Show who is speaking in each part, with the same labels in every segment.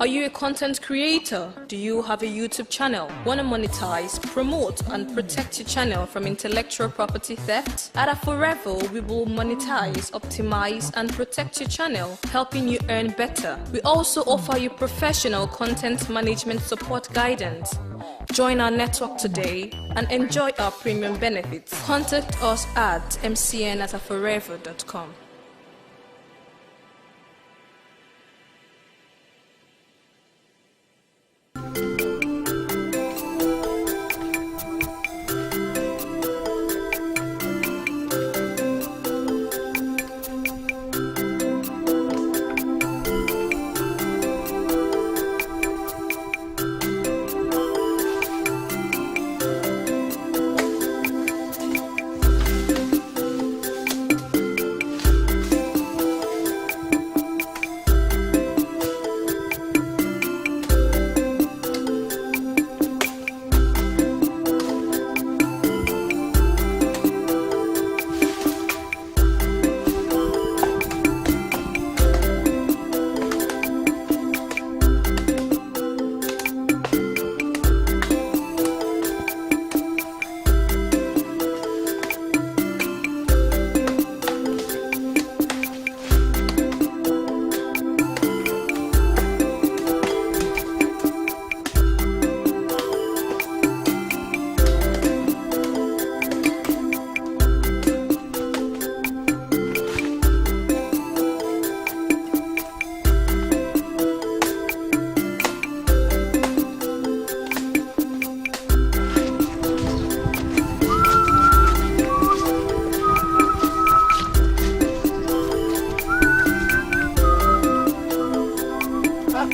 Speaker 1: Are you a content creator? Do you have a YouTube channel? Want to monetize, promote, and protect your channel from intellectual property theft? At Aforevo, we will monetize, optimize, and protect your channel, helping you earn better. We also offer you professional content management support guidance. Join our network today and enjoy our premium benefits. Contact us at mcn@aforevo.com.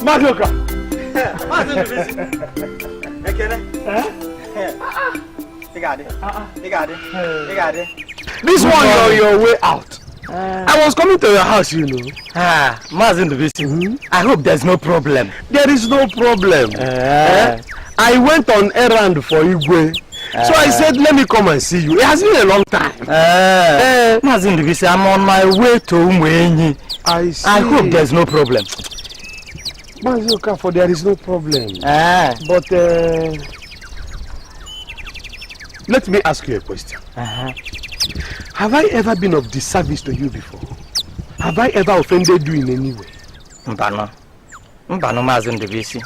Speaker 2: Madoka! This one you're your way out. I was coming to your house, you know.
Speaker 3: I hope there's no problem.
Speaker 2: There is no problem. I went on errand for Igwe. So I said, let me come and see you. It has been a long time.
Speaker 3: I'm on my way to Umwenyi.
Speaker 2: I see.
Speaker 3: I hope there's no problem.
Speaker 2: Mazoka, for there is no problem. But let me ask you a question. Have I ever been of disservice to you before? Have I ever offended you in any way?
Speaker 3: Mbano Mazindubisi.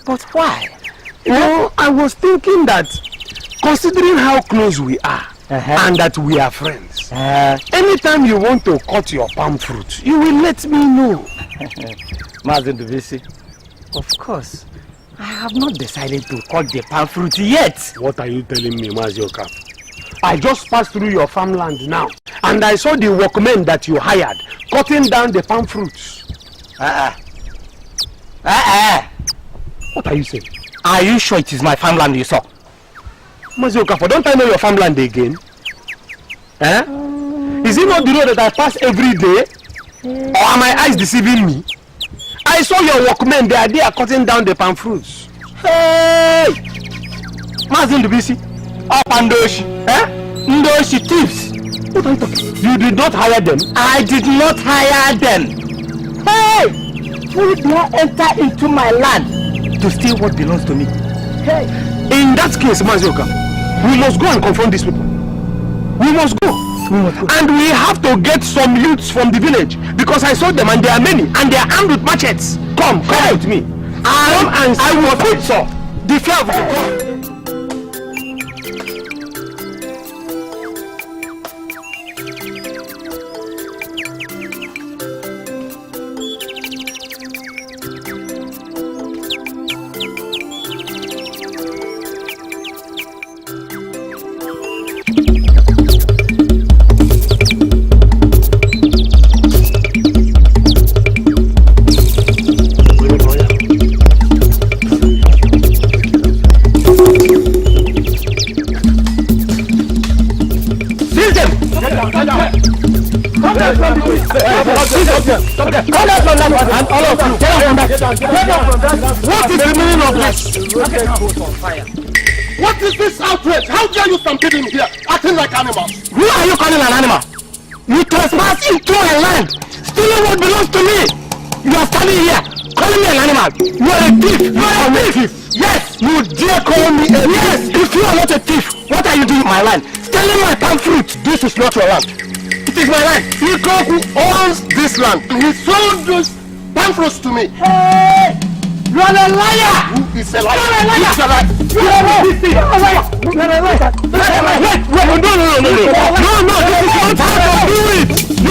Speaker 3: But why?
Speaker 2: Well, I was thinking that considering how close we are and that we are friends, anytime you want to cut your palm fruit, you will let me know.
Speaker 3: Mazindubisi, of course, I have not decided to cut the palm fruit yet.
Speaker 2: What are you telling me, Mazioka? I just passed through your farmland now, and I saw the workmen that you hired cutting down the palm fruits. What are you saying?
Speaker 3: Are you sure it is my farmland you saw?
Speaker 2: Mazioka, don't I know your farmland again? Is it not the road that I pass every day? Or are my eyes deceiving me? I saw your workmen, they are there cutting down the palm fruits.
Speaker 3: Hey! Mazindubisi, up and Ndoshi. Ndoshi thieves.
Speaker 2: What are you talking? You did not hire them?
Speaker 3: I did not hire them. Hey! Who dare enter into my land to steal what belongs to me?
Speaker 2: Hey! In that case, Mazioka, we must go and confront these people. We must go. And we have to get some youths from the village because I saw them and they are many and they are armed with machetes. Come with me. Come and I will put so the fear of the God. What is the meaning of this? What is this outrage? How dare you stampede in here, acting like animals?
Speaker 3: Who are you calling an animal? You trespass into my land, stealing what belongs to me. You are standing here calling
Speaker 2: me an animal. You are a thief. You are a thief. Yes. You dare call me a thief? Yes. If you are not a thief, what are you doing with my land? Stealing my palm fruit. This is not your land. It is my land. Ikoku owns this land. He sold those palm fruits to me. Hey! You are a liar! Who is a liar? You are a liar! You are a liar! You are a liar! You are a liar! Wait! No! No! This is not how to do it! No!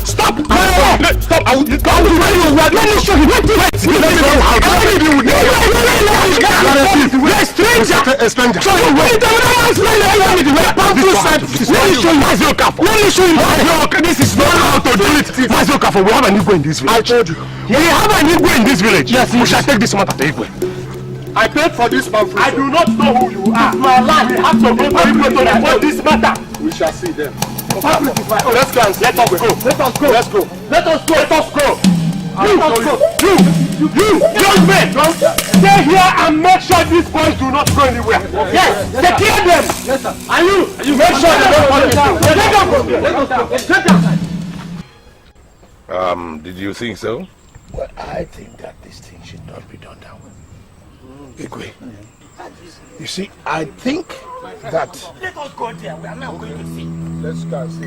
Speaker 2: Stop! Stop! I will tell you what. Let me show you. Wait! You're a stranger! A stranger! So you wait! Let me show you Mazioka. Let me show you Mazioka. This is not how to do it. Mazioka, we have an Igbo in this village. I told you. We have an Igbo in this village. Yes, we shall take this matter to Igwe. I paid for this pamphlet. I do not know who you are. My land. We have to go to Igwe to report this matter. We shall see them. Let's go. Let us go. Let us go. Let's go. Let us go. Let us go. You, young men, stay here and make sure these boys do not go anywhere. Yes, secure them. Yes, sir. And you make sure they don't go. Take them.
Speaker 4: Did you think so?
Speaker 5: Well, I think that this thing should not be done that way. Igwe, you see, I think that...
Speaker 3: Let us go there, we are now going to see.
Speaker 5: Let's go and see.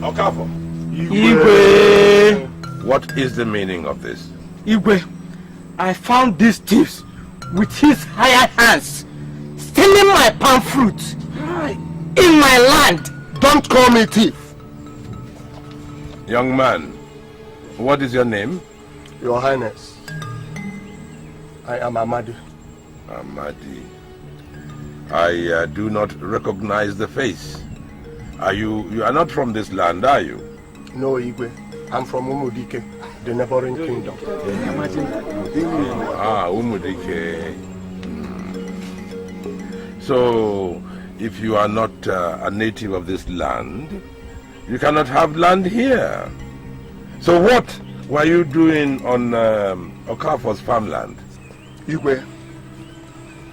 Speaker 4: Okafo.
Speaker 2: Igwe.
Speaker 4: What is the meaning of this?
Speaker 2: Igwe, I found these thieves with his hired hands stealing my palm fruit in my land.
Speaker 5: Don't call me thief.
Speaker 4: Young man, what is your name?
Speaker 5: Your Highness, I am Amadi.
Speaker 4: Amadi. I do not recognize the face. You are not from this land, are you?
Speaker 5: No, Igwe. I'm from Umudike, the neighboring kingdom.
Speaker 4: Umudike. So, if you are not a native of this land, you cannot have land here. So what were you doing on Okafor's farmland?
Speaker 5: Igwe,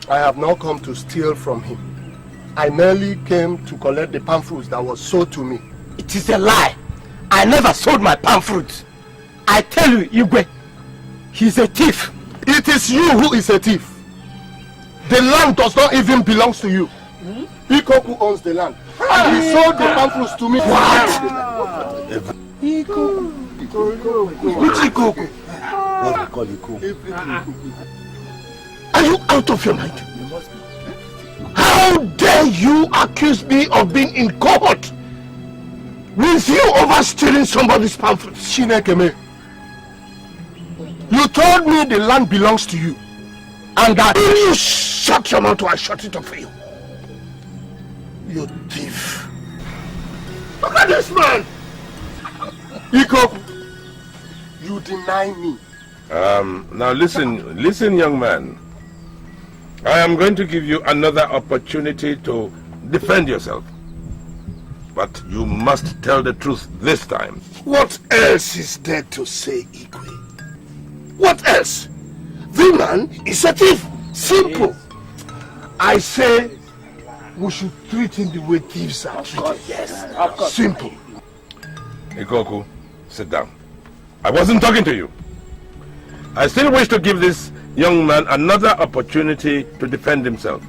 Speaker 5: I have not come to steal from him. I merely came to collect the palm fruits that was sold to me.
Speaker 2: It is a lie. I never sold my palm fruit. I tell you, Igwe, he's a thief.
Speaker 5: It is you who is a thief. The land does not even belong to you. Ikoku owns the land. And he sold the palm fruits to me.
Speaker 2: What?
Speaker 5: Ikoku.
Speaker 2: Which Ikoku?
Speaker 5: What we call Ikoku.
Speaker 2: Are you out of your mind? How dare you accuse me of being in cohort with you over stealing somebody's palm fruit?
Speaker 5: Chinekeme, you told me the land belongs to you.
Speaker 2: And that you shut your mouth or I shut it up for you.
Speaker 5: You thief.
Speaker 2: Look at this man!
Speaker 5: Ikoku, you deny me.
Speaker 4: Now listen, young man. I am going to give you another opportunity to defend yourself. But you must tell the truth this time.
Speaker 5: What else is there to say, Igwe? What else? The man is a thief. Simple. I say we should treat him the way thieves are treated.
Speaker 2: Yes.
Speaker 5: Simple.
Speaker 4: Ikoku, sit down. I wasn't talking to you. I still wish to give this young man another opportunity to defend himself.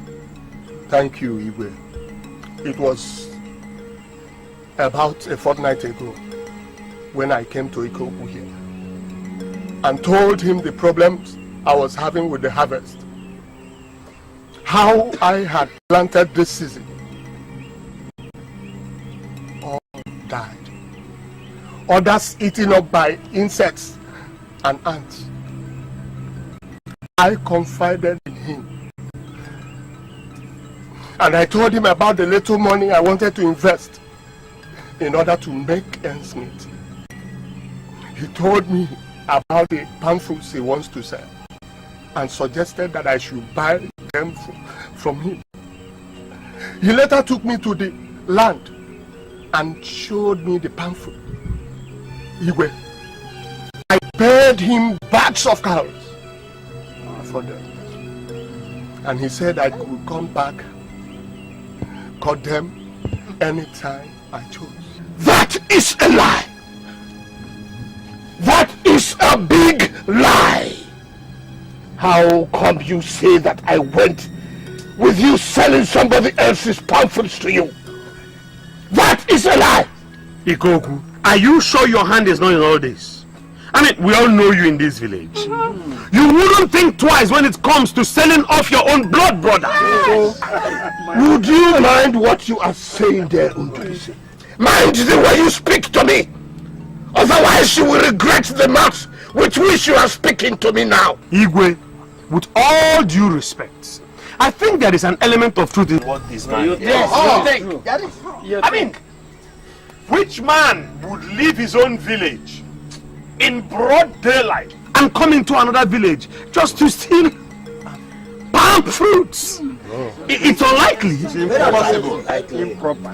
Speaker 5: Thank you, Igwe. It was about a fortnight ago when I came to Ikoku here and told him the problems I was having with the harvest. How I had planted this season. All died. Others eaten up by insects and ants. I confided in him. And I told him about the little money I wanted to invest in order to make ends meet. He told me about the palm fruits he wants to sell and suggested that I should buy them from him. He later took me to the land and showed me the palm fruit. Igwe, I paid him bags of cows for them. And he said I could come back, cut them anytime I chose.
Speaker 2: That is a lie.
Speaker 5: a big lie. How come you say that I went with you selling somebody else's pamphlets to you? That is a lie.
Speaker 2: Ikoku, are you sure your hand is not in all this? I mean, we all know you in this village. You wouldn't think twice when it comes to selling off your own blood brother.
Speaker 5: Would you mind what you are saying there, Undulisi? Mind the way you speak to me. Otherwise you will regret the mouth with which you are speaking to me now.
Speaker 2: Igwe, with all due respect, I think there is an element of truth in what this man is.
Speaker 3: Yes,
Speaker 2: I mean, which man would leave his own village in broad daylight and come into another village just to steal palm fruits? It's unlikely.
Speaker 3: It's impossible. Improper.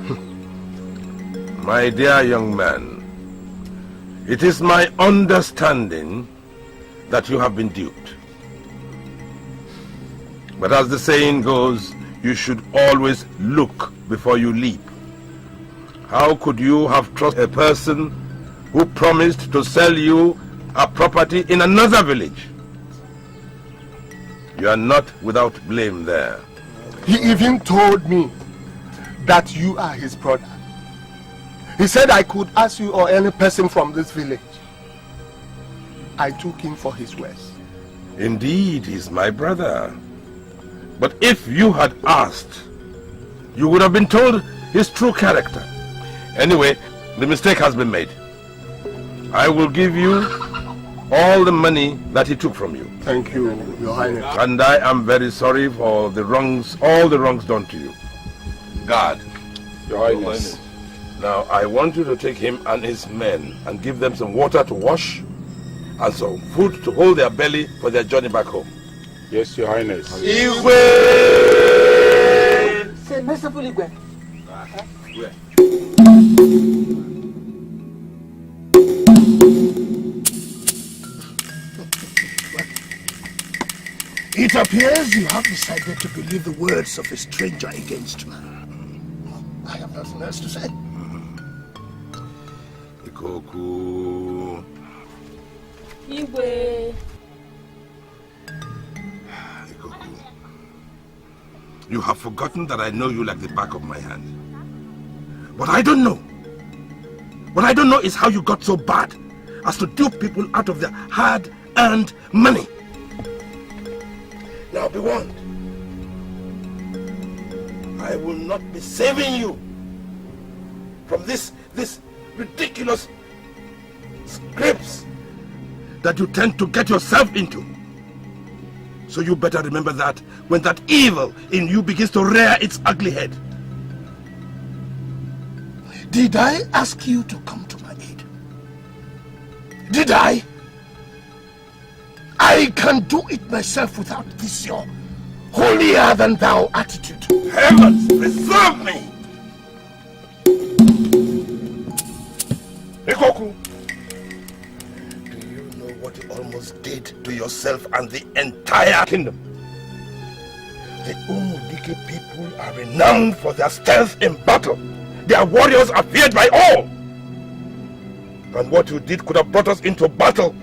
Speaker 4: My dear young man, it is my understanding that you have been duped. But as the saying goes, you should always look before you leap. How could you have trusted a person who promised to sell you a property in another village? You are not without blame there.
Speaker 5: He even told me that you are his brother. He said I could ask you or any person from this village. I took him for his words.
Speaker 4: Indeed, he's my brother. But if you had asked, you would have been told his true character. Anyway, the mistake has been made. I will give you all the money that he took from you.
Speaker 5: Thank you, Your Highness.
Speaker 4: And I am very sorry for the wrongs, all the wrongs done to you. Guard.
Speaker 5: Your Highness.
Speaker 4: Now, I want you to take him and his men and give them some water to wash and some food to hold their belly for their journey back home.
Speaker 5: Yes, Your Highness.
Speaker 4: Igwe!
Speaker 3: Say, merciful Igwe.
Speaker 6: It appears you have decided to believe the words of a stranger against me. I have nothing else to say.
Speaker 4: Ikoku.
Speaker 1: Igwe.
Speaker 4: Ikoku. You have forgotten that I know you like the back of my hand. What I don't know. What I don't know is how you got so bad as to dupe people out of their hard-earned money. Now be warned. I will not be saving you from this ridiculous scrapes that you tend to get yourself into. So you better remember that when that evil in you begins to rear its ugly head.
Speaker 6: Did I ask you to come to my aid? Did I? I can do it myself without this your holier than thou attitude.
Speaker 4: Heavens preserve me! Ikoku, do you know what you almost did to yourself and the entire kingdom? The Umudike people are renowned for their stealth in battle. Their warriors are feared by all. And what you did could have brought us into battle.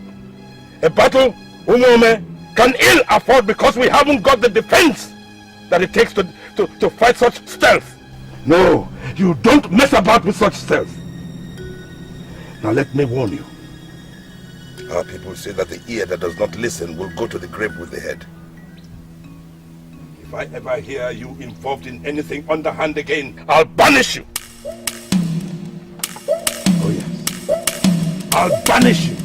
Speaker 4: A battle Umome can ill afford because we haven't got the defense that it takes to fight such stealth. No, you don't mess about with such stealth. Now let me warn you. Our people say that the ear that does not listen will go to the grave with the head. If I ever hear you involved in anything underhand again, I'll banish you. Oh yes, I'll banish you.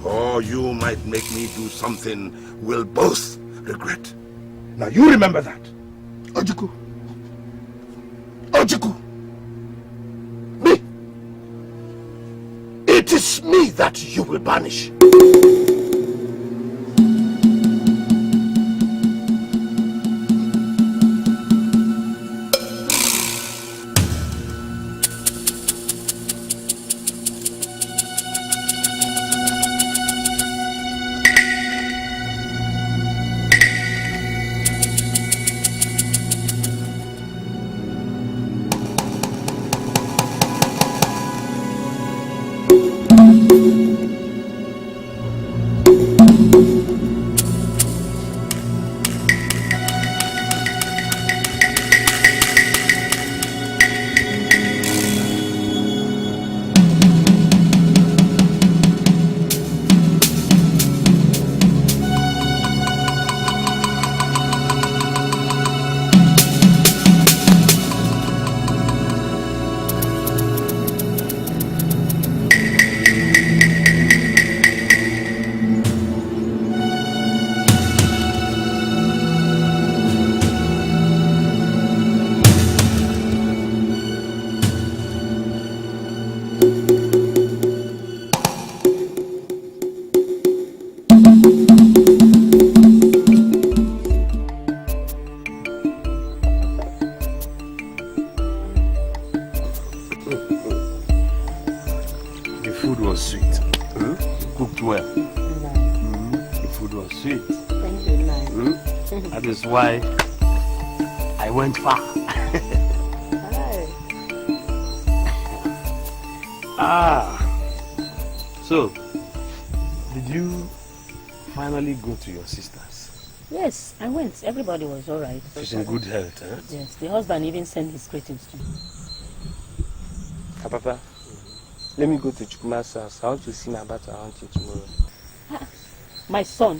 Speaker 4: Or you might make me do something we'll both regret. Now you remember that.
Speaker 6: Ojukwu. Ojukwu. Me. It is me that you will banish.
Speaker 3: sweet.
Speaker 7: Thank you, Nai.
Speaker 3: That is why I went far. So, did you finally go to your sister's?
Speaker 7: Yes, I went. Everybody was all right.
Speaker 3: She's in good health, eh?
Speaker 7: Yes, the husband even sent his greetings to me.
Speaker 8: Papa, let me go to Chukuma's house. I want to see my daughter around you tomorrow.
Speaker 7: My son,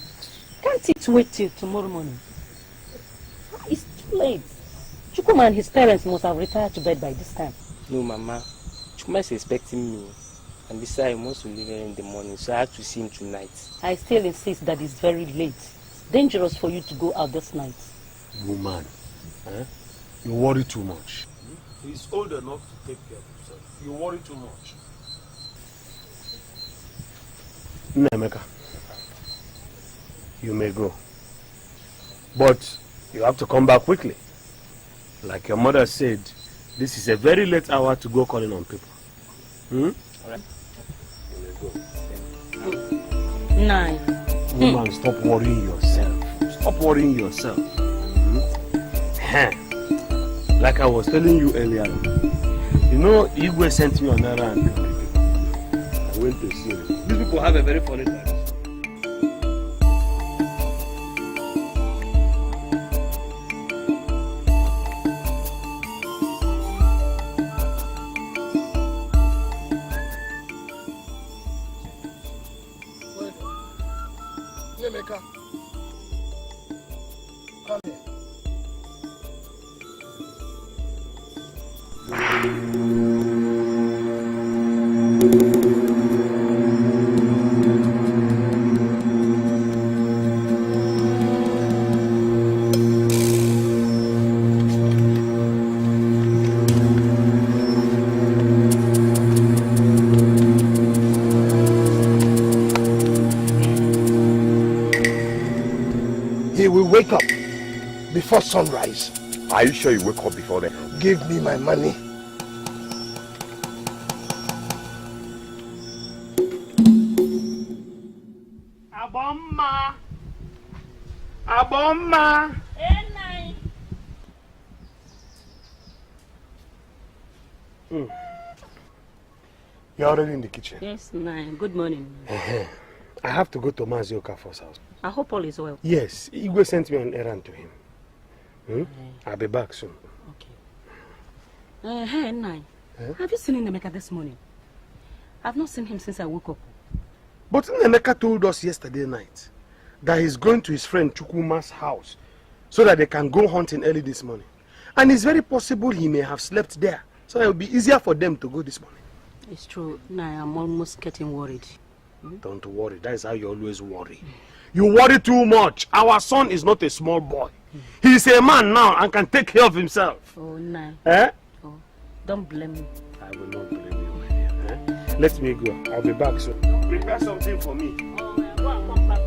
Speaker 7: can't it wait till tomorrow morning? It's too late. Chukuma and his parents must have retired to bed by this time.
Speaker 8: No, Mama. Chukuma is expecting me. And besides, he wants to leave early in the morning, so I have to see him tonight.
Speaker 7: I still insist that it's very late. It's dangerous for you to go out this night.
Speaker 3: Woman, eh? You worry too much. He's old enough to take care of himself. You worry too much. Emeka, you may go. But you have to come back quickly. Like your mother said, this is a very late hour to go calling on people.
Speaker 8: All right.
Speaker 3: You may go.
Speaker 7: 9.
Speaker 3: Woman, stop worrying yourself. Stop worrying yourself. Like I was telling you earlier, you know, Igwe sent me on errand. I went to see him. These people have a very funny time.
Speaker 6: Emeka, come here. He will wake up before sunrise.
Speaker 2: Are you sure you wake up before then?
Speaker 6: Give me my money.
Speaker 3: Abomma! Abomma!
Speaker 2: You're already in the kitchen.
Speaker 7: Yes, 9. Good morning.
Speaker 3: I have to go to Mazi Okafor's house.
Speaker 7: I hope all is well.
Speaker 3: Yes, Igwe sent me on errand to him. I'll be back soon.
Speaker 7: Okay. Hey, 9. Have you seen Emeka this morning? I've not seen him since I woke up.
Speaker 3: But Emeka told us yesterday night that he's going to his friend Chukuma's house so that they can go hunting early this morning. And it's very possible he may have slept there. So it will be easier for them to go this morning.
Speaker 7: It's true. Now I'm almost getting worried.
Speaker 3: Don't worry. That is how you always worry. You worry too much. Our son is not a small boy. He's a man now and can take care of himself.
Speaker 7: Oh, 9.
Speaker 3: Eh?
Speaker 7: Oh, don't blame me.
Speaker 3: I will not blame you, my dear. Eh? Let me go. I'll be back soon. Prepare something for me.
Speaker 7: Oh, go and come back.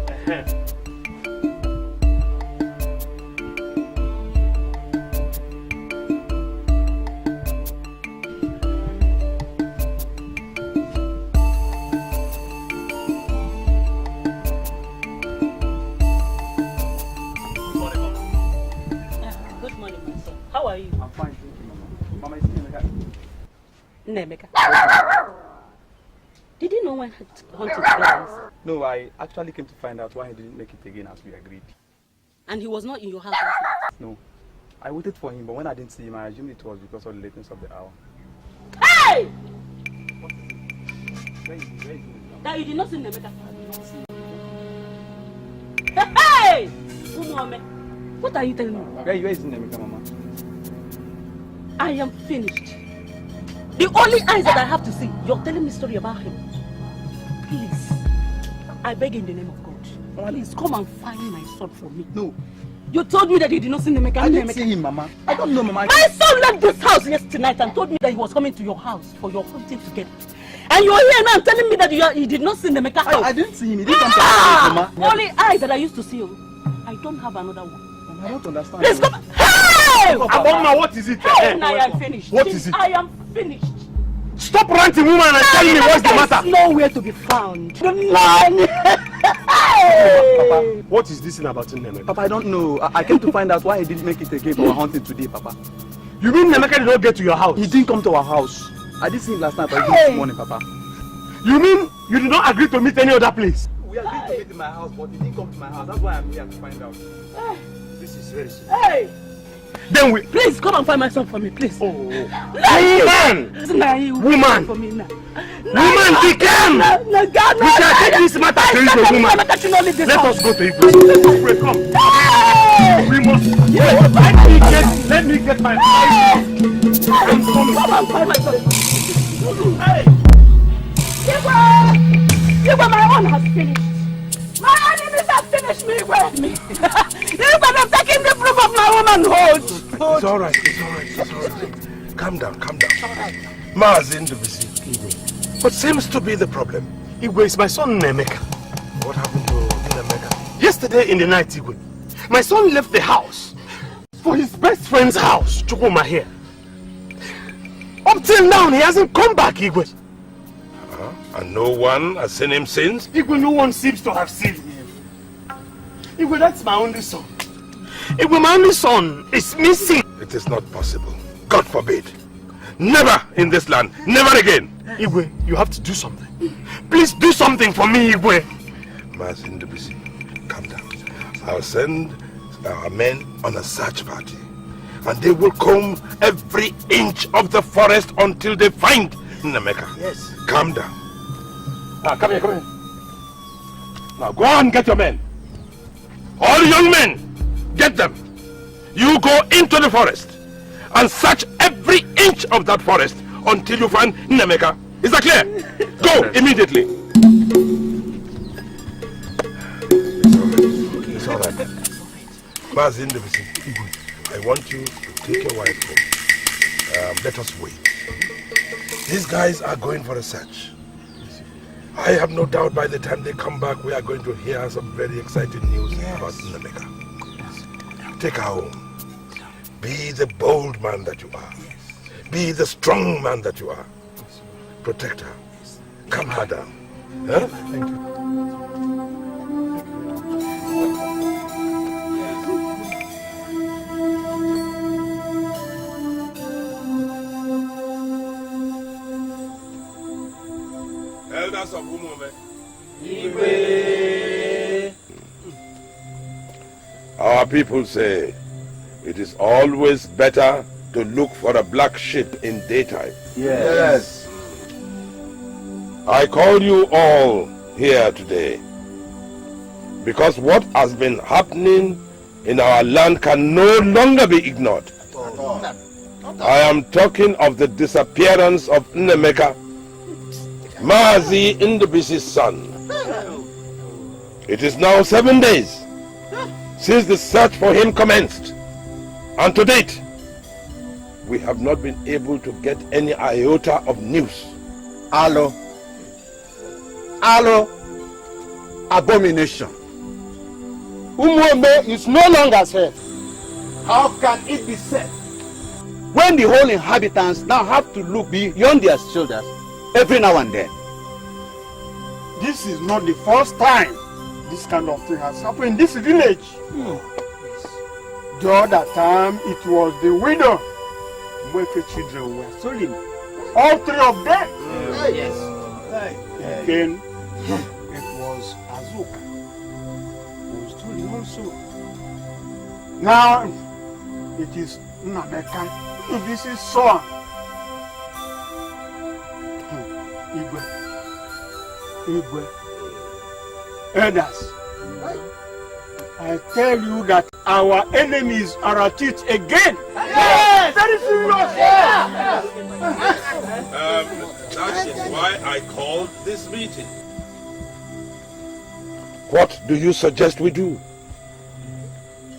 Speaker 7: Good morning, my son. How are you?
Speaker 9: I'm fine, thank you, Mama. Mama, is
Speaker 7: Emeka. Did you know when he hunted together?
Speaker 9: No, I actually came to find out why he didn't make it again as we agreed.
Speaker 7: And he was not in your house last night?
Speaker 9: No. I waited for him, but when I didn't see him, I assumed it was because of the lateness of the hour.
Speaker 7: Hey!
Speaker 9: Where is he?
Speaker 7: That you did not see Emeka? Hey! Umuome, what are you telling me?
Speaker 9: Where is Emeka, Mama?
Speaker 7: I am finished. The only eyes that I have to see, you're telling me a story about him. Please, I beg in the name of God, please come and find my son for me.
Speaker 9: No.
Speaker 7: You told me that you did not see Emeka.
Speaker 9: I didn't see him, Mama. I don't know, Mama.
Speaker 7: My son left this house yesterday night and told me that he was coming to your house for your hunting together. And you're here now telling me that you did not see Emeka.
Speaker 9: I didn't see him. He didn't come to our house, Mama.
Speaker 7: Only eyes that I used to see you. I don't have another one.
Speaker 9: Mama, I don't understand.
Speaker 7: Please come. Hey!
Speaker 3: Aboma, what is it?
Speaker 7: Hey, now I am finished.
Speaker 3: What is it?
Speaker 7: I am finished.
Speaker 3: Stop ranting, woman, and tell me what's the matter.
Speaker 7: There's nowhere to be found. Hey!
Speaker 9: Papa.
Speaker 3: What is this thing about Nemeka?
Speaker 9: Papa, I don't know. I came to find out why he didn't make it again for our hunting today, Papa.
Speaker 3: You mean Nemeka did not get to your house?
Speaker 9: He didn't come to our house. I didn't see him last night, but he did this morning, Papa.
Speaker 3: You mean you did not agree to meet any other place?
Speaker 9: We agreed to meet in my house, but he didn't come to my house. That's why I'm here to find out.
Speaker 3: This is very serious.
Speaker 7: Hey!
Speaker 3: Then we...
Speaker 7: Please come and find my son for me, please.
Speaker 3: Oh. Woman! Woman!
Speaker 7: For me now.
Speaker 3: Woman, he came!
Speaker 7: No, God, no!
Speaker 3: We shall take this matter to the woman. Let us go to Igwe. Come. We must... Let me get my... I'm coming.
Speaker 7: Come and find my son.
Speaker 3: Hey!
Speaker 7: Igwe, my own has finished. My enemies have finished me with me. Igwe, I'm taking the proof of my womanhood.
Speaker 4: It's all right. Calm down. Mazin to visit Igwe. What seems to be the problem?
Speaker 3: Igwe is my son Nemeka.
Speaker 4: What happened to Nemeka?
Speaker 3: Yesterday in the night, Igwe, my son left the house for his best friend's house, Chukuma here. Up till now, he hasn't come back, Igwe.
Speaker 4: And no one has seen him since?
Speaker 3: Igwe, no one seems to have seen him. Igwe, that's my only son. Igwe, my only son is missing.
Speaker 4: It is not possible. God forbid. Never in this land. Never again.
Speaker 3: Igwe, you have to do something. Please do something for me, Igwe.
Speaker 4: Mazin Debisi, calm down. I'll send our men on a search party. And they will comb every inch of the forest until they find Nemeka.
Speaker 3: Yes.
Speaker 4: Calm down.
Speaker 3: Now, come here. Now, go on, get your men.
Speaker 4: All young men, get them. You go into the forest and search every inch of that forest until you find Nemeka. Is that clear? Go immediately. It's all right. Mazin Debisi, I want you to take your wife home. Let us wait. These guys are going for a search. I have no doubt by the time they come back, we are going to hear some very exciting news about Nemeka. Take her home. Be the bold man that you are. Be the strong man that you are. Protect her. Calm her down. Huh?
Speaker 3: Thank you.
Speaker 4: Elders of Umume. Our people say it is always better to look for a black sheep in daytime.
Speaker 9: Yes.
Speaker 4: I call you all here today because what has been happening in our land can no longer be ignored. I am talking of the disappearance of Nemeka, Mazi Ndubisi's son. It is now 7 days since the search for him commenced, and to date we have not been able to get any iota of news.
Speaker 10: Alo, abomination. Umuombe is no longer safe. How can it be safe when the whole inhabitants now have to look beyond their shoulders every now and then?
Speaker 5: This is not the first time this kind of thing has happened in this village. The other time it was the widow. Mweke children were stolen. All three of them.
Speaker 10: Yes.
Speaker 5: Again, it was Azuka who was stolen also. Now it is Nemeka. This is son. Igwe. Elders, I tell you that our enemies are at it again.
Speaker 10: Yes!
Speaker 5: Very serious.
Speaker 4: That is why I called this meeting. What do you suggest we do?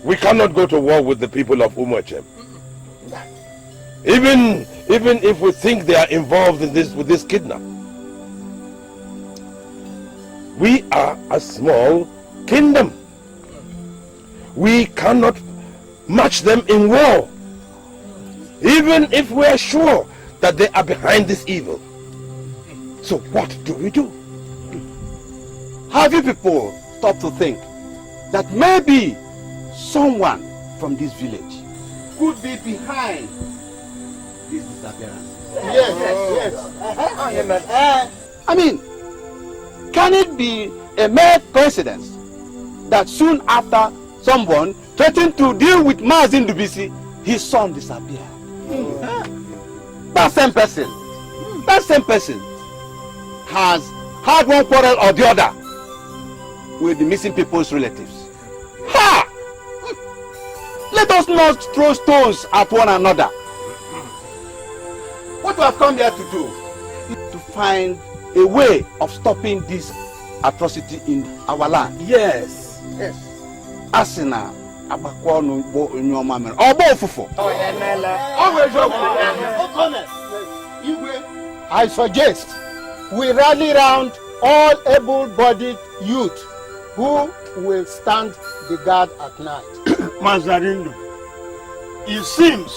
Speaker 4: We cannot go to war with the people of Umachem. Even if we think they are involved in this with this kidnap. We are a small kingdom. We cannot match them in war, even if we are sure that they are behind this evil. So what do we do?
Speaker 10: Have you people stop to think that maybe someone from this village could be behind this disappearance.
Speaker 6: Yes.
Speaker 10: I mean, can it be a mere coincidence that soon after someone threatened to deal with Mazin Dubisi, his son disappeared? That same person has had one quarrel or the other with the missing people's relatives. Ha! Let us not throw stones at one another. What we have come here to do is to find a way of stopping this atrocity in our land.
Speaker 6: Yes.
Speaker 10: Asina abakwonu bo nyoma mere. Obo ofufo.
Speaker 6: I suggest we rally round all able-bodied youth who will stand the guard at night.
Speaker 5: Mazarindo, it seems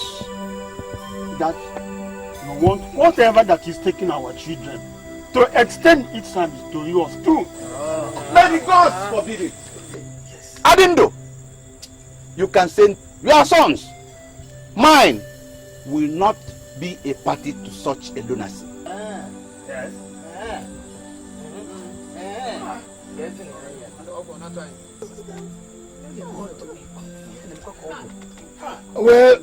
Speaker 5: that you want whatever that is taking our children to extend its service to yours too.
Speaker 10: May the gods forbid it. Adindo, you can send your sons. Mine will not be a party to such a lunacy.
Speaker 6: Well,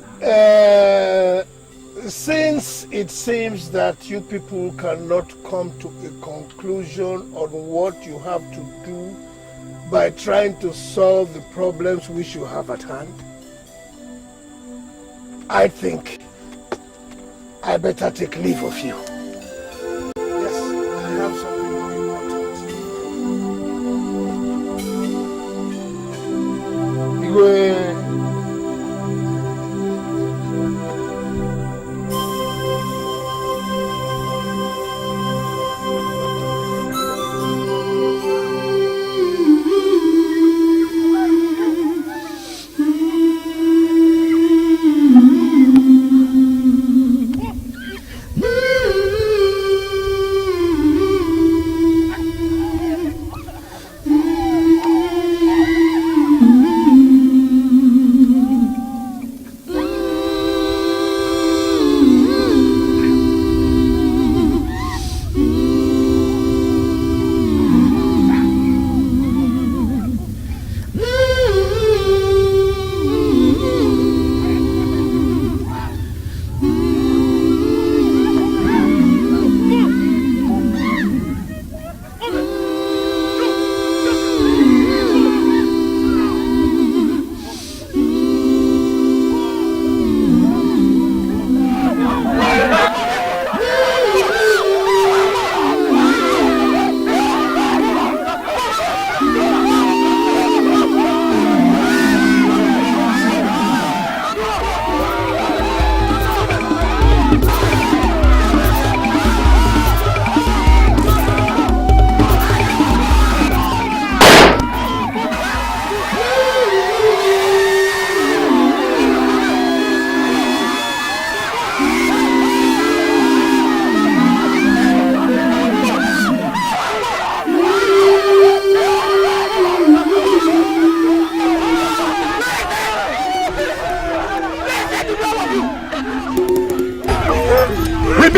Speaker 6: since it seems that you people cannot come to a conclusion on what you have to do by trying to solve the problems which you have at hand, I think I better take leave of you. Yes, I have something more important.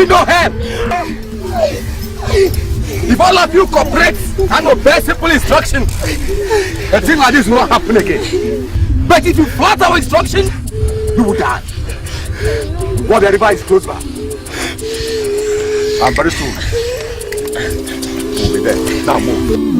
Speaker 2: No help. If all of you cooperate and obey simple instruction, a thing like this will not happen again. But if you flout our instruction, you will die. What the river is close by. And very soon, we'll be there. Now move.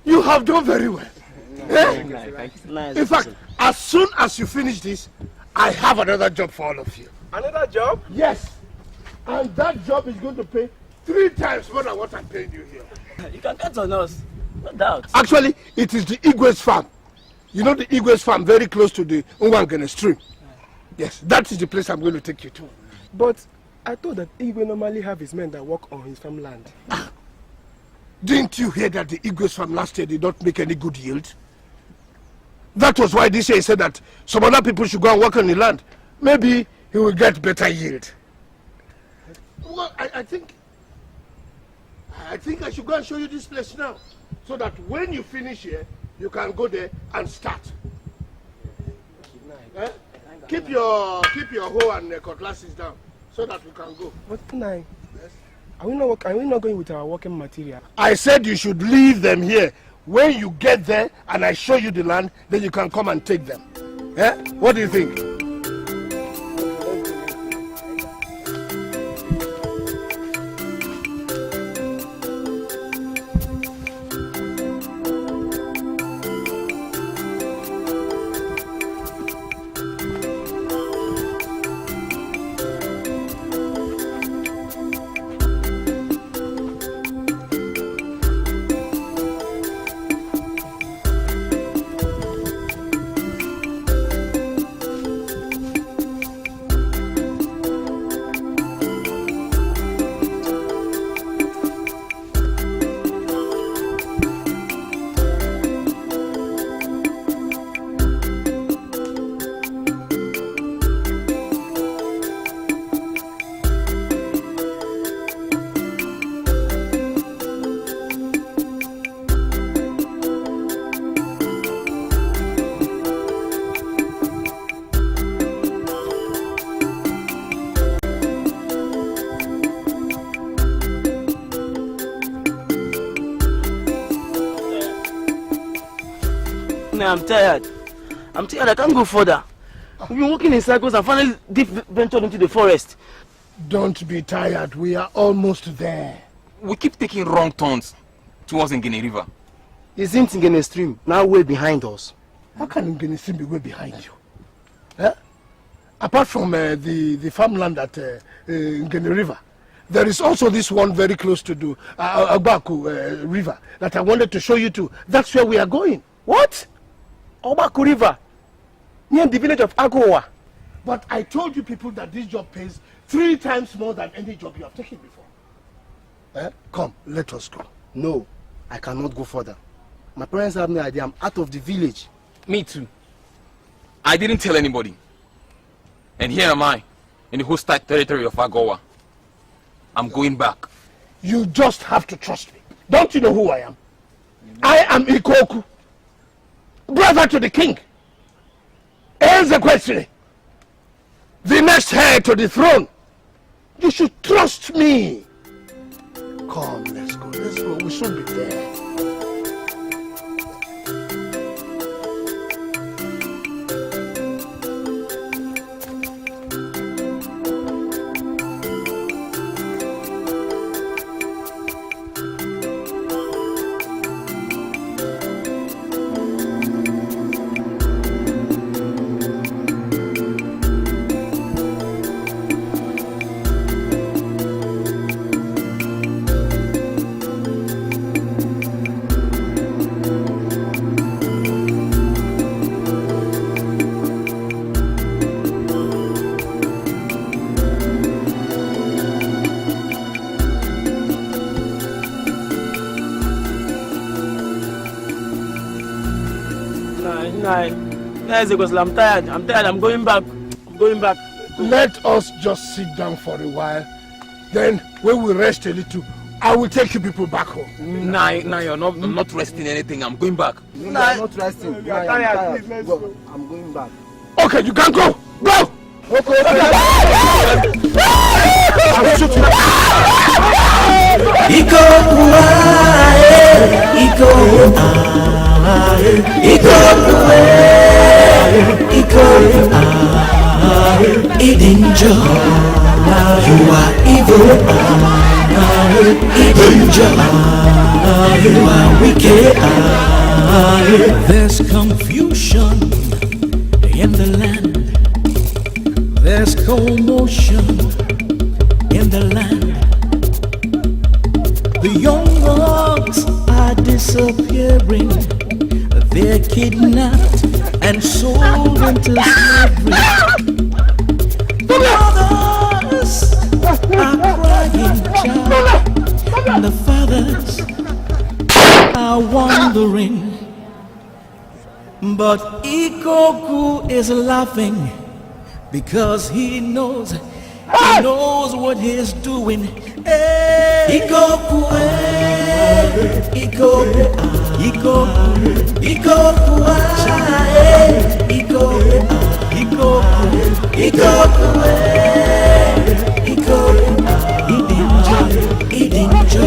Speaker 6: You have done very well. In fact, as soon as you finish this, I have another job for all of you.
Speaker 2: Another job?
Speaker 6: Yes. And that job is going to pay 3 times more than what I'm paying you here.
Speaker 7: You can count on us, no doubt.
Speaker 6: Actually, it is the Igwe's farm. You know the Igwe's farm, very close to the Nwangene stream. Yes, that is the place I'm going to take you to.
Speaker 3: But I thought that Igwe normally have his men that work on his farmland.
Speaker 6: Didn't you hear that the Igwe's farm last year did not make any good yield? That was why this year he said that some other people should go and work on the land. Maybe he will get better yield. Well, I think I should go and show you this place now, so that when you finish here, you can go there and start. Eh? Keep your hoe and cutlasses down, so that we can go.
Speaker 3: But Nai, yes? Are we not going with our working material?
Speaker 6: I said you should leave them here. When you get there and I show you the land, then you can come and take them. Eh? What do you think?
Speaker 7: I'm tired. I can't go further. We've been walking in circles and finally deep ventured into the forest.
Speaker 6: Don't be tired. We are almost there.
Speaker 11: We keep taking wrong turns towards Ngene River.
Speaker 3: Isn't Ngene stream now way behind us?
Speaker 6: How can Ngene stream be way behind you? Eh? Apart from the farmland at Ngene River, there is also this one very close to the Agbaku River that I wanted to show you to. That's where we are going.
Speaker 3: What? Agbaku River? Near the village of Agowa.
Speaker 6: But I told you people that this job pays 3 times more than any job you have taken before. Eh? Come, let us go.
Speaker 3: No, I cannot go further. My parents have no idea I'm out of the village.
Speaker 11: Me too. I didn't tell anybody. And here am I, in the hostile territory of Agowa. I'm going back.
Speaker 6: You just have to trust me. Don't you know who I am? I am Ikoku, brother to the king. Ezekwesili, the next heir to the throne. You should trust me. Come, let's go. Let's go. We should be there.
Speaker 7: I'm tired. I'm going back.
Speaker 6: Let us just sit down for a while. Then, when we rest a little, I will take you people back home.
Speaker 11: Nah, you're not resting anything. I'm going back.
Speaker 3: No, I'm not resting. I'm tired. Let's go. I'm going back.
Speaker 6: Okay, you can go. Go!
Speaker 3: Okay.
Speaker 6: I'll shoot you.
Speaker 12: Danger, you are evil. Danger, you are wicked. There's confusion in the land. There's commotion in the land. The young ones are disappearing. They're kidnapped and sold into slavery. The mothers are crying, child, and the fathers are wondering. But Ikoku is laughing because he knows what he's doing. Ikoku, Ikoku, Ikoku, Ikoku, Ikoku, Ikoku, Ikoku, Ikoku, Idinjo,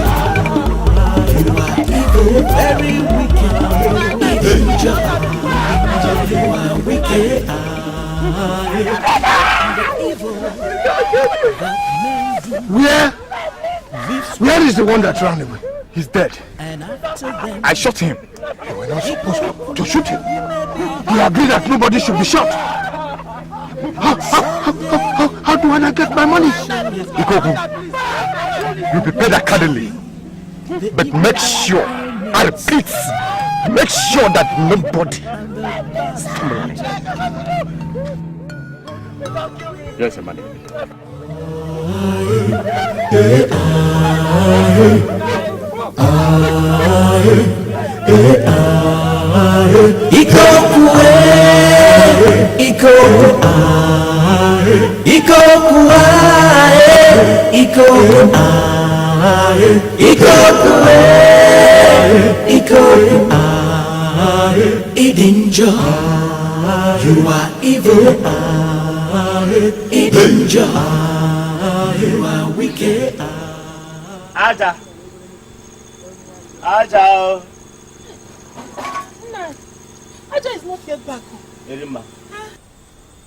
Speaker 12: you are evil, very wicked. Idinjo, you are wicked.
Speaker 3: Where is the one that ran away?
Speaker 2: He's dead. I shot him.
Speaker 3: You were not supposed to shoot him. You agreed that nobody should be shot. How do I get my money?
Speaker 2: Ikoku, you prepared accordingly. But make sure, I repeat, make sure that nobody stumbles. Yes, sir, money.
Speaker 12: Ikoku, Ikoku, Ikoku, Ikoku, Ikoku, Ikoku, Idinjo, you are evil. Idinjo, you are wicked.
Speaker 13: Aja, Aja.
Speaker 7: Aja is not yet back.
Speaker 13: Erima.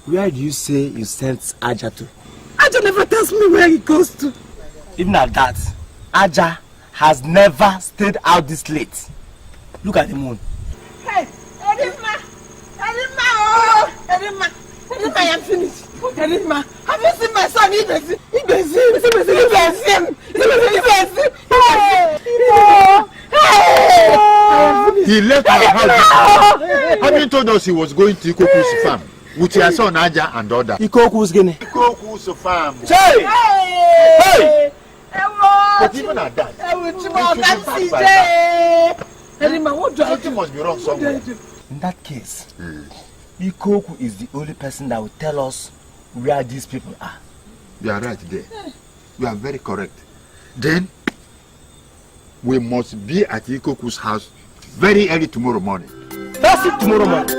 Speaker 8: Where do you say you sent Aja to?
Speaker 7: Aja never tells me where he goes to.
Speaker 8: Even at that, Aja has never stayed out this late. Look at the moon.
Speaker 7: Hey, Erima! Erima! Oh! Erima! Erima, I am finished. Erima, have you seen my son? Ibezim!
Speaker 14: He left our house. Having told us he was going to Ikoku's farm with your son Aja and other.
Speaker 8: Ikoku's gene.
Speaker 14: Ikoku's farm.
Speaker 8: Hey!
Speaker 14: Hey! But even at that, something must be wrong somewhere.
Speaker 8: In that case, Ikoku is the only person that will tell us where these people are.
Speaker 14: You are right there. You are very correct. Then, we must be at Ikoku's house very early tomorrow morning.
Speaker 2: That's it, tomorrow morning.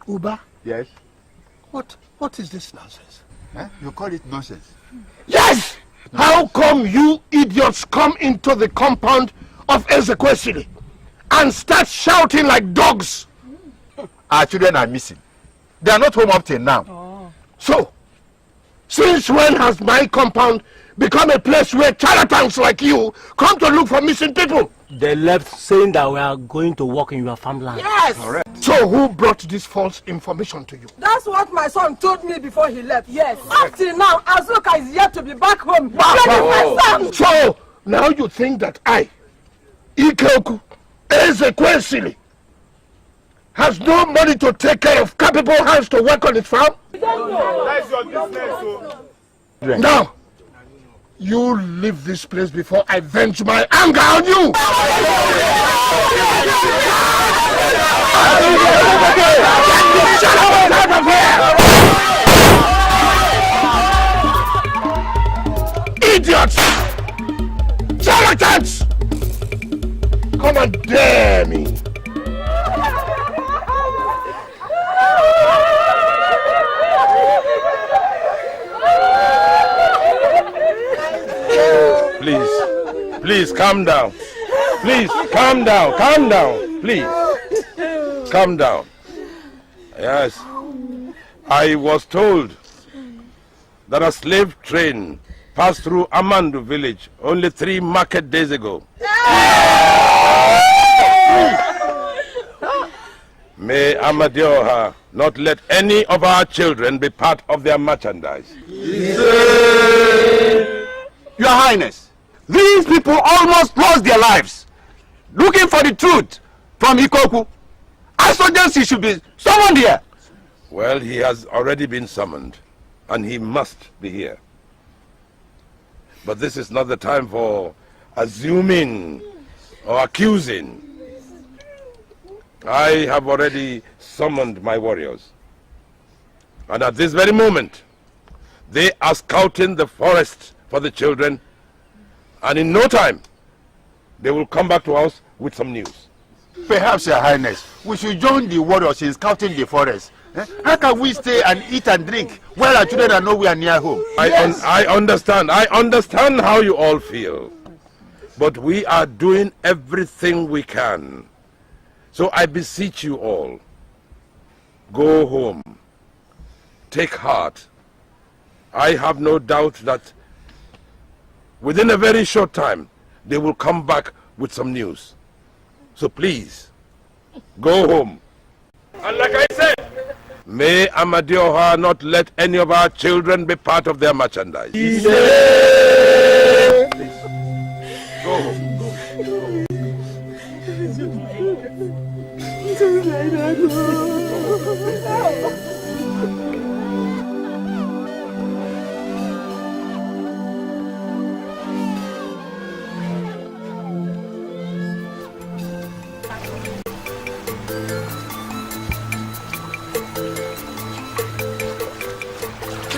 Speaker 3: Uba?
Speaker 14: Yes?
Speaker 3: What is this nonsense?
Speaker 14: Eh? You call it nonsense?
Speaker 3: Yes! How come you idiots come into the compound of Ezekwesili and start shouting like dogs?
Speaker 14: Our children are missing. They are not home up till now.
Speaker 3: Oh. So, since when has my compound become a place where charlatans like you come to look for missing people?
Speaker 13: They left saying that we are going to work in your farmland.
Speaker 3: Yes! Correct. So who brought this false information to you?
Speaker 7: That's what my son told me before he left. Yes. Up till now, Azuka is yet to be back home.
Speaker 3: My son. So, now you think that I, Ikoku, Ezekwesili, has no money to take care of capable hands to work on his farm?
Speaker 14: That's your business.
Speaker 3: Now,
Speaker 6: You leave this place before I vent my anger on you! Shut up out of here! Idiots! Charlatans! Come and dare me!
Speaker 4: Please, calm down. Please, calm down. Calm down. Please. Calm down. Yes. I was told that a slave train passed through Amandu village only 3 market days ago. May Amadioha not let any of our children be part of their merchandise.
Speaker 10: Your Highness, these people almost lost their lives looking for the truth from Ikoku. I suggest he should be summoned here.
Speaker 4: Well, he has already been summoned, and he must be here. But this is not the time for assuming or accusing. I have already summoned my warriors. And at this very moment, they are scouting the forest for the children. And in no time, they will come back to us with some news.
Speaker 14: Perhaps, Your Highness, we should join the warriors in scouting the forest. How can we stay and eat and drink while our children are nowhere near home?
Speaker 4: I understand. I understand how you all feel. But we are doing everything we can. So I beseech you all, go home. Take heart. I have no doubt that within a very short time, they will come back with some news. So please, go home. And like I said, may Amadioha not let any of our children be part of their merchandise. Please, go home.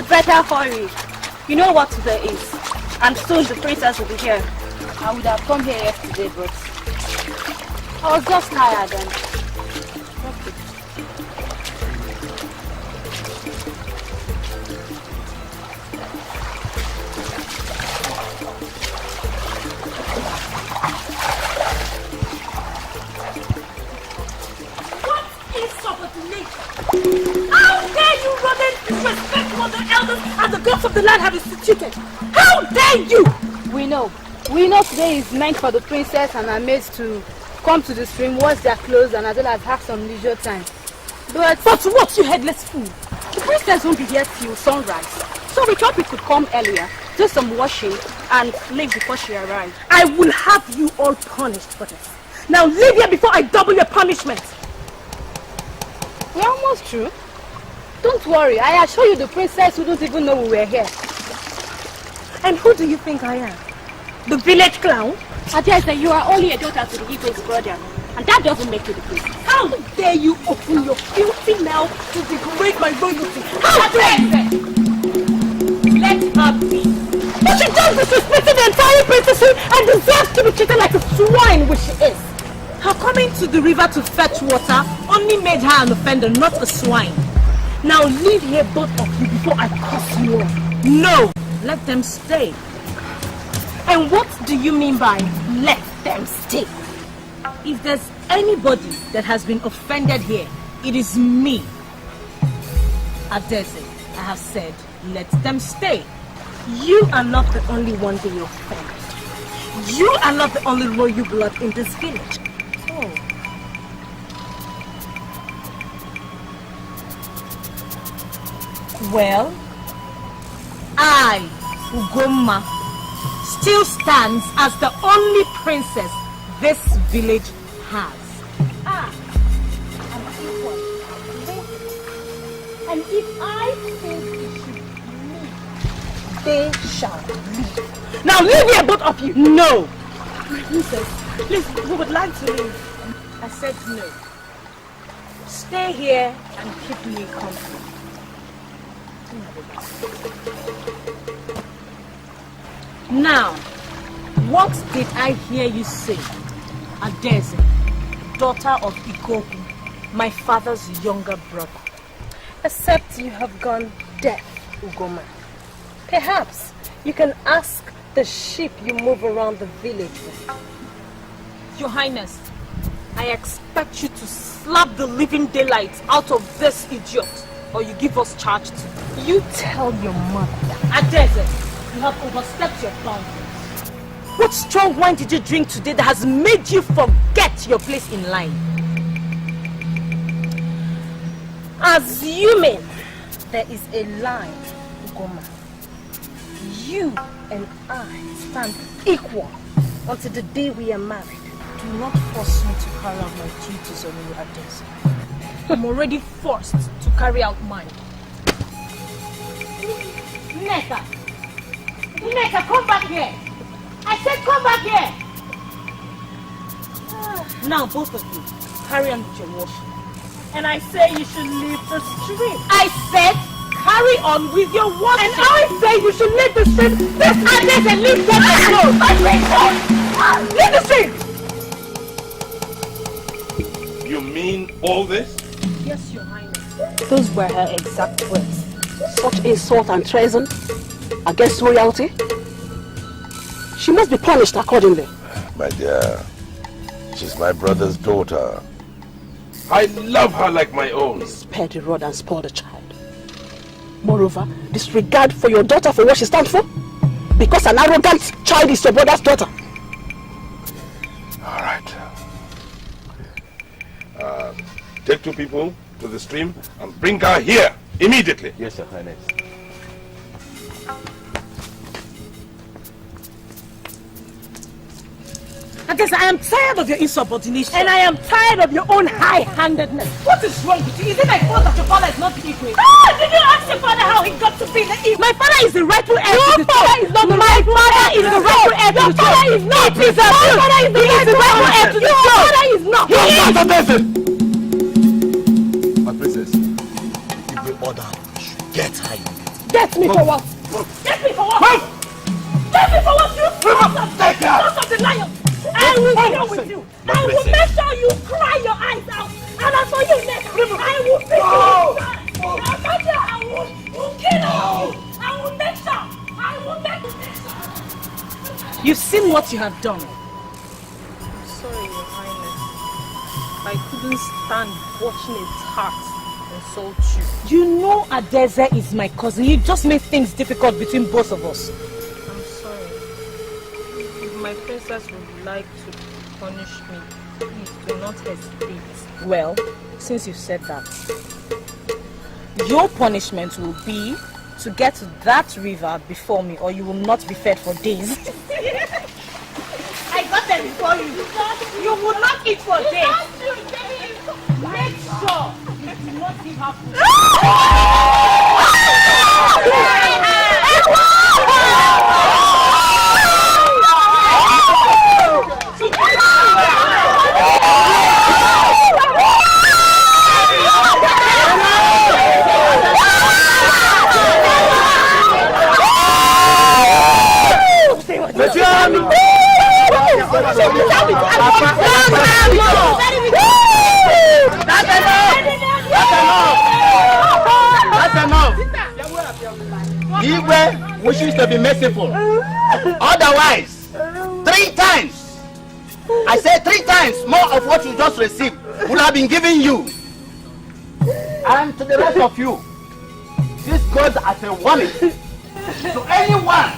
Speaker 15: Better hurry. You know what today is, and soon the princess will be here. I would have come here yesterday, but I was just tired and
Speaker 7: What is subordination? How dare you run and disrespect what the elders and the gods of the land have instituted? How dare you!
Speaker 15: we know today is meant for the princess and her maids to come to the stream, wash their clothes, and as well as have some leisure time. But
Speaker 7: what, you headless fool? The princess won't be here till sunrise. So we thought we could come earlier, do some washing, and leave before she arrives. I will have you all punished for this. Now leave here before I double your punishment.
Speaker 15: we're almost through. Don't worry, I assure you the princess wouldn't even know we were here.
Speaker 7: And who do you think I am? The village clown?
Speaker 15: I dare say you are only a daughter to the eagle's brother, and that doesn't make you the princess.
Speaker 7: How dare you open your filthy mouth to degrade my royalty? How dare you! Let her be. But she just disrespected the entire princesshood and deserves to be treated like a swine, which she is. Her coming to the river to fetch water only made her an offender, not a swine. Now leave here, both of you, before I curse you off. No, let them stay. And what do you mean by let them stay? If there's anybody that has been offended here, it is me. Adese, I have said, let them stay. You are not the only one being offended. You are not the only royal blood in this village. Oh. Well, I, Ugoma, still stands as the only princess this village has. And if I think it should leave, they shall leave. Now leave here, both of you. No. Princess, please, we would like to leave.
Speaker 15: I said no. Stay here and keep me company. Now, what did I hear you say? Adeze, daughter of Ikoku, my father's younger brother.
Speaker 16: Except you have gone deaf, Ugoma. Perhaps you can ask the sheep you move around the village with.
Speaker 15: Your Highness, I expect you to slap the living daylights out of this idiot, or you give us charge to.
Speaker 16: You tell your mother.
Speaker 15: Adeze, you have overstepped your boundaries. What strong wine did you drink today that has made you forget your place in line?
Speaker 16: Assuming there is a line, Ugoma, you and I stand equal until the day we are married.
Speaker 15: Do not force me to carry out my duties on you, Adeze. I'm already forced to carry out mine.
Speaker 16: Nneka! Nneka, come back here! I said come back here!
Speaker 15: Now both of you, carry on with your washing. And I say you should leave the stream.
Speaker 16: I said
Speaker 15: carry on with your washing.
Speaker 16: And I say you should leave the stream. This Adeze and leave them alone! Leave the stream!
Speaker 4: You mean all this?
Speaker 15: Yes, Your Highness.
Speaker 7: Those were her exact words. Such insult and treason against royalty. She must be punished accordingly.
Speaker 4: My dear, she's my brother's daughter. I love her like my own.
Speaker 7: Spare the rod and spoil the child. Moreover, disregard for your daughter for what she stands for. Because an arrogant child is your brother's daughter.
Speaker 4: All right. Take two people to the stream and bring her here immediately.
Speaker 10: Yes, Your Highness.
Speaker 15: Adeze, I am tired of your insubordination.
Speaker 16: And I am tired of your own high-handedness.
Speaker 15: What is wrong with you? Is it my fault that your father is not the Igwe?
Speaker 16: Did you ask your father how he got to be the Igwe?
Speaker 15: My father is the rightful heir to the throne.
Speaker 16: Your father is not the rightful heir.
Speaker 15: Is the rightful heir to the throne.
Speaker 16: Your father is not.
Speaker 15: It is a
Speaker 16: Your father is the rightful heir to the throne. Your father is not.
Speaker 14: My princess, if we order, get her.
Speaker 16: Get me for what? Get me for what? Get me for what? You sons of the lion. I will deal with you. I will make sure you cry your eyes out. And as for you, Nneka, I will beat you. I will kill you. I will make sure. I will make sure.
Speaker 15: You've seen what you have done.
Speaker 1: I'm sorry, Your Highness. I couldn't stand watching its heart insult you.
Speaker 15: You know Adeze is my cousin. You just made things difficult between both of us.
Speaker 1: I'm sorry. If my princess would like to punish me, please do not hesitate.
Speaker 15: Well, since you said that, your punishment will be to get to that river before me, or you will not be fed for days.
Speaker 16: I got them before you. You will not eat for days.
Speaker 15: Make sure you do not give her food.
Speaker 10: That's enough. Igwe wishes to be merciful. Otherwise, 3 times, I say 3 times more of what you just received will have been given you. And to the rest of you, this goes as a warning to anyone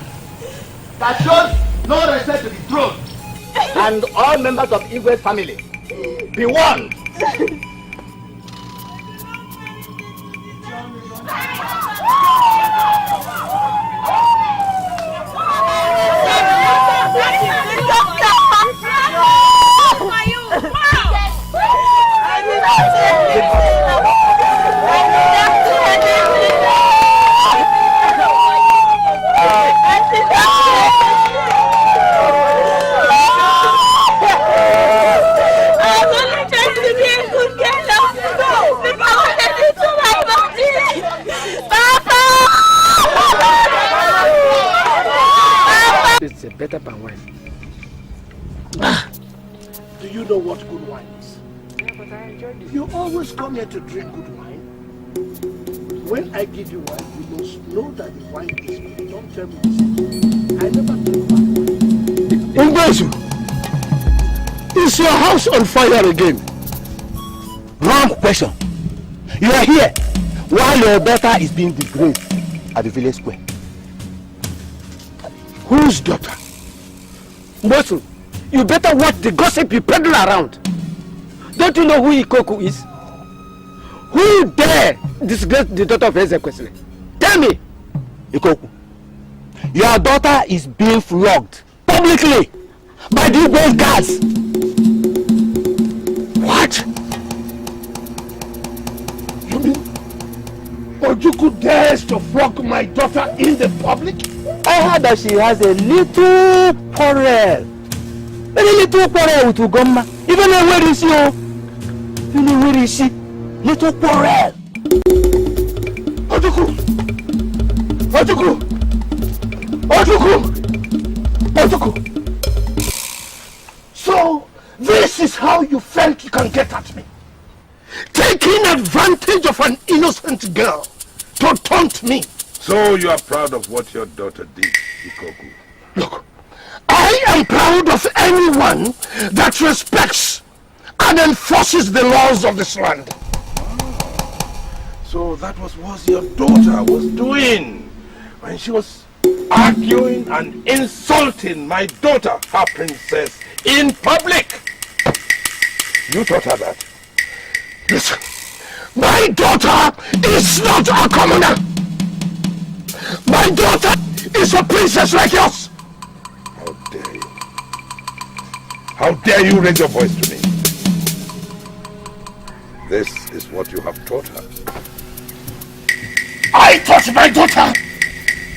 Speaker 10: that shows no respect to the throne and all members of Igwe's family. Be warned.
Speaker 2: better palm wine.
Speaker 6: Do you know what good wine is?
Speaker 2: Yeah, but I enjoyed it.
Speaker 6: You always come here to drink good wine. When I give you wine, you must know that the wine is good. Don't tell me this. I never drink bad wine.
Speaker 3: Umbezu, is your house on fire again?
Speaker 10: Wrong question. You are here while your daughter is being degraded at the village square.
Speaker 3: Whose daughter?
Speaker 2: Umbezu, you better watch the gossip you peddle around. Don't you know who Ikoku is? Who dare disgrace the daughter of Ezekwesili? Tell me!
Speaker 10: Ikoku, your daughter is being flogged publicly by the Igbo guards.
Speaker 6: What? You mean Ojukwu dares to flog my daughter in the public?
Speaker 10: I heard that she has a little quarrel. Very little quarrel with Ugomma. Even where is she? Even where is she? Little quarrel.
Speaker 6: Ojukwu! Ojukwu! Ojukwu! Ojukwu! So, this is how you felt you can get at me? Taking advantage of an innocent girl to taunt me.
Speaker 4: So you are proud of what your daughter did, Ikoku?
Speaker 6: Look, I am proud of anyone that respects and enforces the laws of this land.
Speaker 4: So that was what your daughter was doing when she was arguing and insulting my daughter, her princess, in public. You taught her that.
Speaker 6: Listen, my daughter is not a commoner. My daughter is a princess like yours.
Speaker 4: How dare you? How dare you raise your voice to me? This is what you have taught her.
Speaker 6: I taught my daughter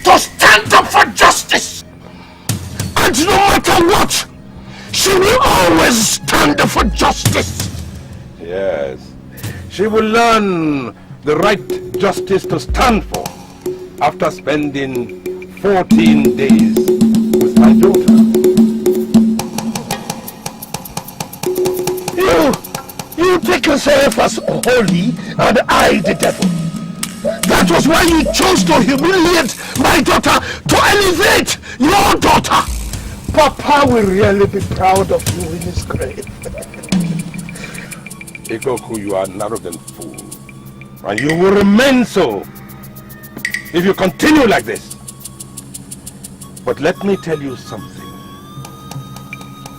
Speaker 6: to stand up for justice. And no matter what, she will always stand up for justice.
Speaker 4: Yes. She will learn the right justice to stand for after spending 14 days with my daughter.
Speaker 6: You take yourself as holy and I the devil. That was why you chose to humiliate my daughter, to elevate your daughter. Papa will really be proud of you in his grave.
Speaker 4: Ikoku, you are an arrogant fool. And you will remain so if you continue like this. But let me tell you something.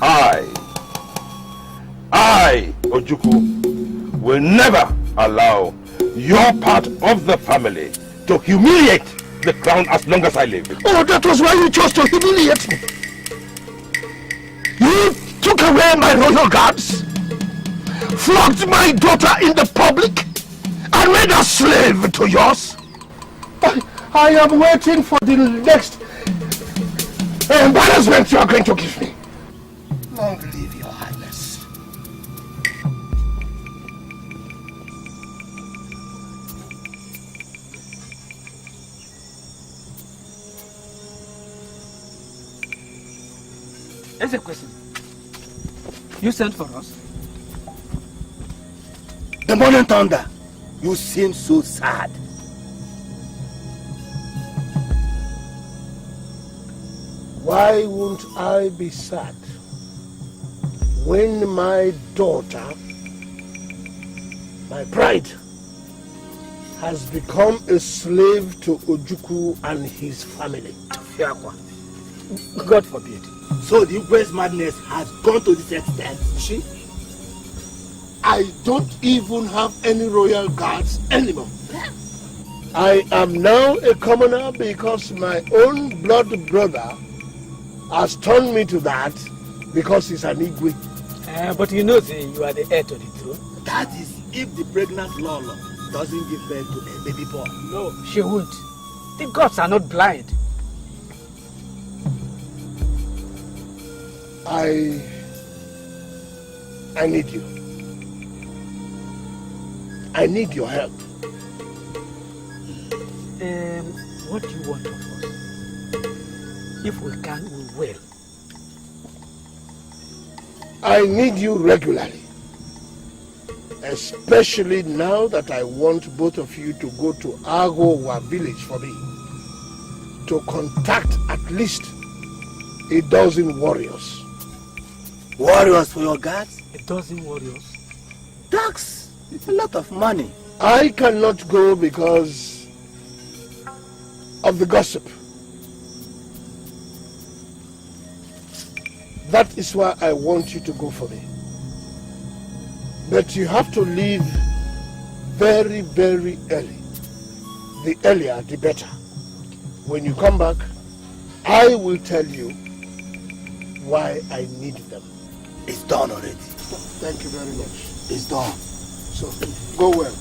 Speaker 4: I, Ojukwu, will never allow your part of the family to humiliate the crown as long as I live.
Speaker 6: Oh, that was why you chose to humiliate me. You took away my royal guards, flogged my daughter in the public, and made her slave to yours. I am waiting for the next embarrassment you are going to give me. Long live your highness.
Speaker 2: There's a question. You sent for us?
Speaker 6: The morning thunder, you seem so sad. Why won't I be sad when my daughter, my pride, has become a slave to Ojukwu and his family?
Speaker 2: God forbid.
Speaker 6: So the Igwe's madness has gone to this extent, you see? I don't even have any royal guards anymore. I am now a commoner because my own blood brother has turned me to that because he's an Igwe.
Speaker 2: But you know you are the heir to the throne.
Speaker 6: That is if the pregnant Lolo doesn't give birth to a baby boy.
Speaker 2: No, she won't. The gods are not blind.
Speaker 6: I need you. I need your help.
Speaker 2: What do you want of us? If we can, we will.
Speaker 6: I need you regularly. Especially now that I want both of you to go to Agowa village for me. To contact at least 12 warriors.
Speaker 13: Warriors for your guards?
Speaker 12: 12 warriors? That's a lot of money.
Speaker 6: I cannot go because of the gossip. That is why I want you to go for me. But you have to leave very, very early. The earlier, the better. When you come back, I will tell you why I need them.
Speaker 12: It's done already.
Speaker 6: Thank you very much.
Speaker 12: It's done.
Speaker 6: So, go well.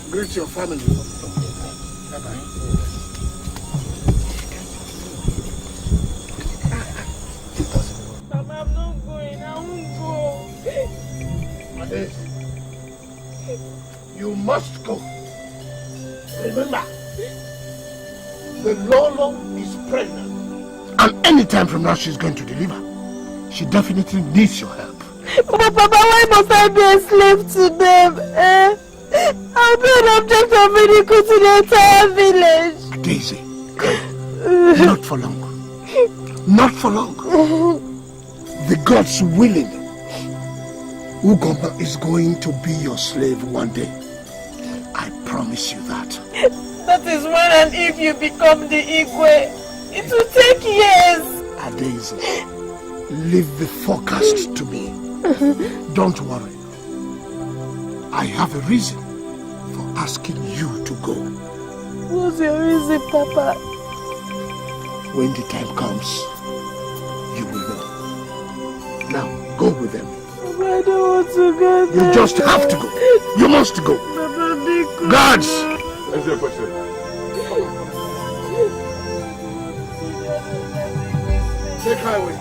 Speaker 6: Greet your family. Bye-bye.
Speaker 16: Mama, I'm not going. I won't go.
Speaker 6: Ade, you must go. Remember, the Lolo is pregnant. And any time from now she's going to deliver. She definitely needs your help.
Speaker 16: But Papa, why must I be a slave to them? I'll be an object of ridicule to the entire village.
Speaker 6: Daisy, not for long. Not for long. The gods willing, Ugoma is going to be your slave one day. I promise you that.
Speaker 16: That is when and if you become the Igwe. It will take years.
Speaker 6: Daisy, leave the forecast to me. Don't worry. I have a reason for asking you to go.
Speaker 16: What's your reason, Papa?
Speaker 6: When the time comes, you will know. Now, go with them.
Speaker 16: Papa, I don't want to go there.
Speaker 6: You just have to go. You must go.
Speaker 16: Papa, be cool.
Speaker 6: Guards!
Speaker 4: Answer your question.
Speaker 6: Take her away.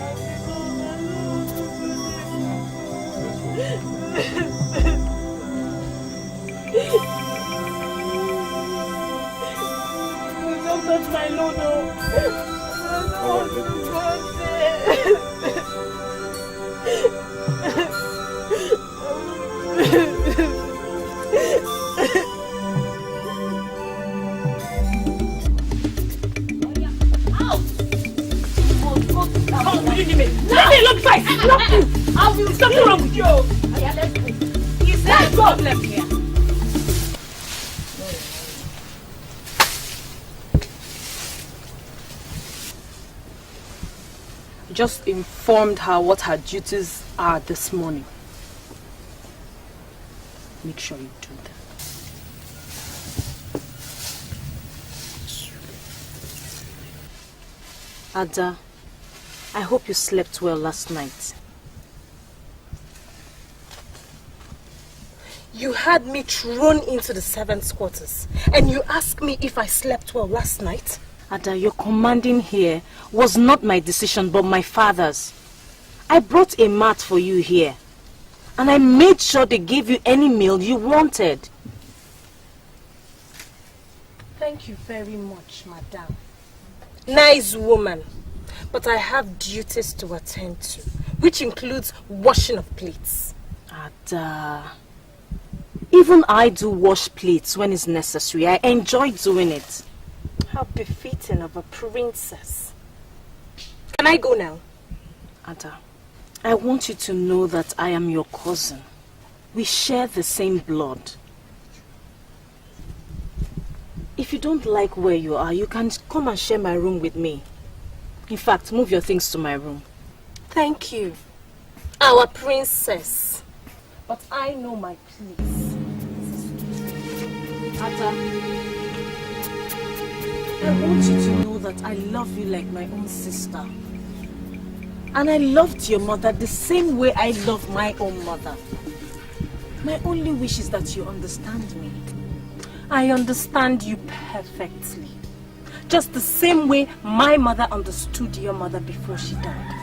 Speaker 16: Don't touch my Lolo. I don't want to go there. Come, will you give me? Let me look fast. Stop you. There's something wrong with you. Let's go. Is there a problem here? Just informed her what her duties are this morning. Make sure you do that. Ada, I hope you slept well last night. You had me thrown into the servants' quarters and you asked me if I slept well last night? Ada, your commanding here was not my decision but my father's. I brought a mat for you here and I made sure they gave you any meal you wanted. Thank you very much, madam. Nice woman. But I have duties to attend to, which includes washing of plates. Ada, even I do wash plates when it's necessary. I enjoy doing it. How befitting of a princess. Can I go now? Ada, I want you to know that I am your cousin. We share the same blood. If you don't like where you are, you can come and share my room with me. In fact, move your things to my room. Thank you, our princess. But I know my place. Ada, I want you to know that I love you like my own sister. And I loved your mother the same way I love my own mother. My only wish is that you understand me. I understand you perfectly. Just the same way my mother understood your mother before she died.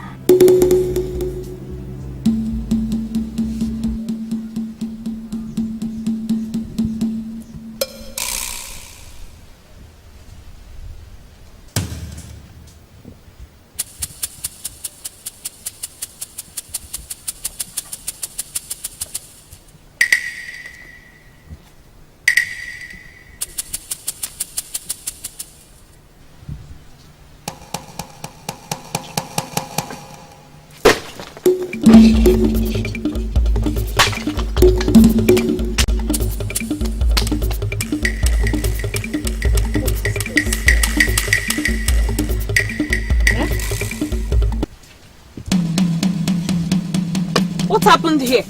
Speaker 15: What happened here?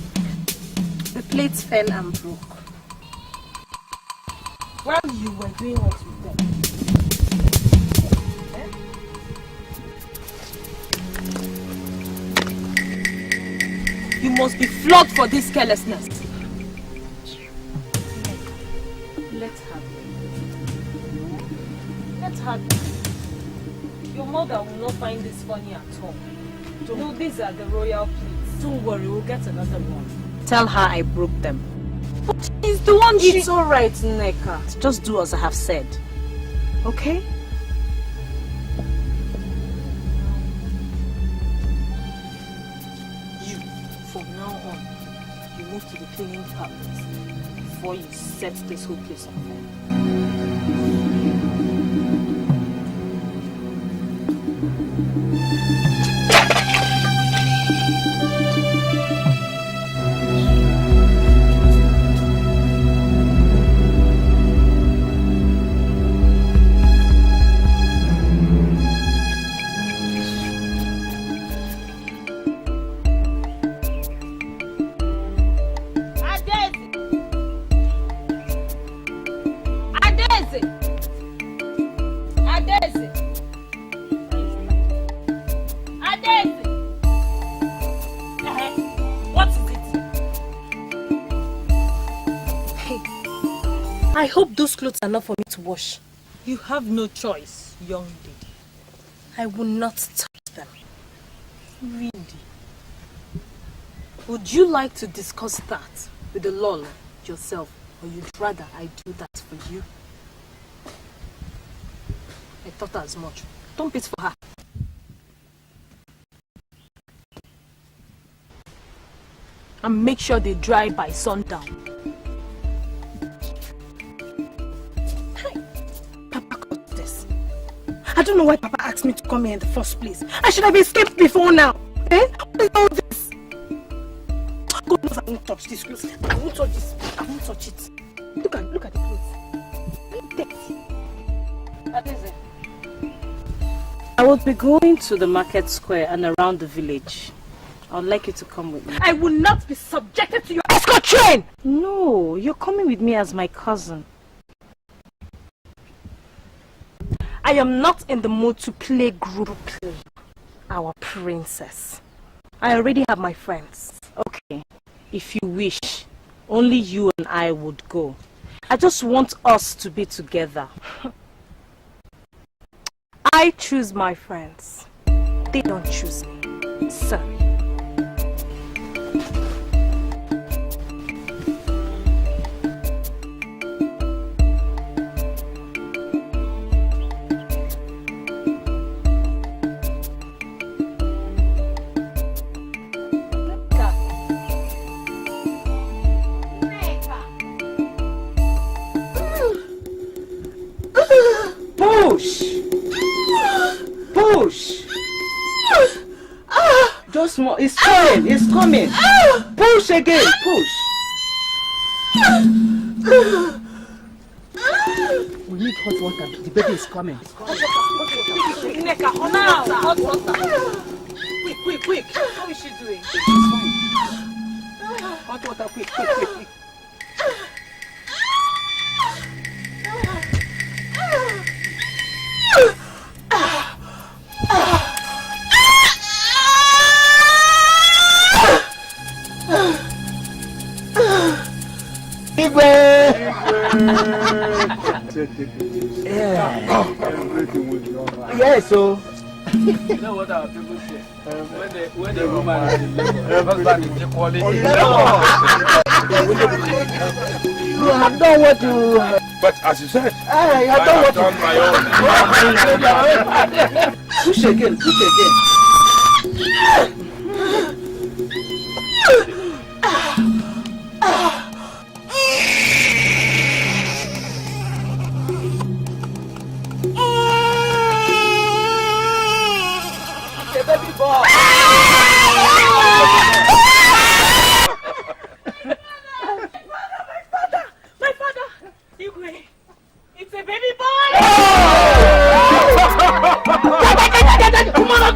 Speaker 15: The plates fell and broke. While you were doing what with them. You must be flogged for this carelessness. Let's have it. Let's have it. Your mother will not find this funny at all. No, these are the royal plates. Don't worry, we'll get another one. Tell her I broke them. But she's the one It's alright, Nneka. Just do as I have said. Okay? You, from now on, you move to the cleaning department before you set this whole place on fire. I hope those clothes are not for me to wash. You have no choice, young lady. I will not touch them. Really? Would you like to discuss that with the law yourself, or you'd rather I do that for you? I thought as much. Don't pay for her. And make sure they dry by sundown. I don't know why Papa asked me to come here in the first place. I should have escaped before now. Eh? What is all this? God knows I won't touch these clothes. I won't touch this. I won't touch it. Look at the clothes. What is it? I will be going to the market square and around the village. I would like you to come with me. I will not be subjected to your escort train! No, you're coming with me as my cousin. I am not in the mood to play group play. Our princess. I already have my friends. Okay, if you wish, only you and I would go. I just want us to be together. I choose my friends. They don't choose me. Sorry.
Speaker 7: Push! Just more. It's coming. It's coming. Push again. Push. We need hot water. The baby is coming.
Speaker 15: Nneka, hot water. Quick. How is she doing?
Speaker 7: Hot water, quick. Yes, so.
Speaker 17: You know what our people say? When the woman is in labor, husband is equally in
Speaker 7: You have done what you...
Speaker 4: But as you said,
Speaker 7: I have done
Speaker 4: my own.
Speaker 7: Push again.
Speaker 15: My father! Igwe! It's a baby boy!
Speaker 16: Umana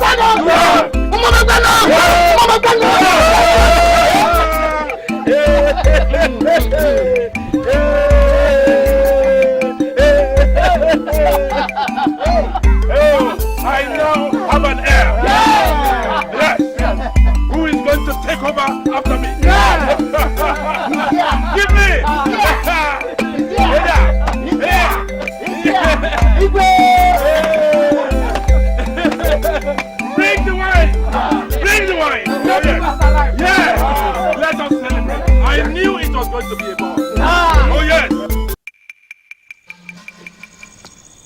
Speaker 5: to be a boy.
Speaker 4: Oh yes.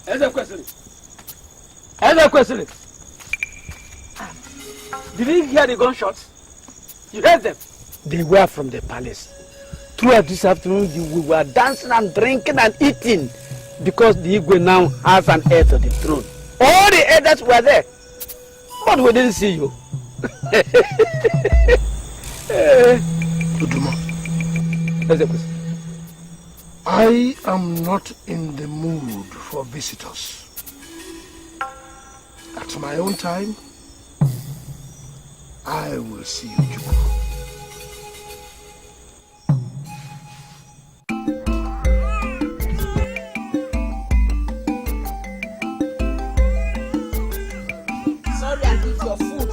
Speaker 17: Another question. Did you hear the gunshots? You heard them?
Speaker 12: They were from the palace. Throughout this afternoon, we were dancing and drinking and eating because the Igwe now has an heir to the throne. All the elders were there, but we didn't see you.
Speaker 6: Uduma, I am not in the mood for visitors. At my own time, I will see you, Chukwu.
Speaker 7: Sorry, I need your food.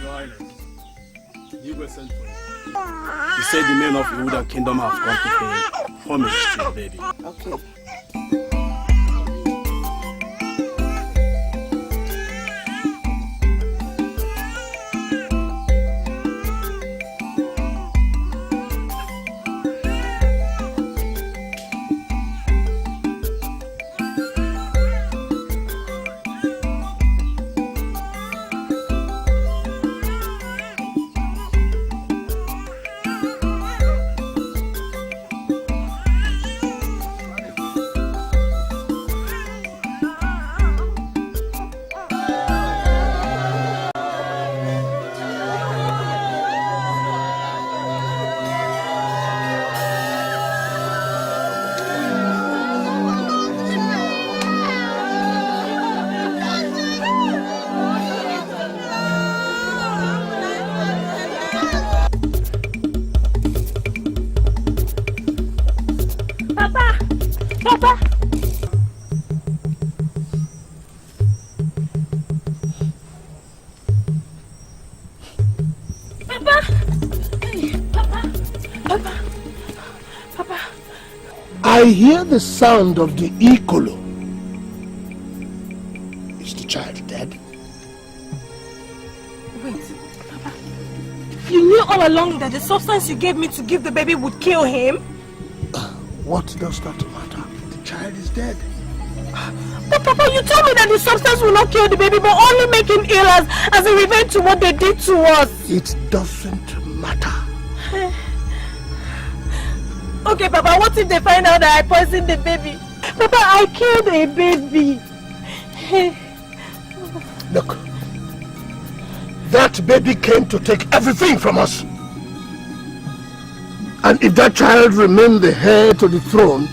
Speaker 17: Your Highness, you were sent for you. He said the men of Yehuda kingdom have come to pay homage to your baby.
Speaker 7: Okay.
Speaker 6: I hear the sound of the Ikolo. Is the child dead?
Speaker 15: Wait, Papa. You knew all along that the substance you gave me to give the baby would kill him?
Speaker 6: What does that matter? The child is dead.
Speaker 15: But Papa, you told me that the substance will not kill the baby but only make him ill as a revenge to what they did to us.
Speaker 6: It doesn't matter.
Speaker 15: Okay, Papa, what if they find out that I poisoned the baby? Papa, I killed a baby.
Speaker 6: Look, that baby came to take everything from us. And if that child remains the heir to the throne,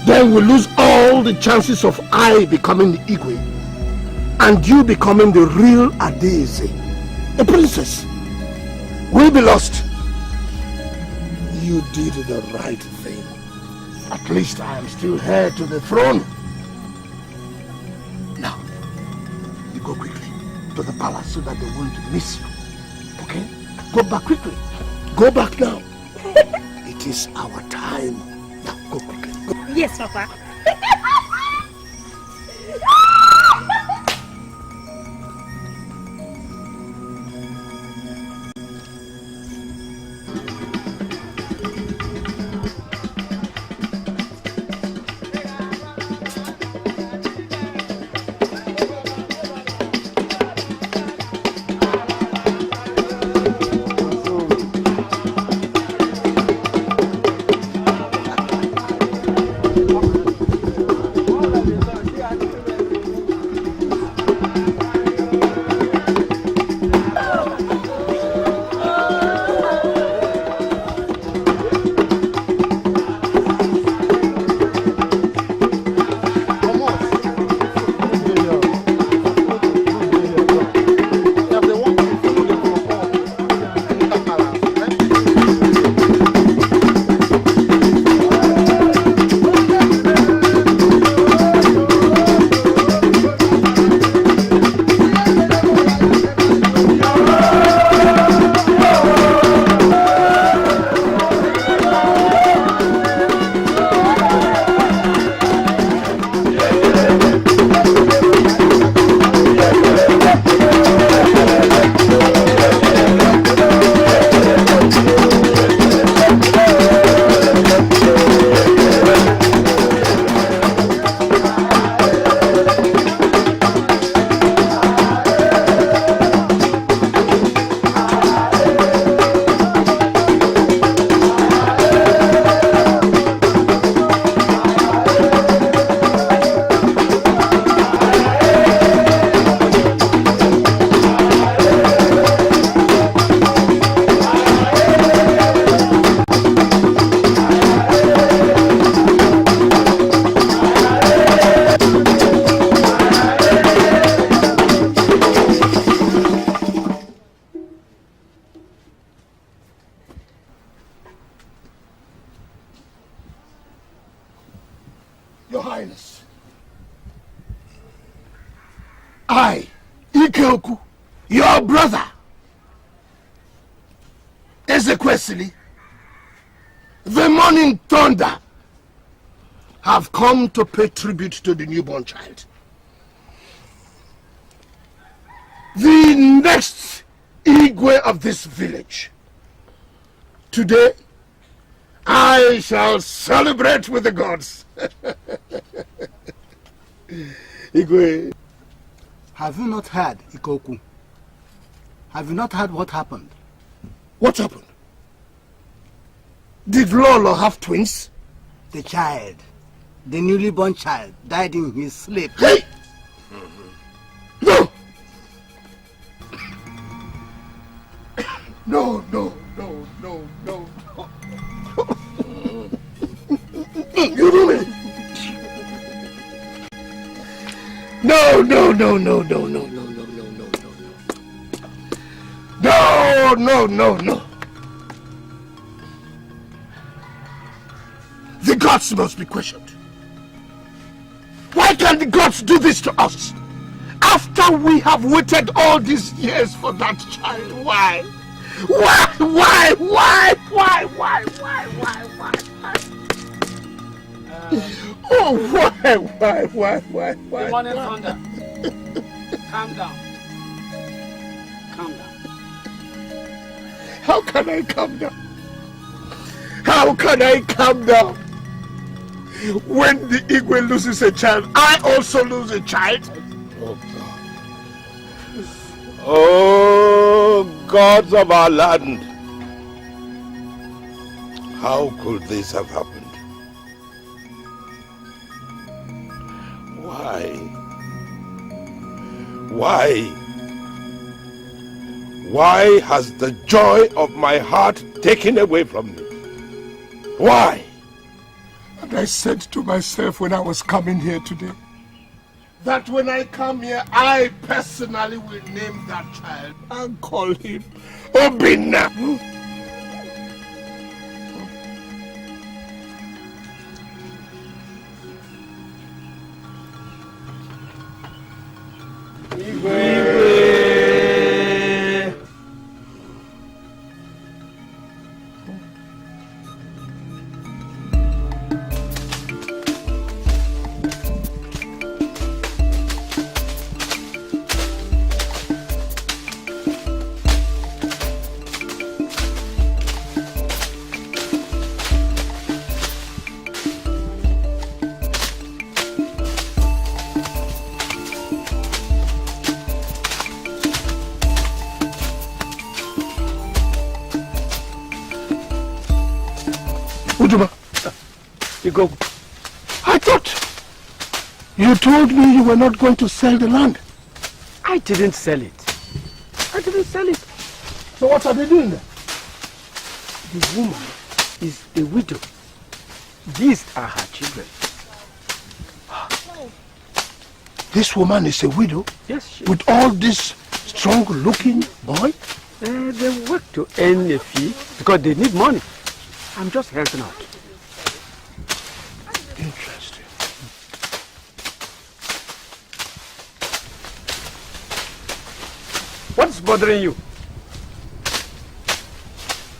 Speaker 6: then we lose all the chances of I becoming the Igwe and you becoming the real Adaeze, a princess. We'll be lost. You did the right thing. At least I am still heir to the throne. Now, you go quickly to the palace so that they won't miss you. Okay? Go back quickly. Go back now. It is our time. Now, go quickly. Go.
Speaker 15: Yes, Papa.
Speaker 6: Your Highness, I, Ikeoku, your brother, Ezekwesili, the Morning Thunder, have come to pay tribute to the newborn child. The next Igwe of this village. Today, I shall celebrate with the gods. Igwe.
Speaker 12: Have you not heard, Ikoku? Have you not heard what happened?
Speaker 6: What happened? Did Lolo have twins?
Speaker 12: The child, the newly born child, died in his sleep.
Speaker 6: Hey! No! No, no, no, no, no. You do it! No, no, no, no, no, no, no, no, no, no, no, no. No, no, no, no. The gods must be questioned. Why can't the gods do this to us? After we have waited all these years for that child, why? Why? Oh, why?
Speaker 12: The Morning Thunder. Calm down. Calm down.
Speaker 6: How can I calm down? How can I calm down? When the Igwe loses a child, I also lose a child.
Speaker 4: Oh, God. Oh, gods of our land. How could this have happened? Why? Why has the joy of my heart taken away from me? Why?
Speaker 6: And I said to myself when I was coming here today, that when I come here, I personally will name that child and call him Obinna. I thought you told me you were not going to sell the land.
Speaker 12: I didn't sell it.
Speaker 6: So what are they doing there?
Speaker 12: The woman is a widow. These are her children.
Speaker 6: This woman is a widow?
Speaker 12: Yes,
Speaker 6: with all this strong-looking boy?
Speaker 12: They work to earn a fee because they need money. I'm just helping out.
Speaker 6: Interesting.
Speaker 12: What's bothering you?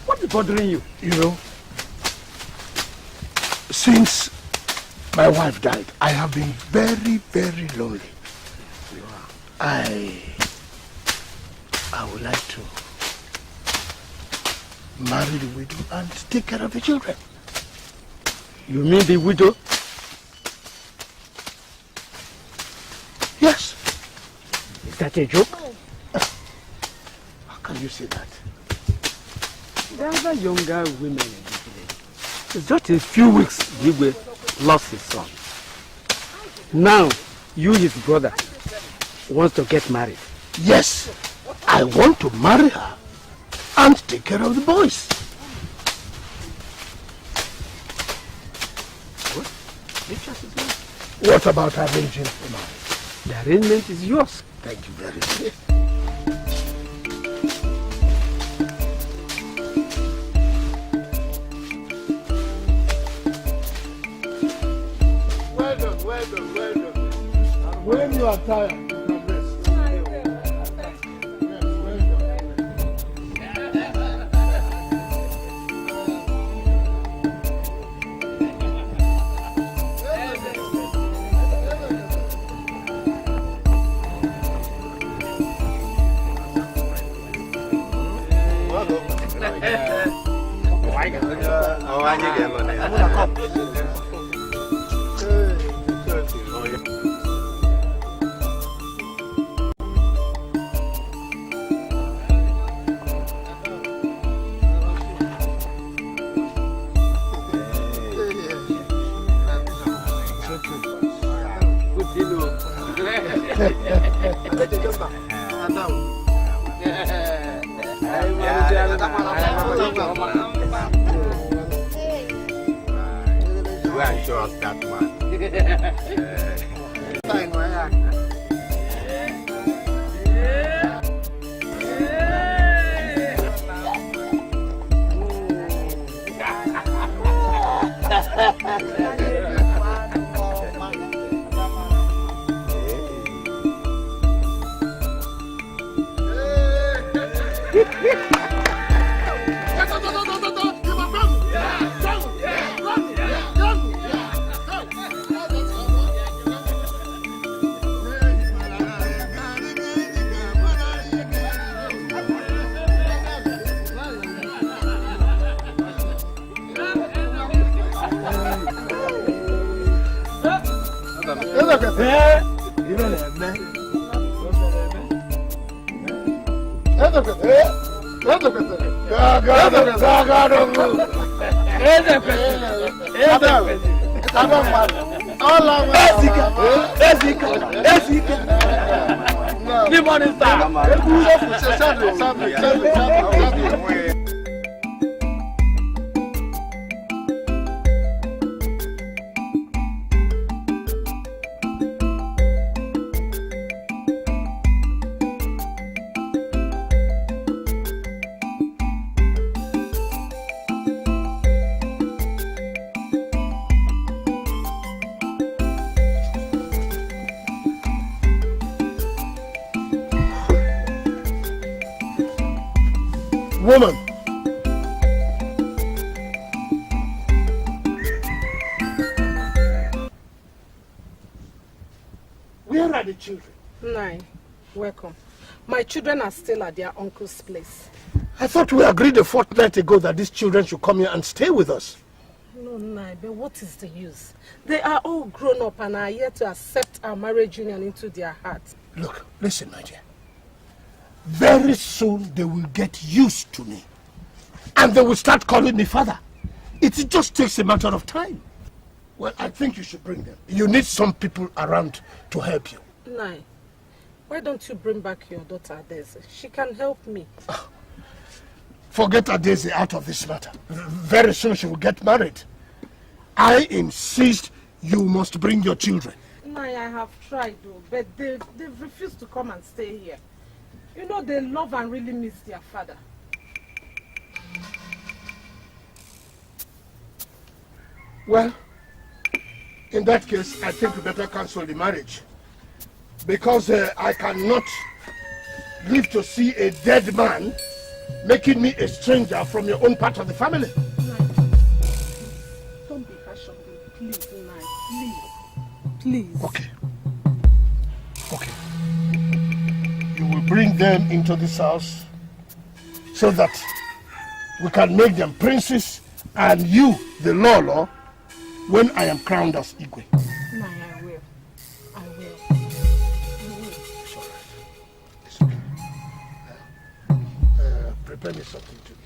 Speaker 12: What's bothering you?
Speaker 6: You know, since my wife died, I have been very, very lonely. I would like to marry the widow and take care of the children.
Speaker 12: You mean the widow?
Speaker 6: Yes.
Speaker 12: Is that a joke?
Speaker 6: How can you say that?
Speaker 12: There are other younger women in the village. It's just a few weeks Igwe lost his son. Now, you, his brother, wants to get married.
Speaker 6: Yes, I want to marry her and take care of the boys. What about arranging for marriage?
Speaker 12: The arrangement is yours.
Speaker 6: Thank you very much. Well done. When you are tired, you can rest. Woman, where are the children?
Speaker 18: Nine, welcome. My children are still at their uncle's place.
Speaker 6: I thought we agreed a fortnight ago that these children should come here and stay with us.
Speaker 18: No, Nai, but what is the use? They are all grown up and are yet to accept our marriage union into their hearts.
Speaker 6: Look, listen, my dear. Very soon they will get used to me. And they will start calling me father. It just takes a matter of time. Well, I think you should bring them. You need some people around to help you.
Speaker 18: Nai, why don't you bring back your daughter Adeze? She can help me.
Speaker 6: Forget Adeze out of this matter. Very soon she will get married. I insist you must bring your children.
Speaker 18: Nai, I have tried though, but they've refused to come and stay here. You know, they love and really miss their father.
Speaker 6: Well, in that case, I think we better cancel the marriage. Because I cannot live to see a dead man making me a stranger from your own part of the family.
Speaker 18: Don't be harsh on them, please, Nai. Please. Please.
Speaker 6: Okay. Okay. You will bring them into this house so that we can make them princes and you, the Lolo, when I am crowned as Igwe.
Speaker 18: Nai, I will. I will.
Speaker 6: It's all right. It's okay. Prepare me something to eat.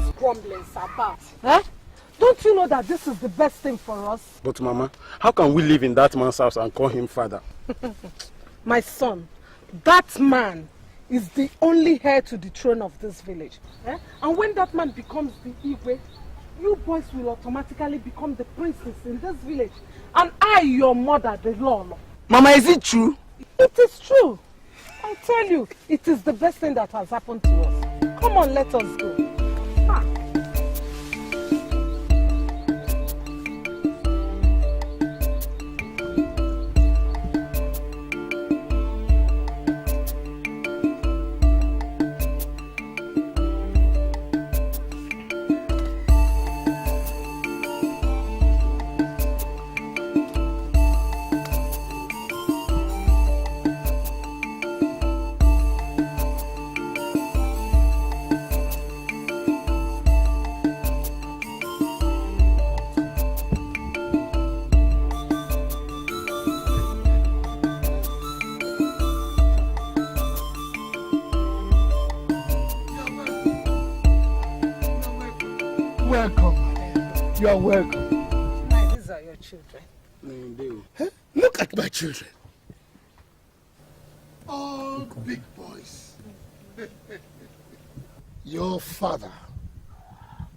Speaker 18: these grumblings about? Eh? Don't you know that this is the best thing for us?
Speaker 17: But Mama, how can we live in that man's house and call him father?
Speaker 18: My son, that man is the only heir to the throne of this village. Eh? And when that man becomes the Igwe, you boys will automatically become the princes in this village. And I, your mother, the Lolo.
Speaker 12: Mama, is it true?
Speaker 18: It is true. I tell you, it is the best thing that has happened to us. Come on, let us go. Ah.
Speaker 6: Welcome, madam. You are welcome.
Speaker 18: These are your children.
Speaker 6: Huh? Look at my children. All big boys. Your father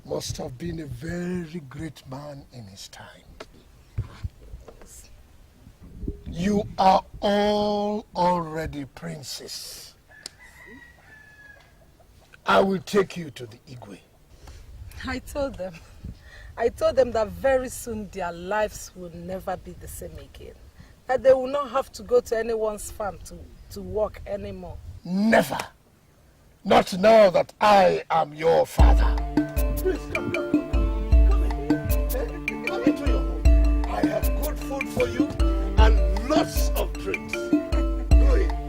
Speaker 6: must have been a very great man in his time. You are all already princes. I will take you to the Igwe.
Speaker 18: I told them that very soon their lives will never be the same again. That they will not have to go to anyone's farm to work anymore.
Speaker 6: Never. Not now that I am your father. Please come into your home. I have good food for you and lots of drinks. Go in.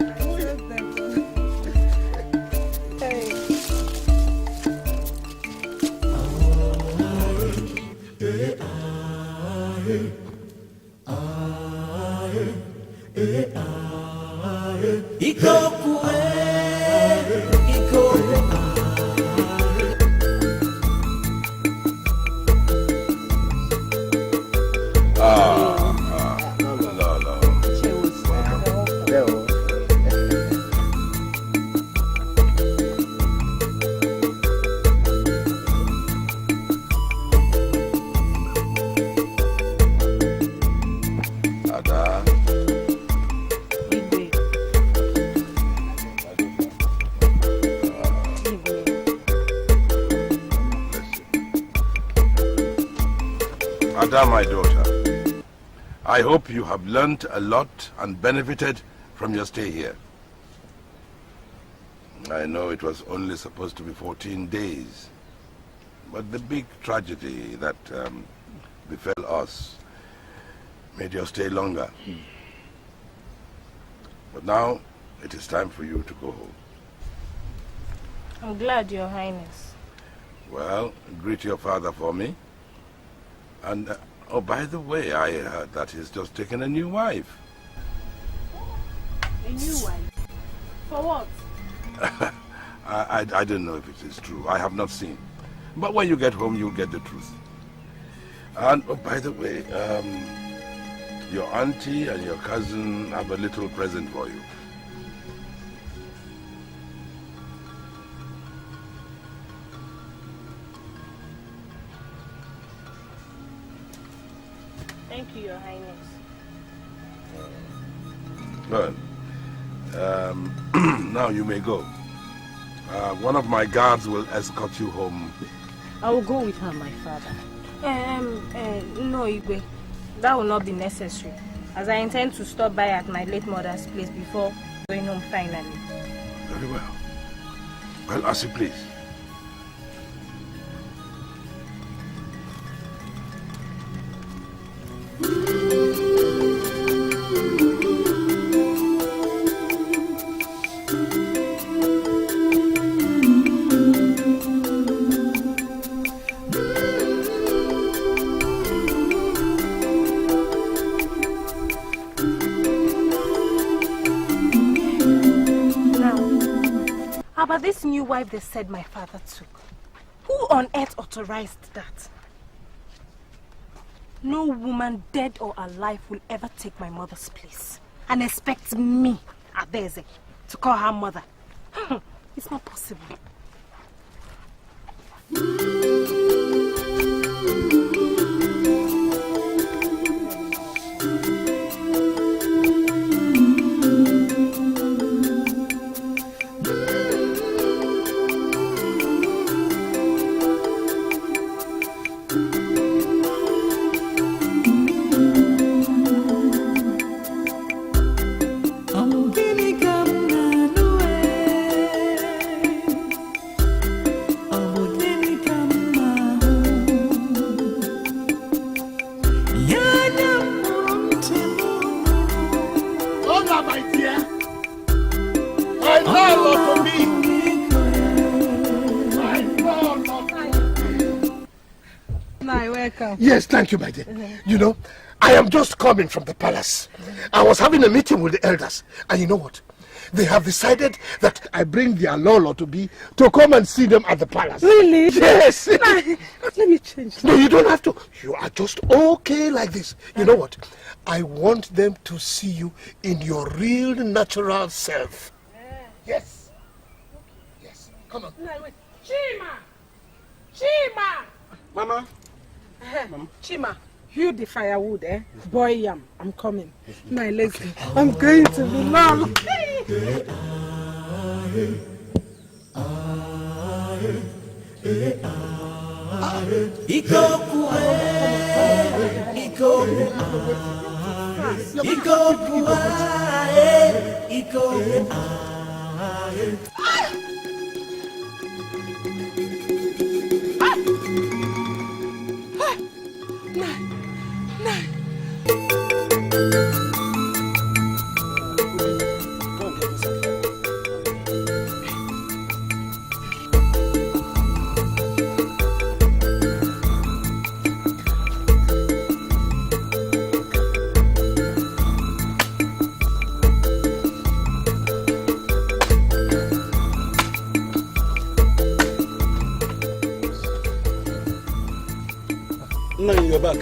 Speaker 4: Ada, my daughter, I hope you have learnt a lot and benefited from your stay here. I know it was only supposed to be 14 days, but the big tragedy that befell us made your stay longer. But now it is time for you to go home.
Speaker 15: I'm glad, Your Highness.
Speaker 4: Well, greet your father for me. And, oh, by the way, I heard that he's just taken a new wife.
Speaker 15: A new wife? For what?
Speaker 4: I don't know if it is true. I have not seen. But when you get home, you'll get the truth. And, oh, by the way, your auntie and your cousin have a little present for you.
Speaker 15: Thank you, Your Highness.
Speaker 4: Good. Now you may go. One of my guards will escort you home.
Speaker 15: I will go with her, my father. No, Igwe. That will not be necessary, as I intend to stop by at my late mother's place before going home finally.
Speaker 4: Very well. Well, as you please.
Speaker 15: About this new wife they said my father took. Who Who on earth authorized that? No woman, dead or alive, will ever take my mother's place and expect me, Adeze, to call her mother. It's not possible.
Speaker 6: Yes, thank you, my dear. You know, I am just coming from the palace. I was having a meeting with the elders, and you know what? They have decided that I bring their Lolo to come and see them at the palace.
Speaker 18: Really?
Speaker 6: Yes.
Speaker 18: Let me change.
Speaker 6: No, you don't have to. You are just okay like this. You know what? I want them to see you in your real natural self. Yes. Yes. Come on.
Speaker 18: Chima! Chima!
Speaker 6: Mama.
Speaker 18: Mama. Chima, hew the firewood, eh? Boy yam, I'm coming. My legs, I'm going to be long.
Speaker 17: You're back.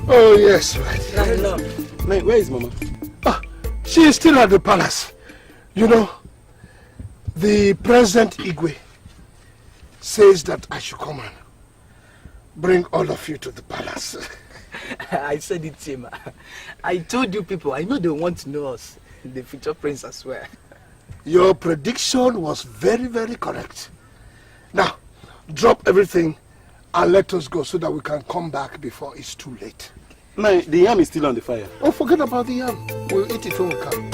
Speaker 6: Oh, yes, right.
Speaker 17: No. Where is Mama?
Speaker 6: She is still at the palace. You know, the President Igwe says that I should come and bring all of you to the palace.
Speaker 12: I said it, Chima. I told you people, I know they want to know us. The future prince, I swear.
Speaker 6: Your prediction was very, very correct. Now, drop everything and let us go so that we can come back before it's too late.
Speaker 17: No, the yam is still on the fire.
Speaker 6: Oh, forget about the yam. We'll eat it when we come.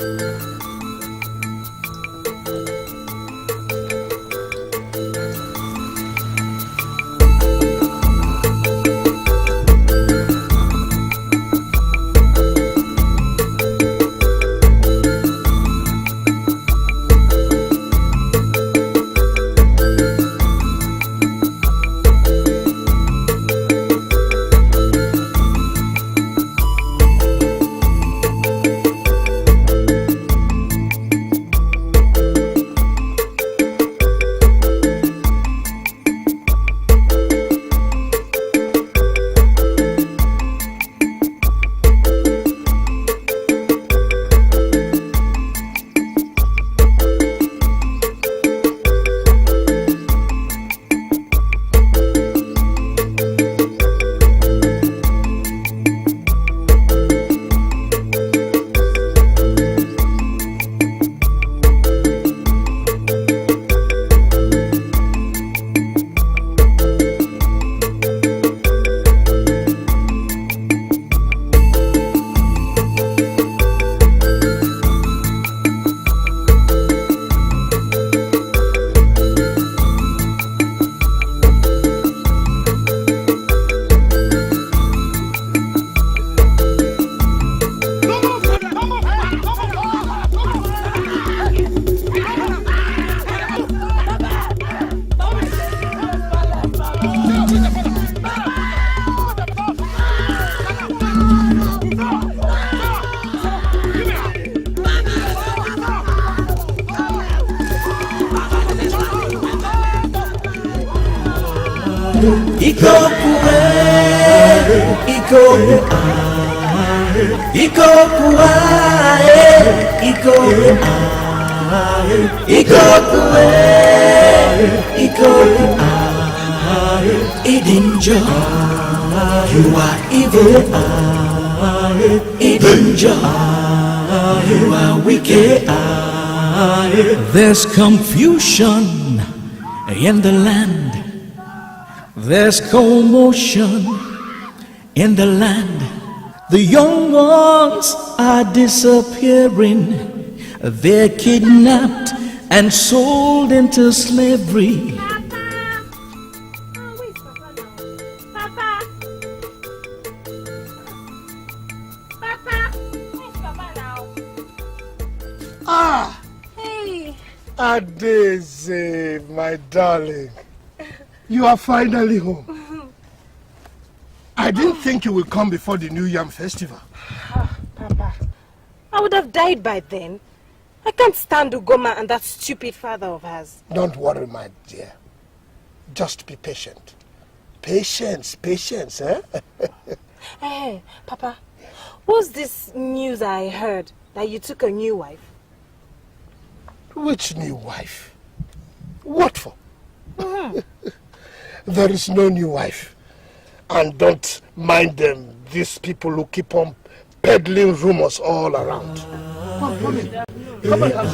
Speaker 19: Danger, you are evil. Danger, you are wicked. There's confusion in the land. There's commotion in the land. The young ones are disappearing. They're kidnapped and sold into slavery.
Speaker 6: Adeze, my darling, you are finally home. I didn't think you would come before the New Yam Festival.
Speaker 18: Papa, I would have died by then. I can't stand Ugoma and that stupid father of hers.
Speaker 6: Don't worry, my dear. Just be patient. Patience, eh?
Speaker 18: Hey, Papa, what's this news I heard that you took a new wife?
Speaker 6: Which new wife? What for? There is no new wife. And don't mind them, these people who keep on peddling rumors all around. Come in. Come and have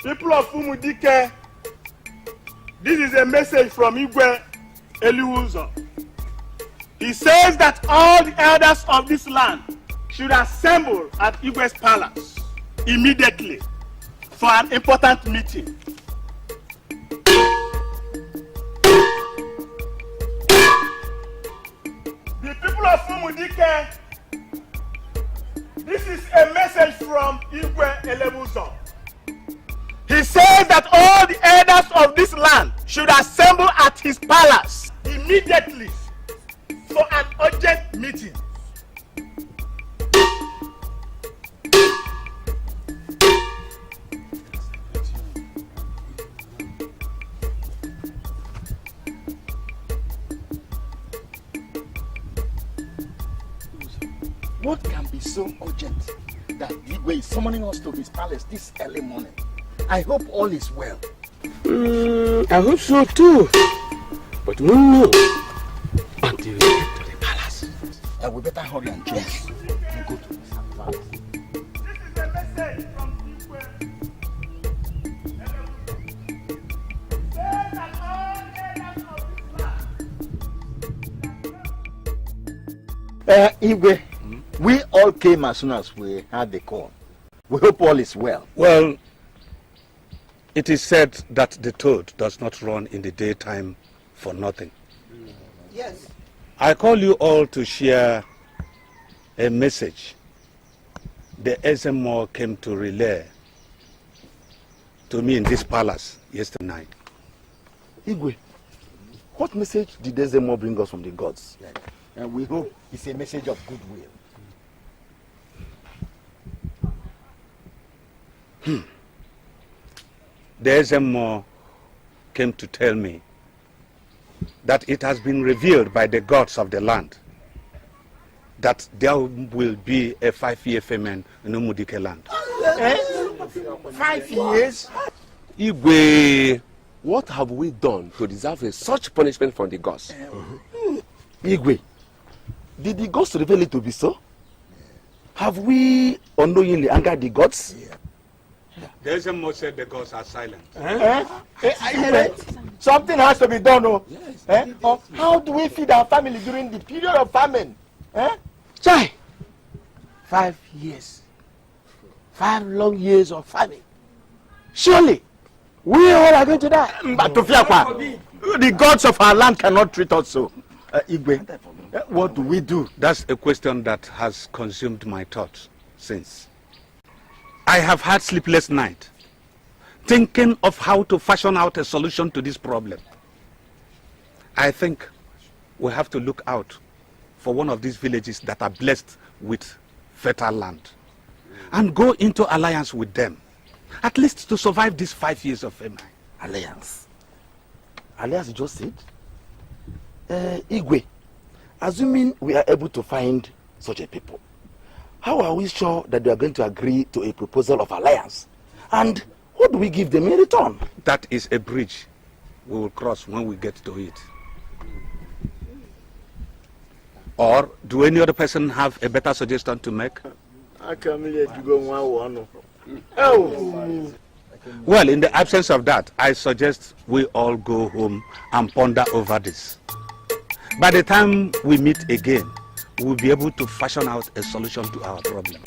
Speaker 20: People of Umudike, this is a message from Igwe Eliuzo. He says that all the elders of this land should assemble at Igwe's palace immediately for an important meeting. The people of Umudike, this is a message from Igwe Eliuzo. He says that all the elders of this land should assemble at his palace immediately for an urgent meeting.
Speaker 14: What can be so urgent that Igwe is summoning us to his palace this early morning? I hope all is well.
Speaker 2: I hope so too. But we won't know until we get to the palace.
Speaker 14: We better hurry and change. And go to his palace.
Speaker 20: This is a message from Igwe. Say that all elders of this land.
Speaker 14: Igwe, we all came as soon as we had the call. We hope all is well.
Speaker 2: Well, it is said that the toad does not run in the daytime for nothing.
Speaker 6: Yes.
Speaker 2: I call you all to share a message the Ezemo came to relay to me in this palace yesterday night.
Speaker 14: Igwe, what message did Ezemo bring us from the gods? And we hope it's a message of goodwill.
Speaker 2: The Ezemo came to tell me that it has been revealed by the gods of the land that there will be a 5-year famine in Umudike land.
Speaker 10: 5 years?
Speaker 2: Igwe,
Speaker 10: what have we done to deserve such punishment from the gods?
Speaker 14: Igwe, did the gods reveal it to be so? Have we unknowingly angered the gods?
Speaker 2: The Ezemo said the gods are silent.
Speaker 6: Something has to be done, oh. Yes. How do we feed our family during the period of famine?
Speaker 14: Chai! 5 years. 5 long years of famine. Surely, we all are going to die. But the gods of our land cannot treat us so. Igwe, what do we do?
Speaker 2: That's a question that has consumed my thoughts since. I have had sleepless nights thinking of how to fashion out a solution to this problem. I think
Speaker 10: we have to look out for one of these villages that are blessed with fertile land and go into alliance with them, at least to survive these 5 years of famine.
Speaker 14: Alliance? Alliance, you just said? Igwe, assuming we are able to find such a people, how are we sure that they are going to agree to a proposal of alliance? And what do we give them in return?
Speaker 10: That is a bridge we will cross when we get to it. Or do any other person have a better suggestion to make? Well, in the absence of that, I suggest we all go home and ponder over this. By the time we meet again, we'll be able to fashion out a solution to our problem.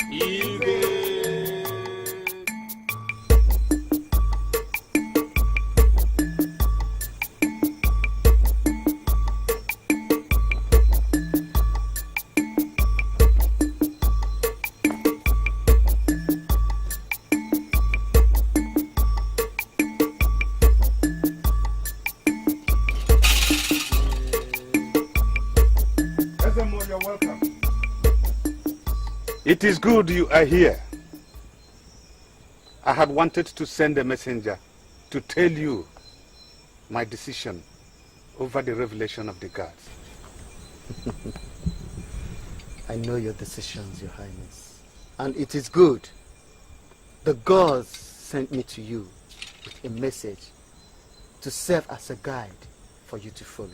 Speaker 10: It is good you are here. I had wanted to send a messenger to tell you my decision over the revelation of the gods.
Speaker 14: I know your decisions, Your Highness. And it is good. The gods sent me to you with a message to serve as a guide for you to follow.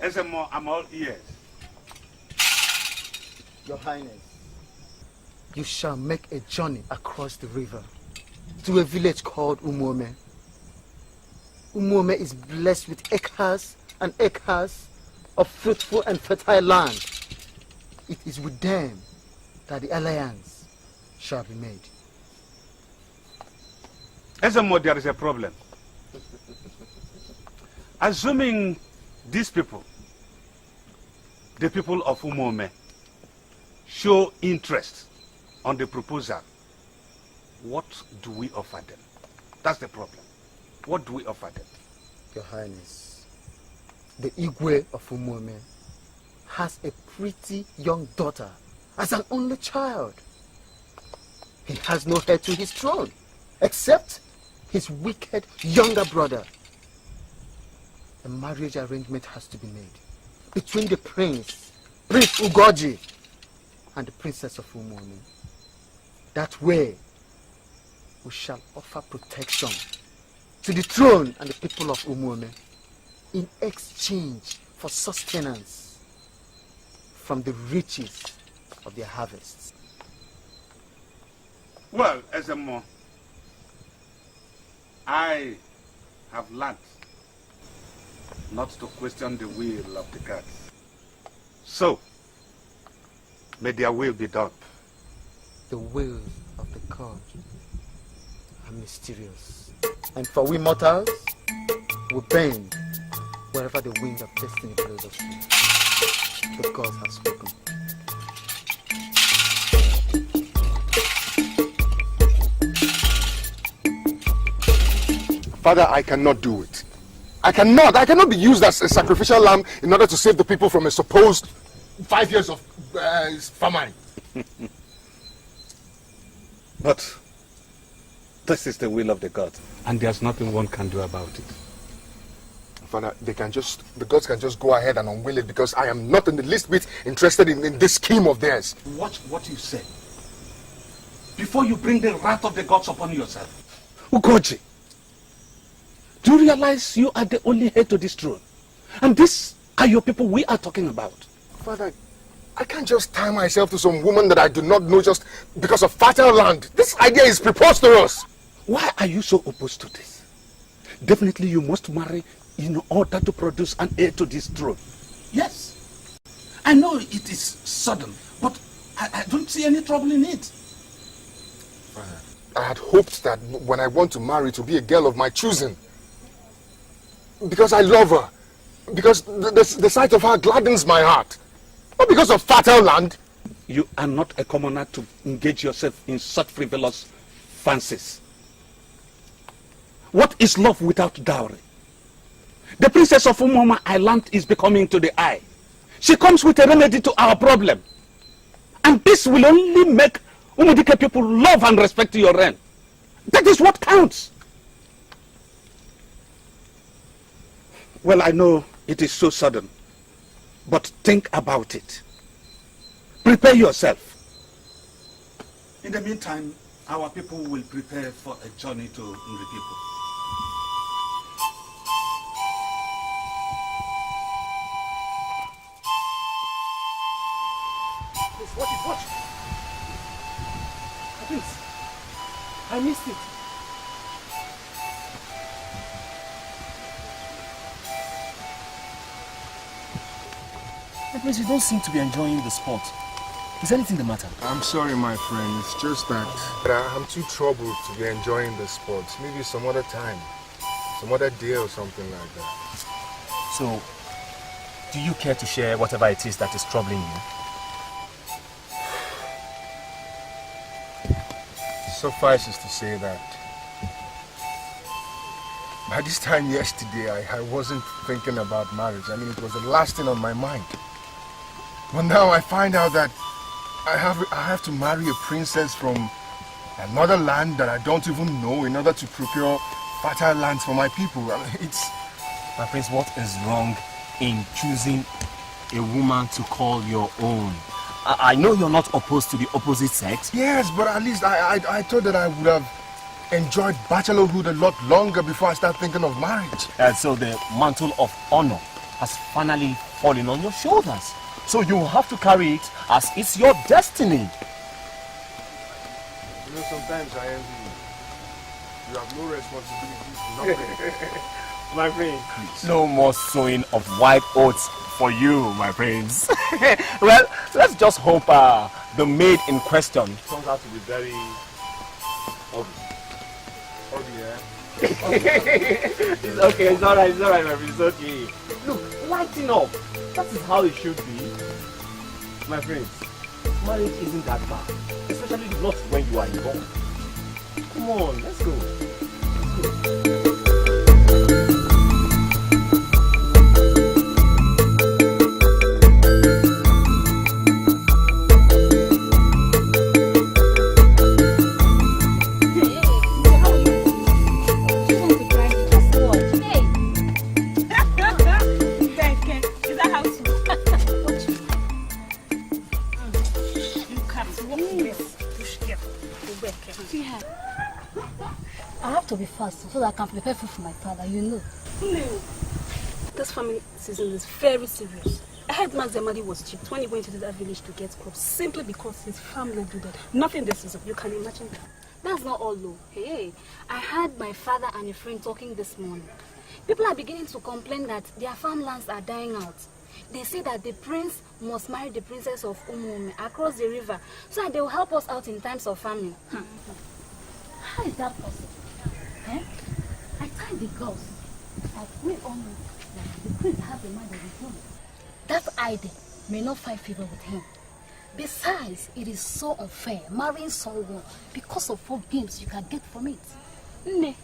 Speaker 10: Ezemo, I'm all ears.
Speaker 14: Your Highness, you shall make a journey across the river to a village called Umuome. Umuome is blessed with acres and acres of fruitful and fertile land. It is with them that the alliance shall be made.
Speaker 10: Ezemo, there is a problem. Assuming these people, the people of Umuome, show interest on the proposal, what do we offer them? That's the problem. What do we offer them?
Speaker 14: Your Highness, the Igwe of Umuome has a pretty young daughter as an only child. He has no heir to his throne except his wicked younger brother. A marriage arrangement has to be made between the Prince Ugoji, and the Princess of Umuome. That way, we shall offer protection to the throne and the people of Umuome in exchange for sustenance from the riches of their harvests.
Speaker 10: Well, Ezemo, I have learned not to question the will of the gods. So, may their will be done.
Speaker 14: The wills of the gods are mysterious. And for we mortals, we bend wherever the wind of destiny blows us to. The gods have spoken.
Speaker 3: Father, I cannot do it. I cannot be used as a sacrificial lamb in order to save the people from a supposed 5 years of famine.
Speaker 10: But this is the will of the gods, and there's nothing one can do about it.
Speaker 3: Father, the gods can just go ahead and unwill it because I am not in the least bit interested in this scheme of theirs.
Speaker 10: Watch what you say before you bring the wrath of the gods upon yourself.
Speaker 3: Ugoji,
Speaker 10: do you realize you are the only heir to this throne? And these are your people we are talking about.
Speaker 3: Father, I can't just tie myself to some woman that I do not know just because of fertile land. This idea is preposterous.
Speaker 10: Why are you so opposed to this? Definitely you must marry in order to produce an heir to this throne. Yes. I know it is sudden, but I don't see any trouble in it.
Speaker 3: I had hoped that when I want to marry to be a girl of my choosing. Because I love her. Because the sight of her gladdens my heart.
Speaker 10: Not because of fertile land. You are not a commoner to engage yourself in such frivolous fancies. What is love without dowry? The princess of Umoma Island is becoming to the eye. She comes with a remedy to our problem. And this will only make Umudike people love and respect your reign. That is what counts. Well, I know it is so sudden, but think about it. Prepare yourself. In the meantime, our people will prepare for a journey to Nripipo.
Speaker 14: Watch. Please. I missed it.
Speaker 21: Prince, you don't seem to be enjoying the sport. Is anything the matter?
Speaker 22: I'm sorry, my friend. It's just that I'm too troubled to be enjoying the sport. Maybe some other time. Some other day or something like that.
Speaker 21: So, do you care to share whatever it is that is troubling you?
Speaker 22: Suffices to say that by this time yesterday, I wasn't thinking about marriage. I mean, it was the last thing on my mind. But now I find out that I have to marry a princess from another land that I don't even know in order to procure fertile lands for my people. I mean,
Speaker 21: My prince, what is wrong in choosing a woman to call your own? I know you're not opposed to the opposite sex.
Speaker 22: Yes, but at least I thought that I would have enjoyed bachelorhood a lot longer before I start thinking of marriage.
Speaker 21: And so the mantle of honor has finally fallen on your shoulders. So you have to carry it as it's your destiny.
Speaker 22: You know, sometimes I envy you. You have no responsibilities, nothing.
Speaker 21: My friend, no more sowing of white oats for you, my prince. Well, let's just hope the maid in question turns out to be very ugly. It's okay, it's alright, my friend, it's okay. Look, lighten up. That is how it should be. My friends, marriage isn't that bad. Especially not when you are young. Come on, let's go. Let's go.
Speaker 23: I have to be fast so that I can prepare food for my father, you know.
Speaker 7: No. This family season is very serious. I heard Max Zemadi was cheap when he went into that village to get crops simply because his family did that. Nothing this season. You can imagine that.
Speaker 23: That's not all though. Hey, I heard my father and a friend talking this morning. People are beginning to complain that their farmlands are dying out. They say that the prince must marry the princess of Umume across the river so that they will help us out in times of famine. How is that possible? Eh? I tied the girls. We all know that the prince has a mind of his own. That idea may not find favor with him. Besides, it is so unfair marrying someone because of what gains you can get from it.
Speaker 7: Ne.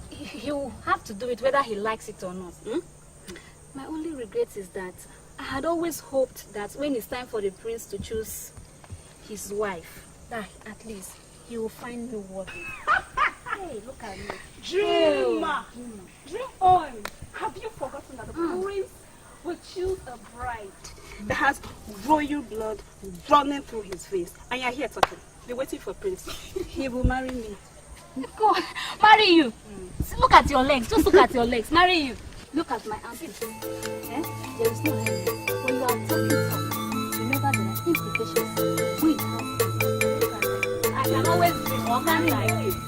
Speaker 7: He will have to do it whether he likes it or not.
Speaker 23: My only regret is that I had always hoped that when it's time for the prince to choose his wife, that at least he will find me worthy. Hey, look at me.
Speaker 7: Dream on. Have you forgotten that the prince will choose a bride that has royal blood running through his face? And you're here talking. Be waiting for prince. He will marry me.
Speaker 23: Go on, marry you. See, look at your legs. Just look at your legs. Marry you. Look at my armpits. Eh? There is no end. When you are talking talk, remember there are implications. We have. I can always be organized.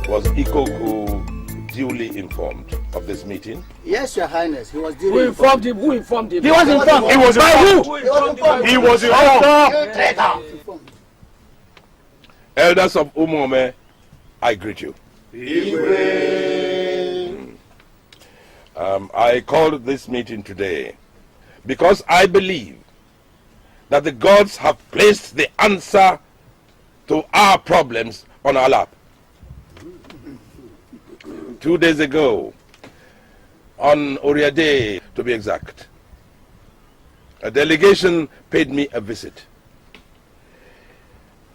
Speaker 4: Was Ikoku informed of this meeting?
Speaker 8: Yes, Your Highness. He was
Speaker 12: Who informed him? Who informed him?
Speaker 8: He was informed.
Speaker 12: He was
Speaker 8: By
Speaker 12: informed.
Speaker 8: who?
Speaker 12: He was informed.
Speaker 4: Elders of Umome, I greet you. I called this meeting today because I believe that the gods have placed the answer to our problems on our lap. 2 days ago, on Oria Day to be exact, a delegation paid me a visit.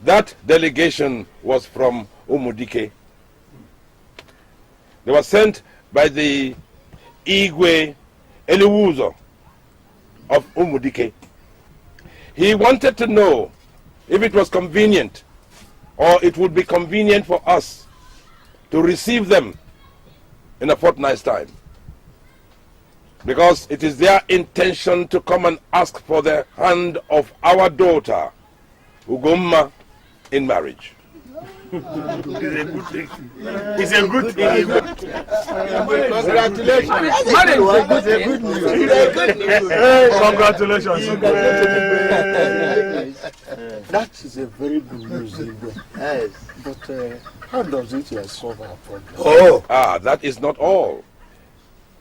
Speaker 4: That delegation was from Umudike. They were sent by the Igwe Eliwuzo of Umudike. He wanted to know if it was convenient or it would be convenient for us to receive them in a fortnight's time, because it is their intention to come and ask for the hand of our daughter Ugomma in marriage.
Speaker 20: It's a good thing.
Speaker 8: Congratulations.
Speaker 20: Congratulations.
Speaker 6: That is a very good news, Igwe. Yes. But how does it solve our problem?
Speaker 4: That is not all.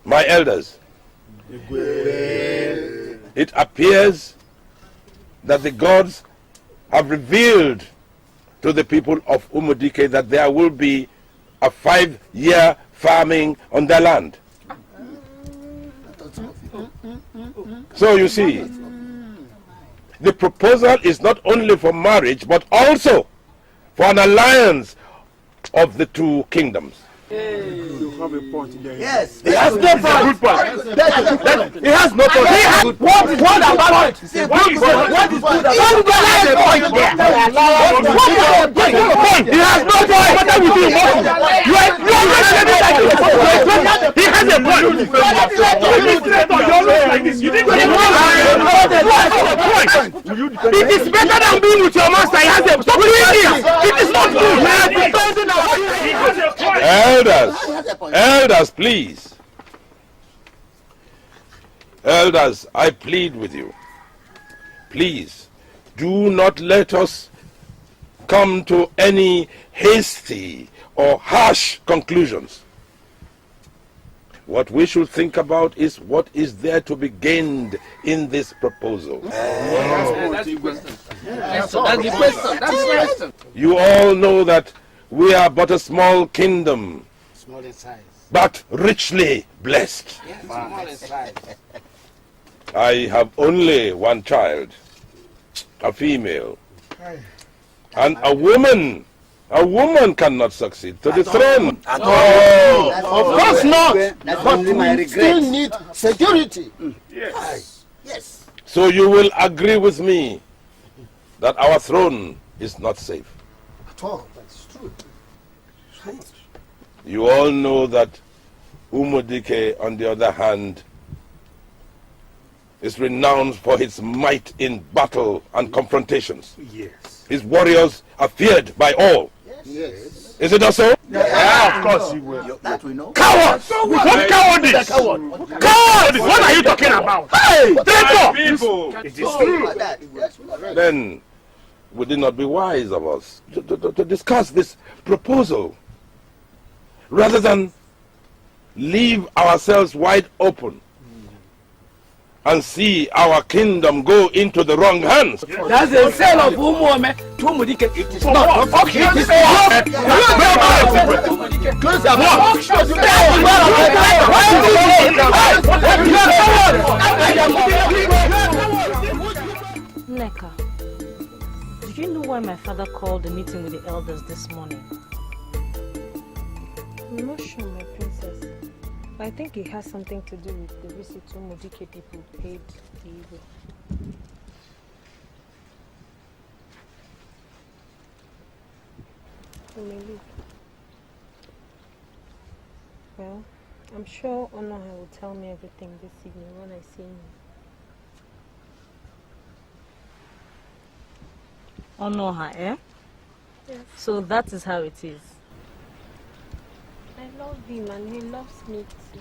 Speaker 4: My elders, it appears that the gods have revealed to the people of Umudike that there will be a 5-year farming on their land. So you see, the proposal is not only for marriage but also for an alliance of the two kingdoms.
Speaker 20: You have a point there.
Speaker 8: Yes.
Speaker 20: He has no point.
Speaker 8: He has no point.
Speaker 20: He has
Speaker 8: what about it? What is good about it?
Speaker 2: He has no point. What are we doing? You are he has a point. You didn't it is better than being with your master. He has a point. It is not
Speaker 4: good. Elders, please. Elders, I plead with you. Please, do not let us come to any hasty or harsh conclusions. What we should think about is what is there to be gained in this proposal.
Speaker 12: That's the question.
Speaker 4: You all know that we are but a small kingdom,
Speaker 8: Small in size.
Speaker 4: but richly blessed.
Speaker 8: Yes, small in size.
Speaker 4: I have only one child, a female, and a woman. A woman cannot succeed to the throne.
Speaker 6: Of course not. But we still need security.
Speaker 20: Yes.
Speaker 8: Yes.
Speaker 4: So you will agree with me that our throne is not safe.
Speaker 6: At all. That's true.
Speaker 4: You all know that Umudike, on the other hand, is renowned for his might in battle and confrontations.
Speaker 20: Yes.
Speaker 4: His warriors are feared by all.
Speaker 6: Yes.
Speaker 4: Is it not so?
Speaker 20: Yeah, of course you will.
Speaker 8: That we know.
Speaker 2: Cowards! What cowardice? Cowards! What are you talking about? Hey! Traitor!
Speaker 20: People, it is true.
Speaker 4: Then would it not be wise of us to discuss this proposal rather than leave ourselves wide open and see our kingdom go into the wrong hands?
Speaker 12: That's the sale of Umuome to Umudike. It is not.
Speaker 2: Okay.
Speaker 12: It is
Speaker 15: Neka, do you know why my father called a meeting with the elders this morning?
Speaker 1: I'm not sure, my princess. But I think it has something to do with the visit to Umudike people paid the Igwe. Maybe. Well, I'm sure Onoha will tell me everything this evening when I see him.
Speaker 15: Onoha, eh?
Speaker 1: Yes.
Speaker 15: So that is how it is.
Speaker 1: I
Speaker 15: I love him and he loves me too.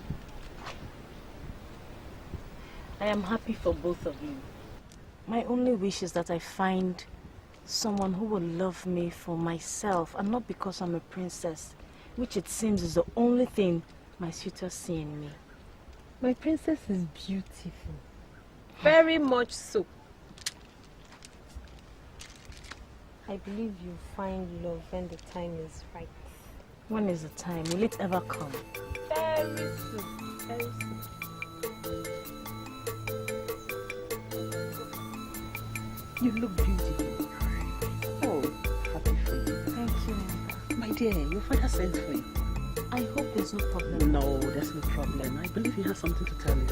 Speaker 15: I am happy for both of you. My only wish is that I find someone who will love me for myself and not because I'm a princess, which it seems is the only thing my suitors see in me.
Speaker 9: My princess is beautiful.
Speaker 15: Very much so.
Speaker 9: I believe you'll find love when the time is right.
Speaker 15: When is the time? Will it ever come?
Speaker 9: Very soon. Very soon.
Speaker 7: You look beautiful. Oh, happy for you.
Speaker 15: Thank you.
Speaker 7: My dear, your father sent for you.
Speaker 15: I hope there's no problem.
Speaker 7: No, there's no problem. I believe he has something to tell you.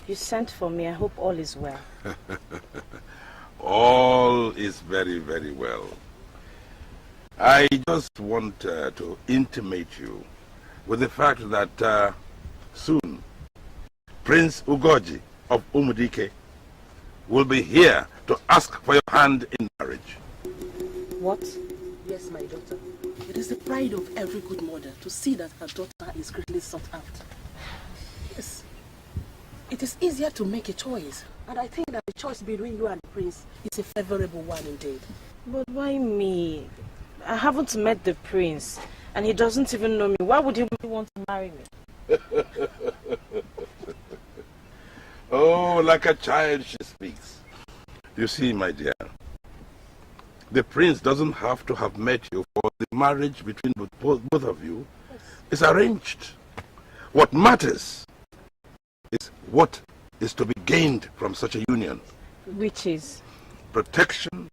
Speaker 15: You sent for me. I hope all is well.
Speaker 4: All is very, very well. I just want to intimate you with the fact that soon Prince Ugoji of Umudike will be here to ask for your hand in marriage.
Speaker 7: What? Yes, my daughter. It is the pride of every good mother to see that her daughter is greatly sought after. Yes. It is easier to make a choice, and I think that the choice between you and the prince is a favorable one indeed.
Speaker 15: But why me? I haven't met the prince, and he doesn't even know me. Why would he want to marry me?
Speaker 4: Oh, like a child she speaks. You see, my dear, the prince doesn't have to have met you for the marriage between both of you. It's arranged. What matters is what is to be gained from such a union.
Speaker 15: Which is?
Speaker 4: Protection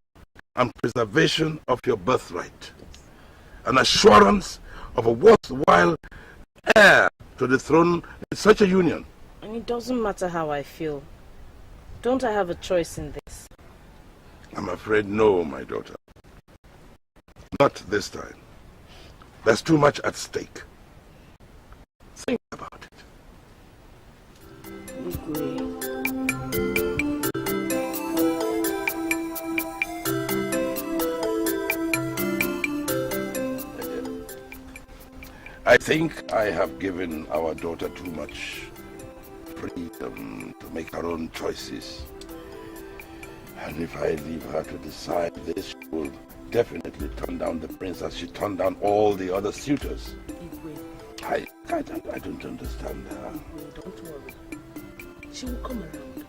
Speaker 4: and preservation of your birthright. An assurance of a worthwhile heir to the throne in such a union.
Speaker 15: And it doesn't matter how I feel. Don't I have a choice in this?
Speaker 4: I'm afraid no, my daughter. Not this time. There's too much at stake. Think about it. I think I have given our daughter too much freedom to make her own choices. And if I leave her to decide this, she will definitely turn down the prince as she turned down all the other suitors. I don't understand her.
Speaker 7: Don't worry. She will come around.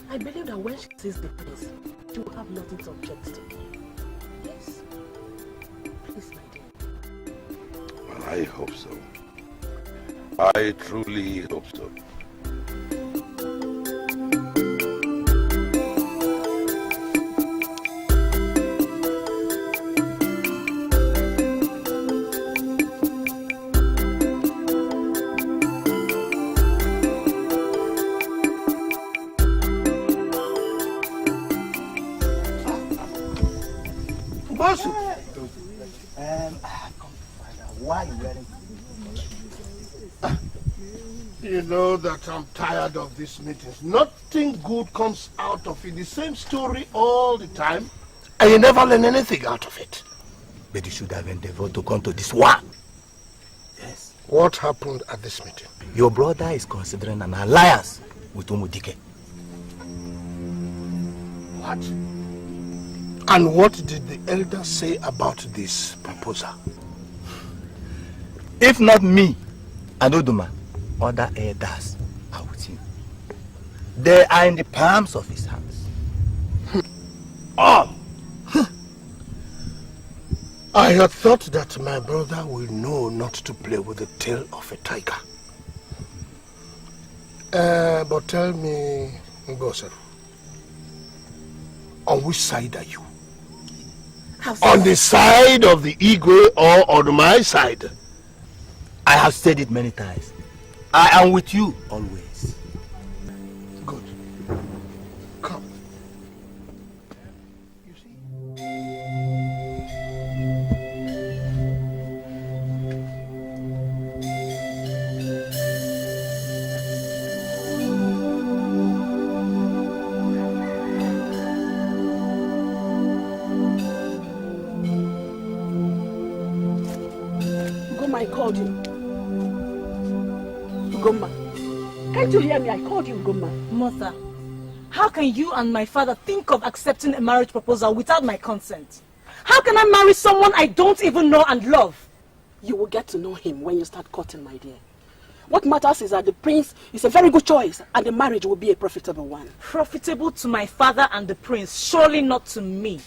Speaker 7: I believe that when she sees the prince, she will have nothing to object to. Yes. Please, my dear.
Speaker 4: Well, I hope so. I truly hope so.
Speaker 6: You know that I'm tired of these meetings. Nothing good comes out of it. The same story all the time. And you never learn anything out of it.
Speaker 14: But you should have endeavored to come to this one.
Speaker 6: Yes. What happened at this meeting?
Speaker 14: Your brother is considering an alliance with Umudike.
Speaker 6: What? And what did the elders say about this proposal?
Speaker 14: If not me and Oduma, other elders are with him. They are in the palms of his hands.
Speaker 6: All. I had thought that my brother will know not to play with the tail of a tiger. But tell me, Ngoseru, on which side are you? On the side of the Igwe or on my side?
Speaker 8: I have said it many times. I am with you always.
Speaker 6: Good. Come.
Speaker 7: Ugomma, I called you. Ugomma, can't you hear me? I called you, Ugomma.
Speaker 15: Mother, how can you and my father think of accepting a marriage proposal without my consent? How can I marry someone I don't even know and love?
Speaker 7: You will get to know him when you start courting, my dear. What matters is that the prince is a very good choice and the marriage will be a profitable one.
Speaker 15: Profitable to my father and the prince, surely not to me.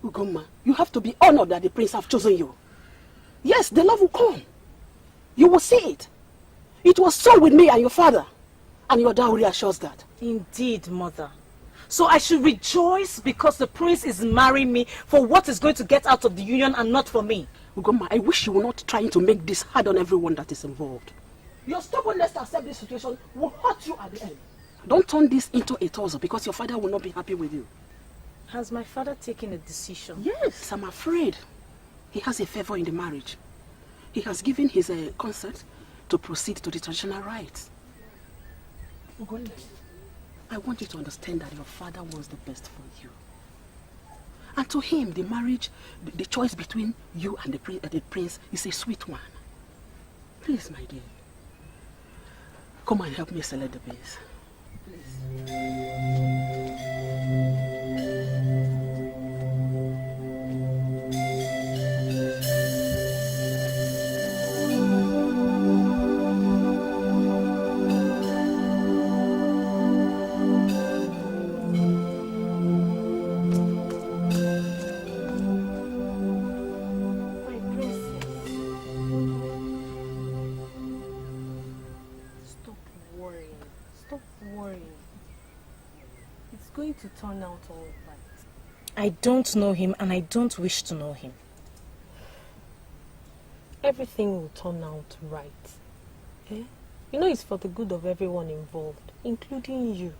Speaker 7: Ugomma, you have to be honored that the prince have chosen you. Yes, the love will come. You will see it. It was so with me and your father. And your dowry assures that.
Speaker 15: Indeed, mother. So I should rejoice because the prince is marrying me for what is going to get out of the union and not for me.
Speaker 7: Ugomma, I wish you were not trying to make this hard on everyone that is involved. Your stubbornness to accept this situation will hurt you at the end. Don't turn this into a tussle because your father will not be happy with you.
Speaker 15: Has my father taken a decision?
Speaker 7: Yes, I'm afraid. He has a favor in the marriage. He has given his consent to proceed to the traditional rites. Ugomma, I want you to understand that your father wants the best for you. And to him, the marriage, the choice between you and the prince is a sweet one. Please, my dear. Come and help me select the beans. Please.
Speaker 15: To turn out all right. I don't know him and I don't wish to know him.
Speaker 9: Everything will turn out right. Eh? You know it's for the good of everyone involved, including you.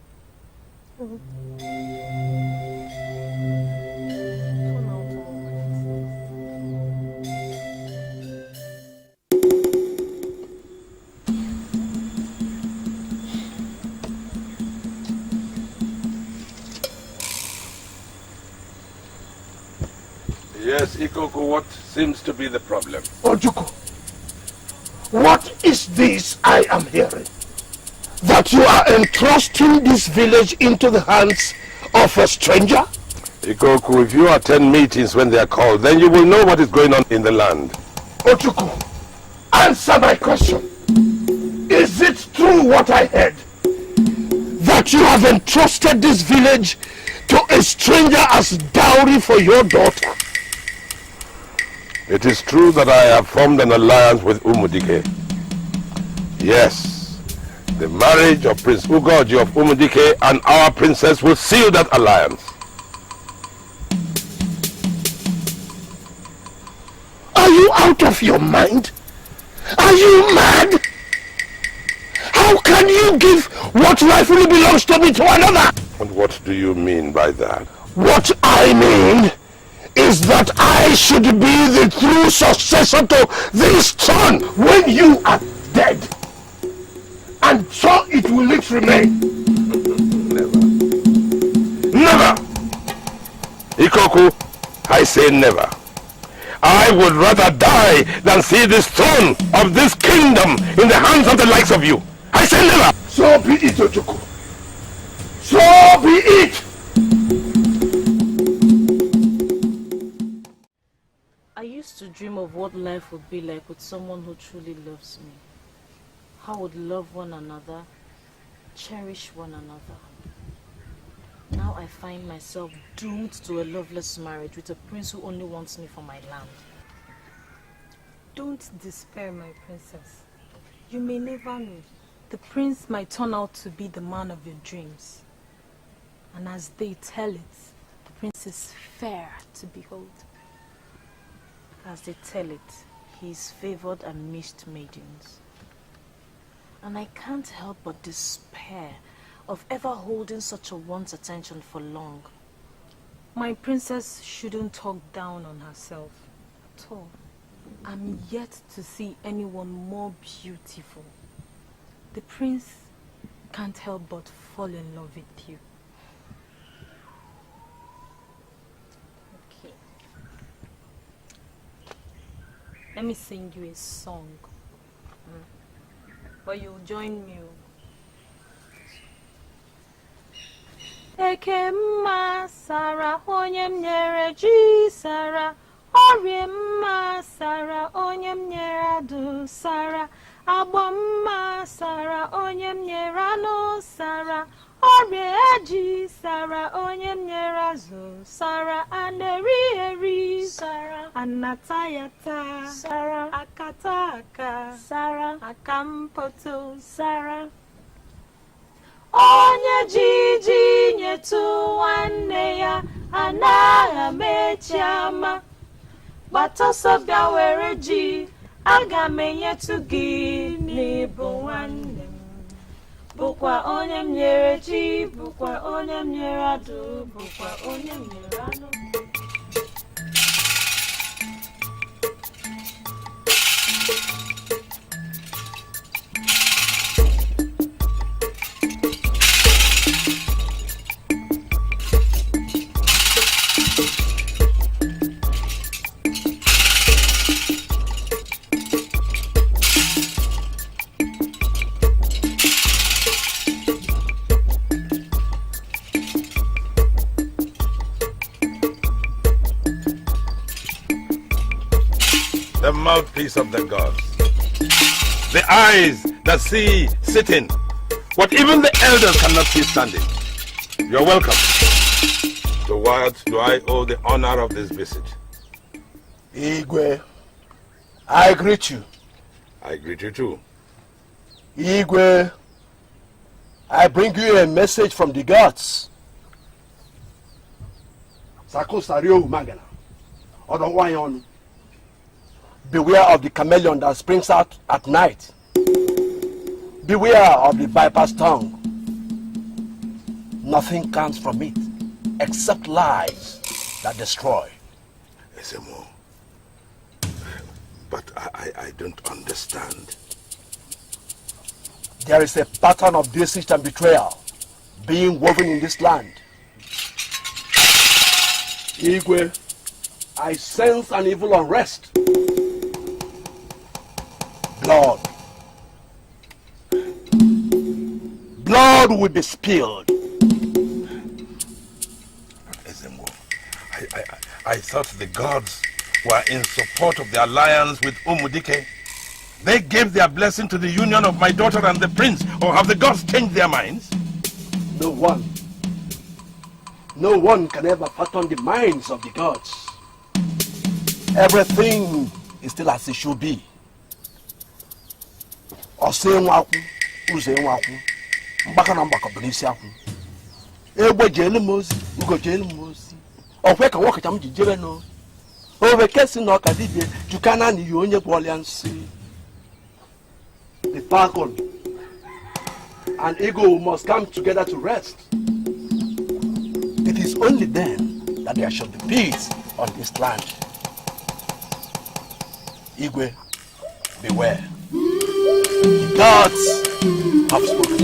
Speaker 4: Yes, Ikoku, what seems to be the problem?
Speaker 6: Ojuko, what is this I am hearing? That you are entrusting this village into the hands of a stranger?
Speaker 4: Ikoku, if you attend meetings when they are called, then you will know what is going on in the land.
Speaker 6: Ojuko, answer my question. Is it true what I heard? That you have entrusted this village to a stranger as dowry for your daughter?
Speaker 4: It is true that I have formed an alliance with Umudike. Yes, the marriage of Prince Ugoji of Umudike and our princess will seal that alliance.
Speaker 6: Are you out of your mind? Are you mad? How can you give what rightfully belongs to me to another?
Speaker 4: And what do you mean by that?
Speaker 6: What I mean is that I should be the true successor to this throne when you are dead. And so it will remain.
Speaker 4: Never. Never! Ikoku, I say never. I would rather die than see this throne of this kingdom in the hands of the likes of you. I say never!
Speaker 6: So be it, Ojuko. So be it!
Speaker 15: I used to dream of what life would be like with someone who truly loves me. How would love one another, cherish one another. Now I find myself doomed to a loveless marriage with a prince who only wants me for my land.
Speaker 9: Don't despair, my princess. You may never know. The prince might turn out to be the man of your dreams. And as they tell it, the prince is fair to behold. As they tell it, he's favored amidst maidens. And I can't help but despair of ever holding such a one's attention for long. My princess shouldn't talk down on herself at all. I'm yet to see anyone more beautiful. The prince can't help but fall in love with you. Okay. Let me sing you a song. But you'll join me. Ekemma Sara onyem nyere ji Sara Oriemma Sara onyem nyere adu Sara Agbomma Sara onyem nyere anu Sara Orieji Sara onyem nyere azu Sara Aneri Sara Anatayata Sara Akataka Sara Akampoto Sara Onye jiji nyetu nwanne ya anaghị mechi ama gbataọsọ bịa were ji aga m enyetu gị n'ịbụ nwanne m bụkwa onye m nyere ji bụkwa onye m nyere adụ bụkwa onye m nyere anụ.
Speaker 4: The mouthpiece of the gods, the eyes that see sitting, what even the elders cannot see standing. You're welcome. To what do I owe the honor of this visit?
Speaker 14: Igwe, I greet you.
Speaker 4: I greet you too.
Speaker 14: Igwe, I bring you a message from the gods. Sako Sario Magana, Odonwayon. Beware of the chameleon that springs out at night. Beware of the viper's tongue. Nothing comes from it except lies that destroy.
Speaker 4: Ezemo, but I don't understand.
Speaker 14: There is a pattern of deceit and betrayal being woven in this land. Igwe, I sense an evil unrest. Blood. Blood will be spilled.
Speaker 4: Ezemo, I thought the gods were in support of the alliance with Umudike. They gave their blessing to the union of my daughter and the prince, or have the gods changed their minds?
Speaker 14: No one can ever fathom the minds of the gods. Everything is still as it should be. Ose nwaku, uze nwaku, mbaka na mbaka bunisi aku. Egbe jelu mozi, ugo jelu mozi. Okwe ka woka cham jijebe no. Owe kesi no ka dibie, jukana ni onye gwoliansi. The falcon and eagle must come together to rest. It is only then that there shall be peace on this land. Igwe, beware. The gods have spoken.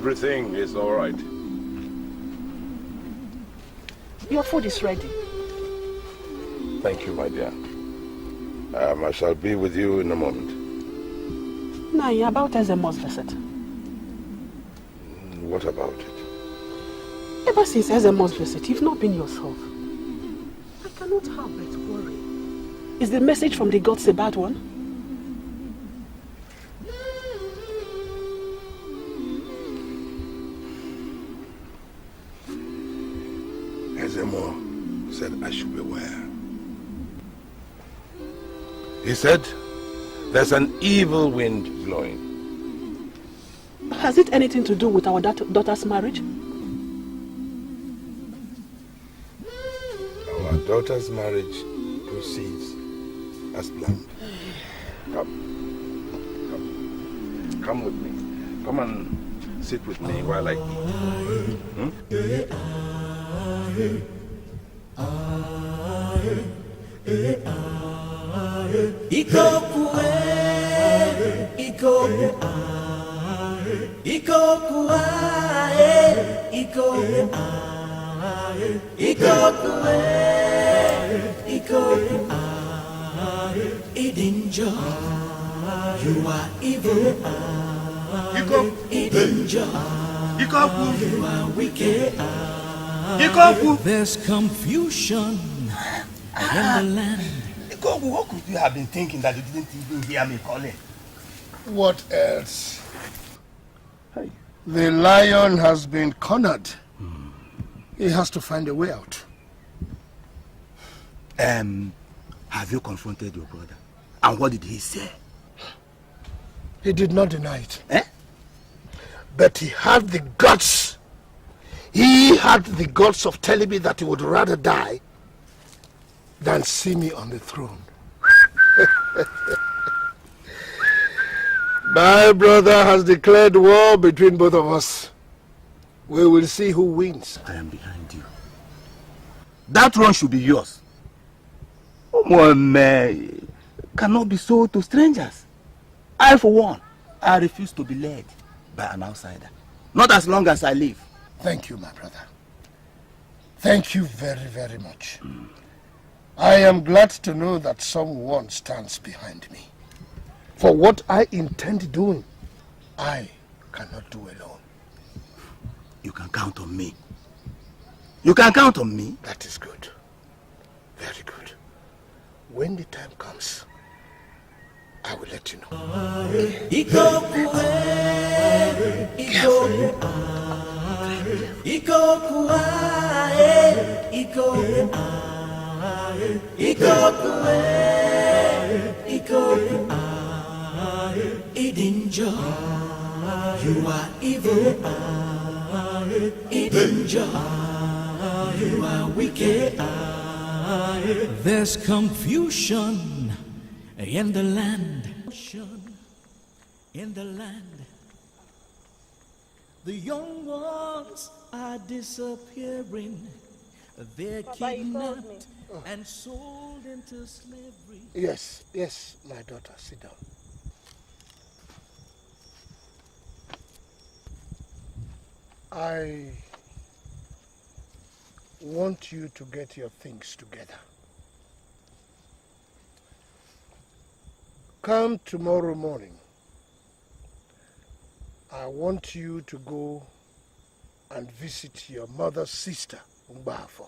Speaker 4: Everything is all right.
Speaker 7: Your food is ready.
Speaker 4: Thank you, my dear. I shall be with you in a moment.
Speaker 7: Now, about Ezemo's visit.
Speaker 4: What about it?
Speaker 7: Ever since Ezemo's visit, you've not been yourself. I cannot help but worry. Is the message from the gods a bad one?
Speaker 4: Ezemo said I should beware. He said there's an evil wind blowing.
Speaker 7: Has it anything to do with our daughter's marriage?
Speaker 4: Our daughter's marriage proceeds as planned. Come with me. Come and sit with me while I eat.
Speaker 19: Danger, you are evil. Danger, you are wicked. There's confusion in the land.
Speaker 6: What could you have been thinking that you didn't even hear me calling? What else? The lion has been cornered. He has to find a way out.
Speaker 10: Have you confronted your brother? And what did he say?
Speaker 6: He did not deny it. But he had the guts. He had the guts of telling me that he would rather die than see me on the throne. My brother has declared war between both of us. We will see who wins.
Speaker 10: I am behind you. That throne should be yours. One cannot be sold to strangers. I, for one, I refuse to be led by an outsider. Not as long as I live.
Speaker 6: Thank you, my brother. Thank you very, very much. I am glad to know that someone stands behind me. For what I intend doing, I cannot do alone.
Speaker 10: You can count on me. You can count on me.
Speaker 6: That is good. Very good. When the time comes, I will let you know.
Speaker 19: Danger, you are evil. Danger, you are wicked. There's confusion in the land. In the land, the young ones are disappearing. They're kidnapped and sold into slavery.
Speaker 6: Yes, yes, my daughter, sit down. I want you to get your things together. Come tomorrow morning. I want you to go and visit your mother's sister, Umbafo.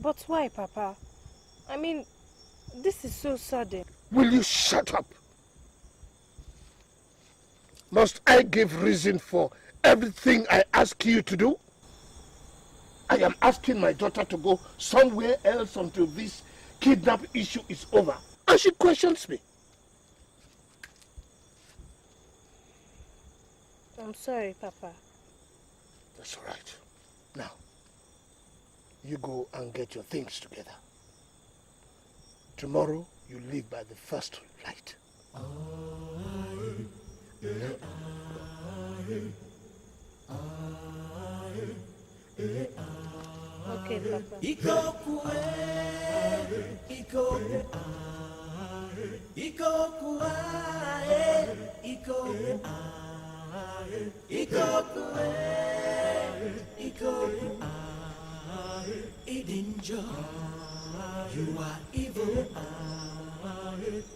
Speaker 11: But why, Papa? I mean, this is so sudden.
Speaker 6: Will you shut up? Must I give reason for everything I ask you to do? I am asking my daughter to go somewhere else until this kidnap issue is over. And she questions me.
Speaker 11: I'm sorry, Papa.
Speaker 6: That's all right. Now, you go and get your things together. Tomorrow, you leave by the first light.
Speaker 11: Okay, Papa.
Speaker 19: danger. You are evil.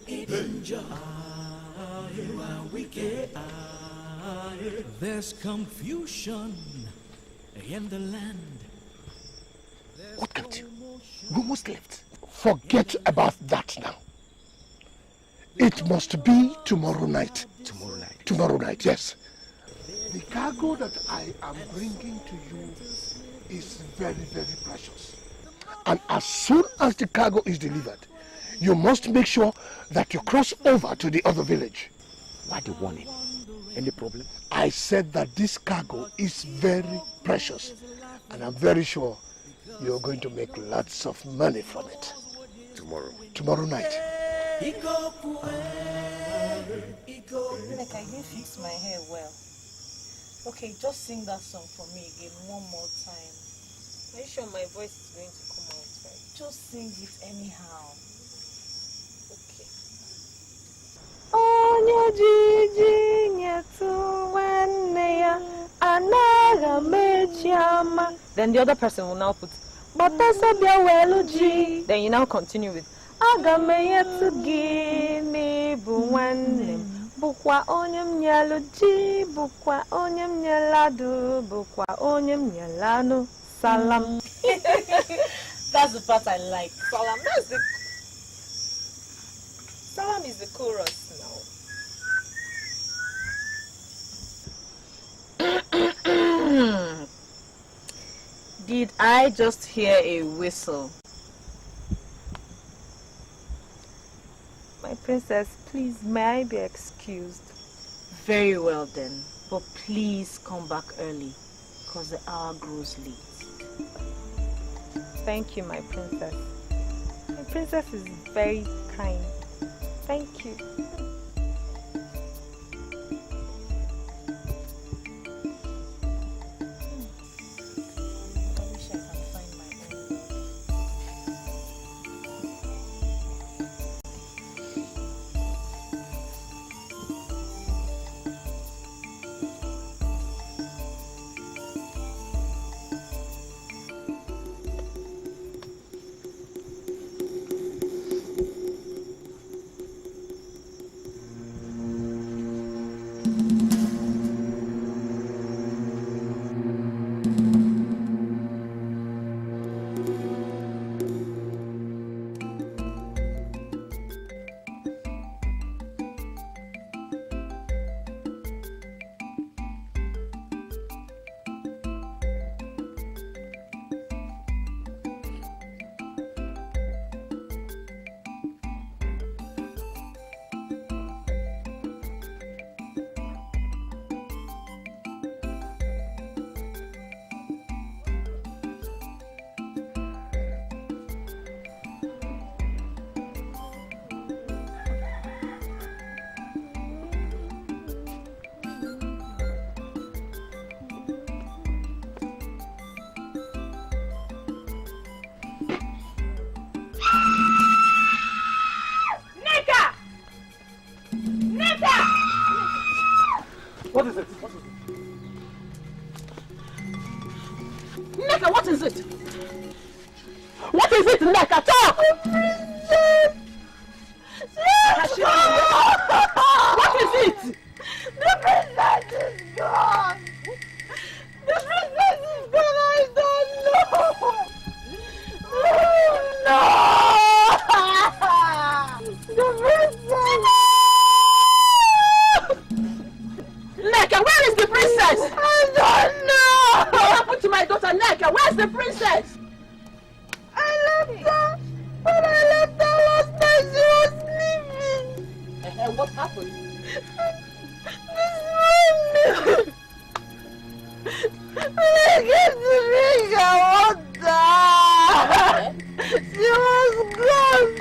Speaker 19: Danger. You are wicked. There's confusion in the land.
Speaker 6: What kept you? You almost left. Forget about that now. It must be tomorrow night.
Speaker 2: Tomorrow night?
Speaker 6: Tomorrow night, yes. The cargo that I am bringing to you is very, very precious. And as soon as the cargo is delivered, you must make sure that you cross over to the other village.
Speaker 2: Why the warning? Any problem?
Speaker 6: I said that this cargo is very precious. And I'm very sure you're going to make lots of money from it.
Speaker 2: Tomorrow?
Speaker 6: Tomorrow night.
Speaker 15: Like I didn't fix my hair well. Okay, just sing that song for me again one more time. Are you sure my voice is going to come out right? Just sing it anyhow. Okay.
Speaker 11: Onye jiji nyetu wenne ya anaga mechiama.
Speaker 15: Then the other person will now put Batasabia weluji. Then you now continue with Agameyetu gini buwanem. Bukwa onyem nyaluji, bukwa onyem nyaladu, bukwa onyem nyalano. Salam. That's the part I like. Salam. That's the. Salam is the chorus now. Did I just hear a whistle?
Speaker 11: My princess, please, may I be excused?
Speaker 15: Very well then, but please come back early, because the hour grows late.
Speaker 11: Thank you, my princess. My princess is very kind. Thank you.
Speaker 7: What is it? Neka, what is it? What is it, Neka? Talk! What is it?
Speaker 11: The princess is gone! The princess is gone, I don't know! Oh, no! The princess!
Speaker 7: Neka, where is the princess?
Speaker 11: I don't know!
Speaker 7: What happened to my daughter Neka? Where's the princess?
Speaker 11: I left her! When I left her last night, she was sleeping!
Speaker 7: And what happened?
Speaker 11: This morning! When I get to drink her water! She was gone!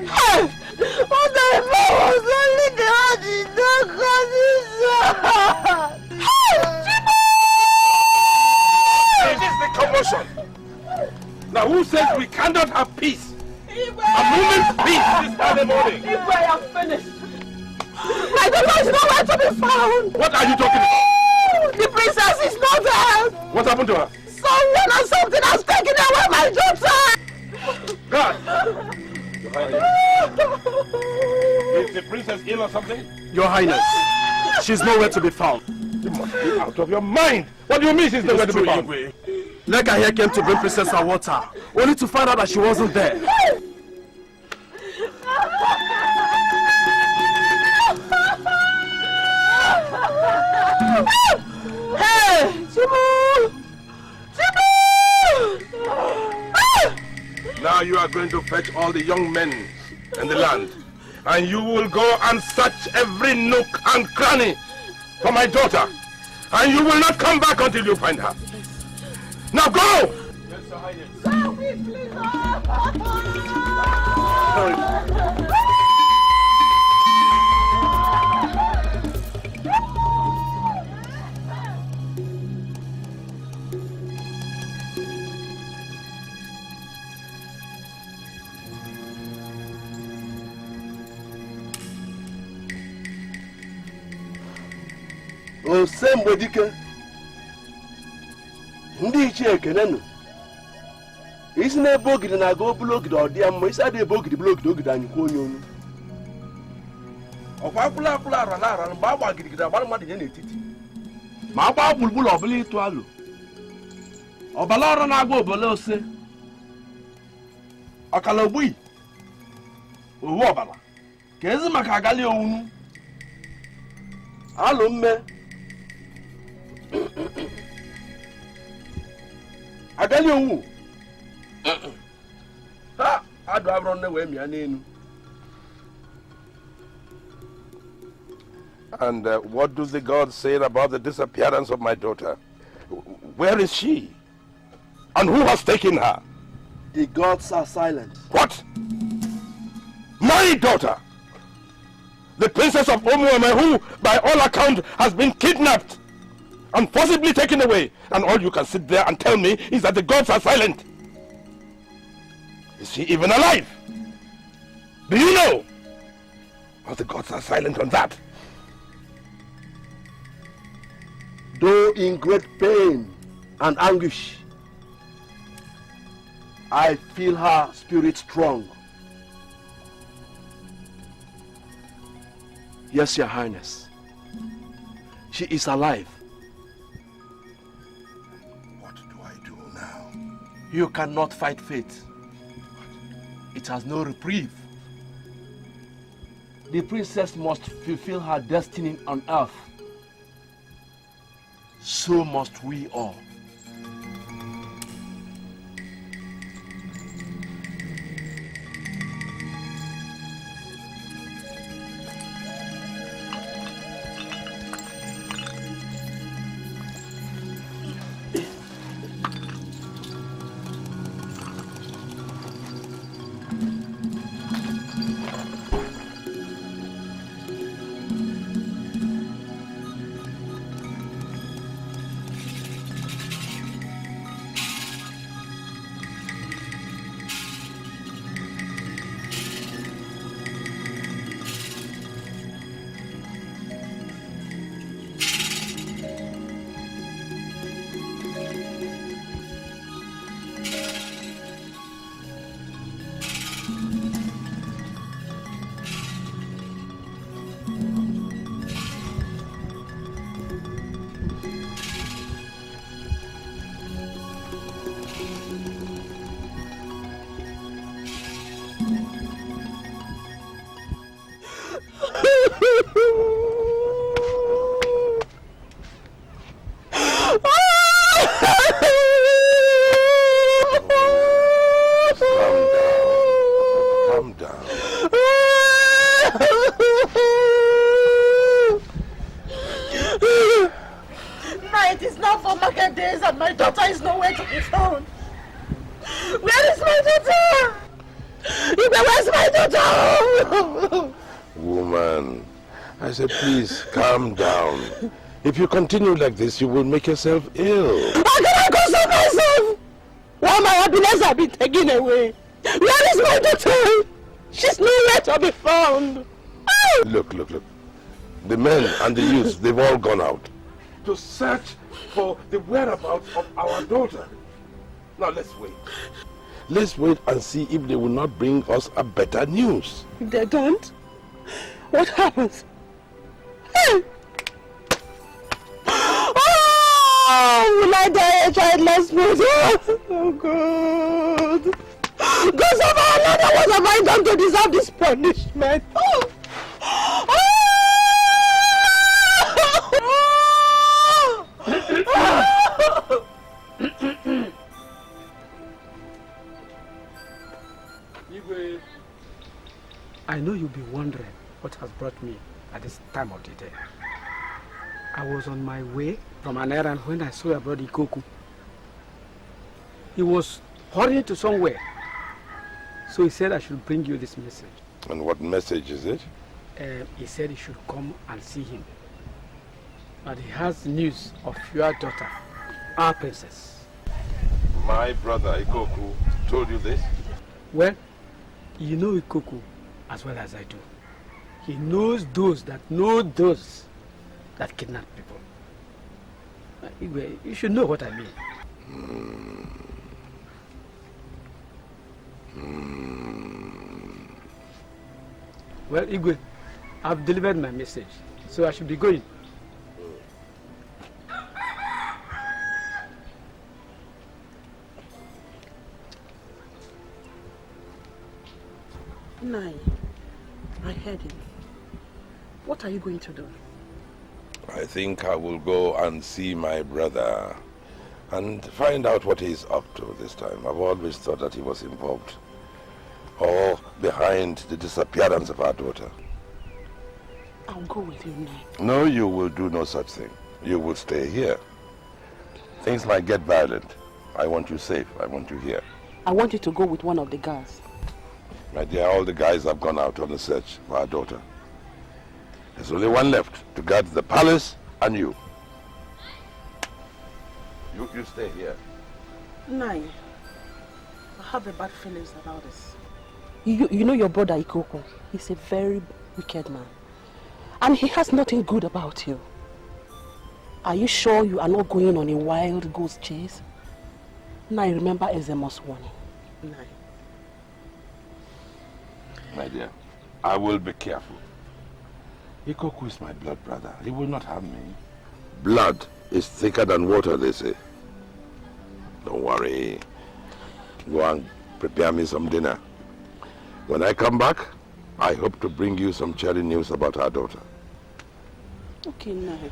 Speaker 11: What I found was only the one she don't condition!
Speaker 4: It is the commotion. Now who says we cannot have peace? A moment's peace this Friday morning.
Speaker 7: Igwe, I am finished. My daughter is nowhere to be found.
Speaker 4: What are you talking about?
Speaker 14: The princess is not there!
Speaker 4: What happened to her?
Speaker 14: Someone or something has taken away my daughter!
Speaker 4: God! Is the princess ill or something?
Speaker 17: Your Highness, she's nowhere to be found.
Speaker 4: You must be out of your mind! What do you mean she's nowhere to be found?
Speaker 17: Lega here came to bring Princess her water, only to find out that she wasn't there.
Speaker 14: Hey! Chibu!
Speaker 4: Now you are going to fetch all the young men in the land, and you will go and search every nook and cranny for my daughter, and you will not come back until you find her. Now go!
Speaker 14: Yes, Your Highness.
Speaker 10: Osemgbe dike ndị ichie ekenenu isi na-ebe ogidi na-aga obulu ogidi ọ dị ya mma isi adị ebe ogidi bulu ogidi ogidi anyị kwa onye onu ọkwa akwụla akwụla ara na ara mgbe agba gidigidi agbara mmadụ nye n'etiti
Speaker 12: ma agba gburugburu ọbụla ịtụ alụ ọbala ọrụ na-agba obele ose ọkala ogbui owu ọbala ka ezi maka agali owunu
Speaker 10: alụ mme agali owu ha adụ abụrụ nne wee mịa n'elu.
Speaker 4: And what do the gods say about the disappearance of my daughter? Where is she? And who has taken her?
Speaker 10: The gods are silent.
Speaker 4: What? My daughter? The princess of Omuame, who, by all account, has been kidnapped and forcibly taken away. And all you can sit there and tell me is that the gods are silent. Is she even alive? Do you know? Well, the gods are silent on that.
Speaker 10: Though in great pain and anguish, I feel her spirit strong. Yes, Your Highness. She is alive.
Speaker 4: What do I do now?
Speaker 10: You cannot fight fate. It has no reprieve. The princess must fulfill her destiny on earth. So must we all.
Speaker 14: Night is now for market days and my daughter is nowhere to be found. Where is my daughter? Where's my daughter?
Speaker 4: Woman, I said, please calm down. If you continue like this, you will make yourself ill.
Speaker 14: How can I console myself? Why my happiness have been taken away? Where is my daughter? She's nowhere to be found.
Speaker 4: Look. The men and the youths, they've all gone out. to search for the whereabouts of our daughter. Now let's wait. Let's wait and see if they will not bring us a better news.
Speaker 18: If they don't, what happens? Hey! Oh, will I die a childless mother? Oh God. God of our Lord, what have I done to deserve this punishment? Oh.
Speaker 12: I know you'll be wondering what has brought me at this time of the day. I was on my way from an errand when I saw your brother Ikoku. He was hurrying to somewhere. So he said I should bring you this message.
Speaker 4: And what message is it?
Speaker 12: He said you should come and see him. But he has news of your daughter, our princess.
Speaker 4: My brother Ikoku told you this?
Speaker 12: Well, you know Ikoku as well as I do. He knows those that know those that kidnap people. Igwe, you should know what I mean. Well, Igwe, I've delivered my message, so I should be going.
Speaker 18: Nai, I heard him. What are you going to do?
Speaker 4: I think I will go and see my brother and find out what he's up to this time. I've always thought that he was involved or behind the disappearance of our daughter.
Speaker 18: I'll go with you, Nai.
Speaker 4: No, you will do no such thing. You will stay here. Things might get violent. I want you safe. I want you here.
Speaker 18: I want you to go with one of the guards.
Speaker 4: My dear, all the guys have gone out on the search for our daughter. There's only one left to guard the palace and you. You stay here.
Speaker 18: Nai, I have a bad feelings about this. You know your brother Ikoku. He's a very wicked man. And he has nothing good about you. Are you sure you are not going on a wild goose chase? Nai, remember Ezemo's warning. Nai.
Speaker 4: My dear, I will be careful. Ikoku is my blood brother. He will not harm me. Blood is thicker than water, they say. Don't worry. Go and prepare me some dinner. When I come back, I hope to bring you some cheery news about our daughter.
Speaker 18: Okay, Nai.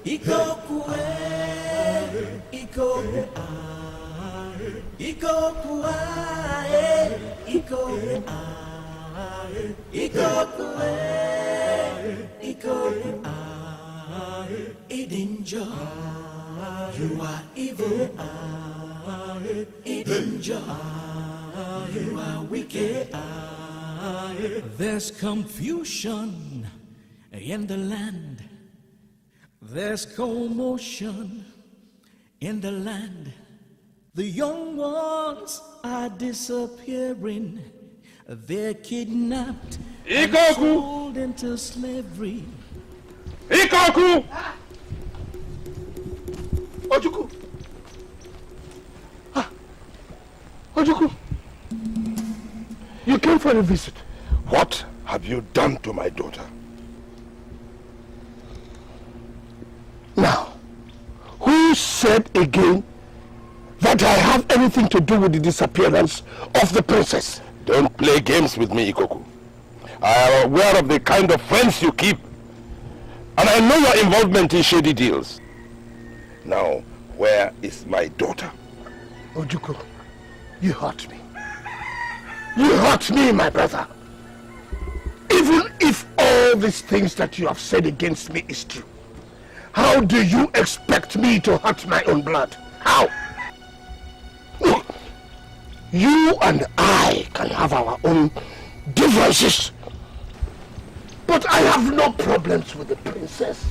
Speaker 19: Ikoku, Ikoku, Ikoku, Ikoku, Ikoku, Ikoku, Idinjo, you are evil. Idinjo, you are wicked. There's confusion in the land. There's commotion in the land. The young ones are disappearing. They're kidnapped and sold into slavery.
Speaker 2: Ikoku! Ojuku! Ojuku! You came for a visit.
Speaker 4: What have you done to my daughter?
Speaker 2: Now, who said again that I have anything to do with the disappearance of the princess?
Speaker 4: Don't play games with me, Ikoku. I am aware of the kind of friends you keep, and I know your involvement in shady deals. Now, where is my daughter?
Speaker 2: Ojuku, you hurt me. You hurt me, my brother. Even if all these things that you have said against me is true, how do you expect me to hurt my own blood? How? Look, you and I can have our own differences, but I have no problems with the princess.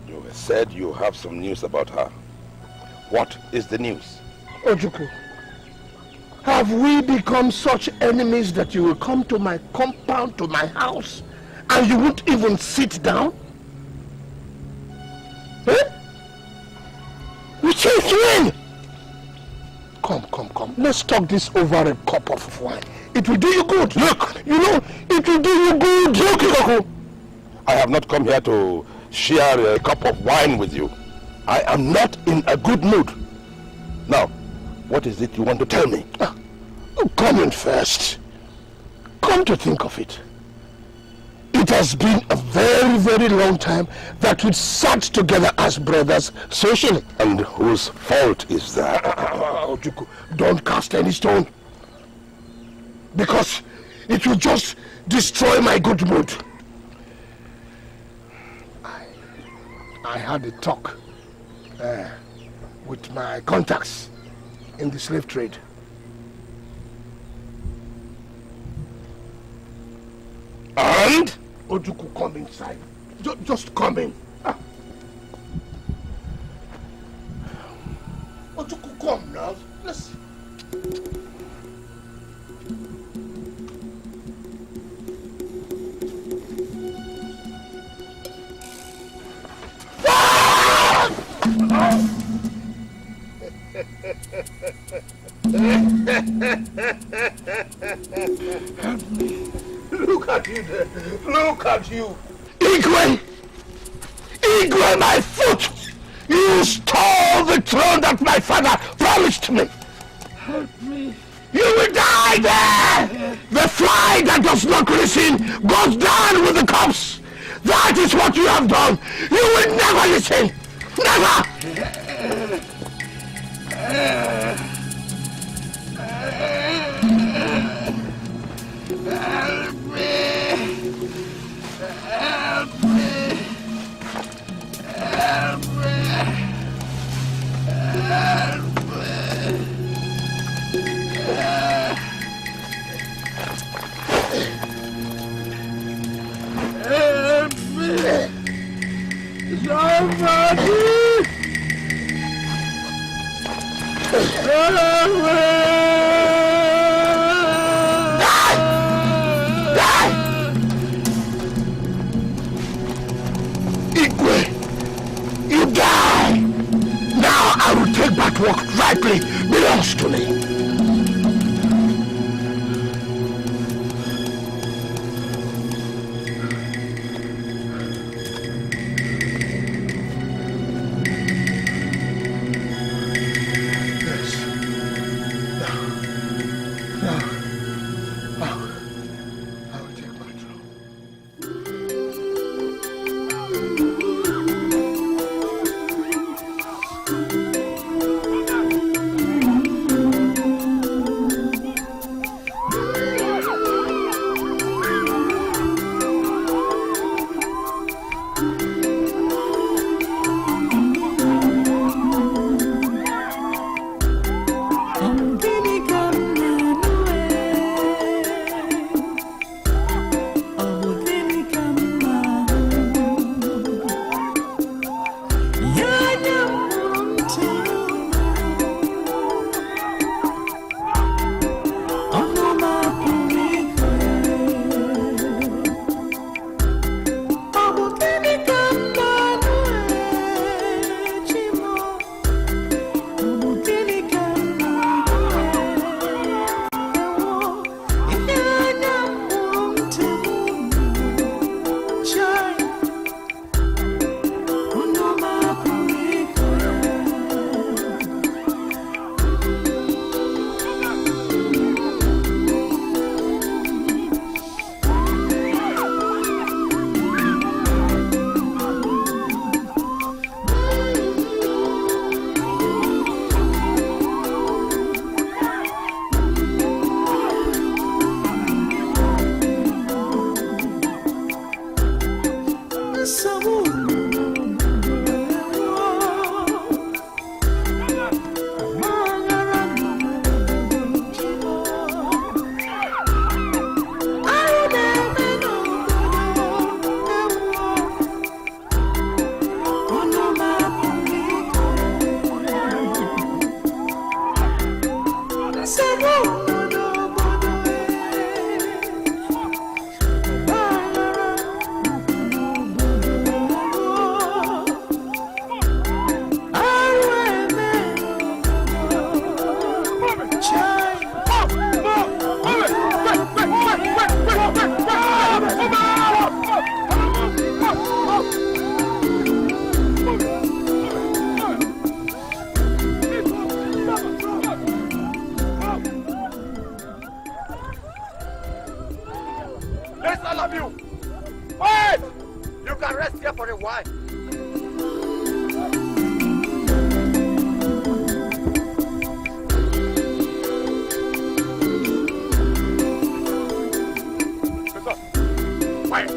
Speaker 4: You said you have some news about her. What is the news?
Speaker 6: Ojukwu, have we become such enemies that you will come to my compound, to my house, and you won't even sit down? Eh? We changed when? Come. Let's talk this over a cup of wine. It will do you good. Look, it will do you good. Look, Ikoku.
Speaker 4: I have not come here to share a cup of wine with you. I am not in a good mood. Now, what is it you want to tell me?
Speaker 6: Come in first. Come to think of it, it has been a very, very long time that we sat together as brothers socially.
Speaker 4: And whose fault is that?
Speaker 6: Ojukwu, don't cast any stone, because it will just destroy my good mood. I had a talk with my contacts in the slave trade.
Speaker 4: And?
Speaker 6: Ojukwu, come inside. Just come in. Ojukwu, come now. Let's... Help me. Look at you there. Look at you. Igwe! Igwe, my foot! You stole the throne that my father promised me. Help me. You will die there! The fly that does not listen goes down with the corpse. That is what you have done. You will never listen. Never! Help me! Help me! Help me! Help me! Help me! Somebody! Help me! You die! Now I will take back what rightly belongs to me.
Speaker 10: Listen, all of you. Wait! You can rest here for a while. Quiet.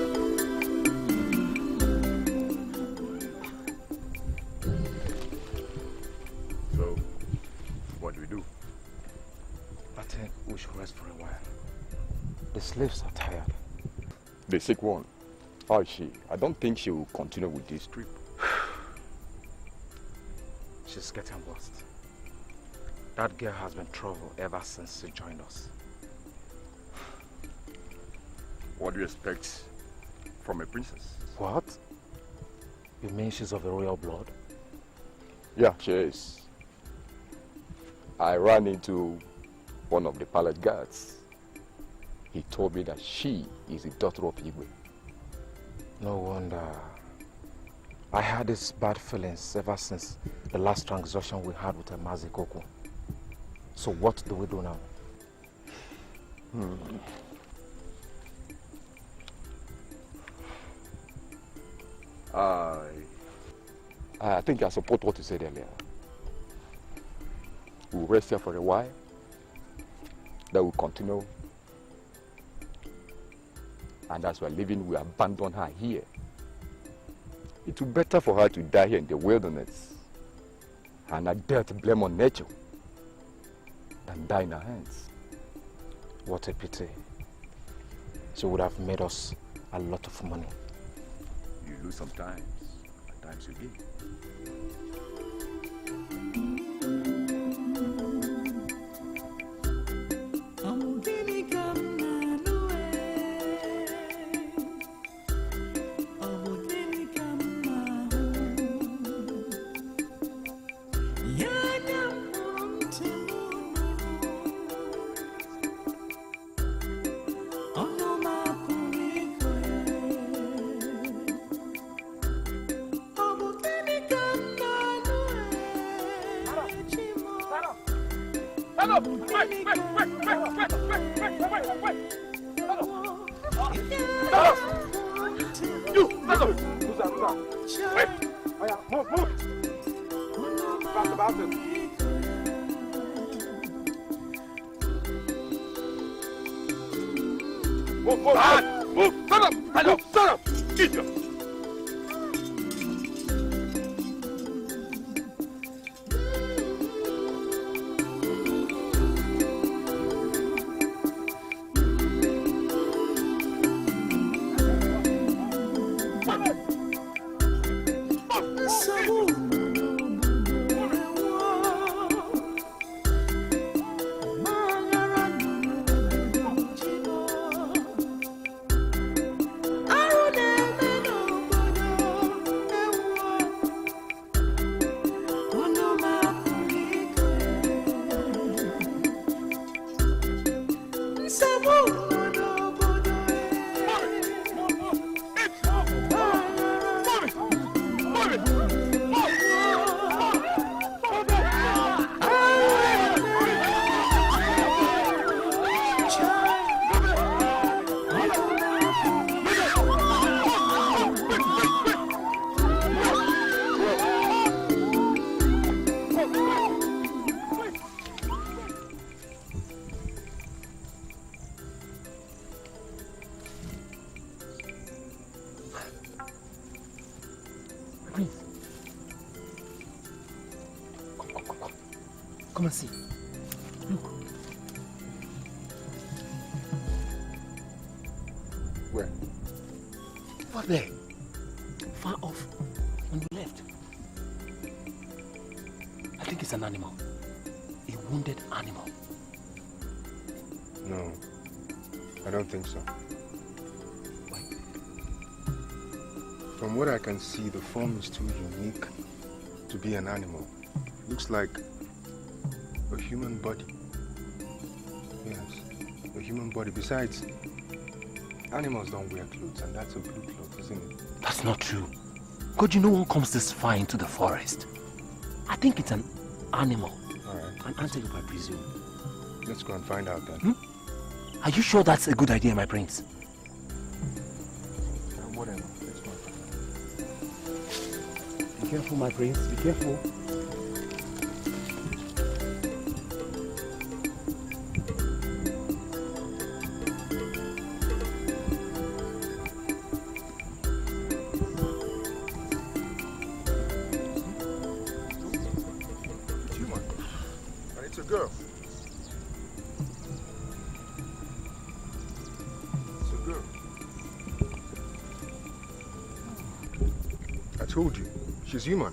Speaker 22: So, what do we do?
Speaker 2: I think we should rest for a while. The slaves are tired.
Speaker 5: The sick one, how is she? I don't think she will continue with this trip.
Speaker 2: She's getting worse. That girl has been trouble ever since she joined us.
Speaker 5: What do you expect from a princess?
Speaker 2: What? You mean she's of the royal blood?
Speaker 5: Yeah, she is. I ran into one of the palace guards. He told me that she is the daughter of Igwe.
Speaker 2: No wonder. I had these bad feelings ever since the last transaction we had with Mazi Koko. So what do we do now?
Speaker 5: I think I support what you said earlier. We'll rest here for a while. Then we'll continue. And as we're leaving, we abandon her here. It will be better for her to die here in the wilderness and not dare to blame on nature than die in our hands.
Speaker 2: What a pity. She would have made us a lot of money.
Speaker 5: You lose sometimes, at times you gain.
Speaker 2: Come and see. Look.
Speaker 22: Where?
Speaker 2: Over there. Far off. On the left. I think it's an animal. A wounded animal.
Speaker 22: No. I don't think so.
Speaker 2: Why?
Speaker 22: From what I can see, the form is too unique to be an animal. Looks like a human body. Yes, a human body. Besides, animals don't wear clothes, and that's a blue cloth, isn't it?
Speaker 2: That's not true. God, you know one comes this far into the forest. I think it's an animal.
Speaker 22: Alright.
Speaker 2: An antelope, I presume.
Speaker 22: Let's go and find out then.
Speaker 2: Are you sure that's a good idea, my prince?
Speaker 22: whatever. Let's go.
Speaker 14: Be careful, my prince. Be careful.
Speaker 22: It's human. And it's a girl. It's a girl. I told you, she's human.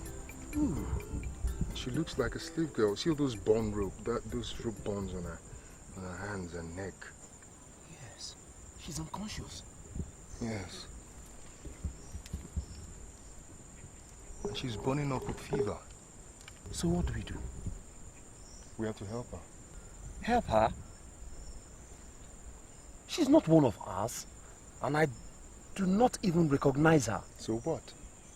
Speaker 22: She looks like a slave girl. See all those bone rope, those rope bonds on her hands and neck.
Speaker 14: Yes. She's unconscious.
Speaker 22: Yes. And she's burning up with fever.
Speaker 14: So what do we do?
Speaker 22: We have to help her.
Speaker 14: Help her? She's not one of us. And I do not even recognize her.
Speaker 22: So what?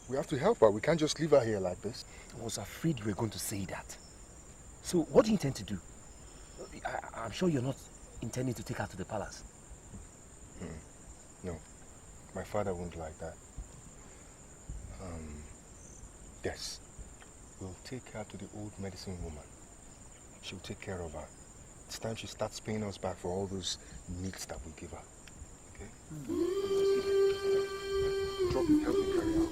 Speaker 22: We have to help her. We can't just leave her here like this.
Speaker 14: I was afraid you were going to say that. So what do you intend to do? I'm sure you're not intending to take her to the palace.
Speaker 22: No. My father won't like that. Yes. We'll take her to the old medicine woman. She'll take care of her. It's time she starts paying us back for all those meats that we give her. Okay? Drop it, help me carry her.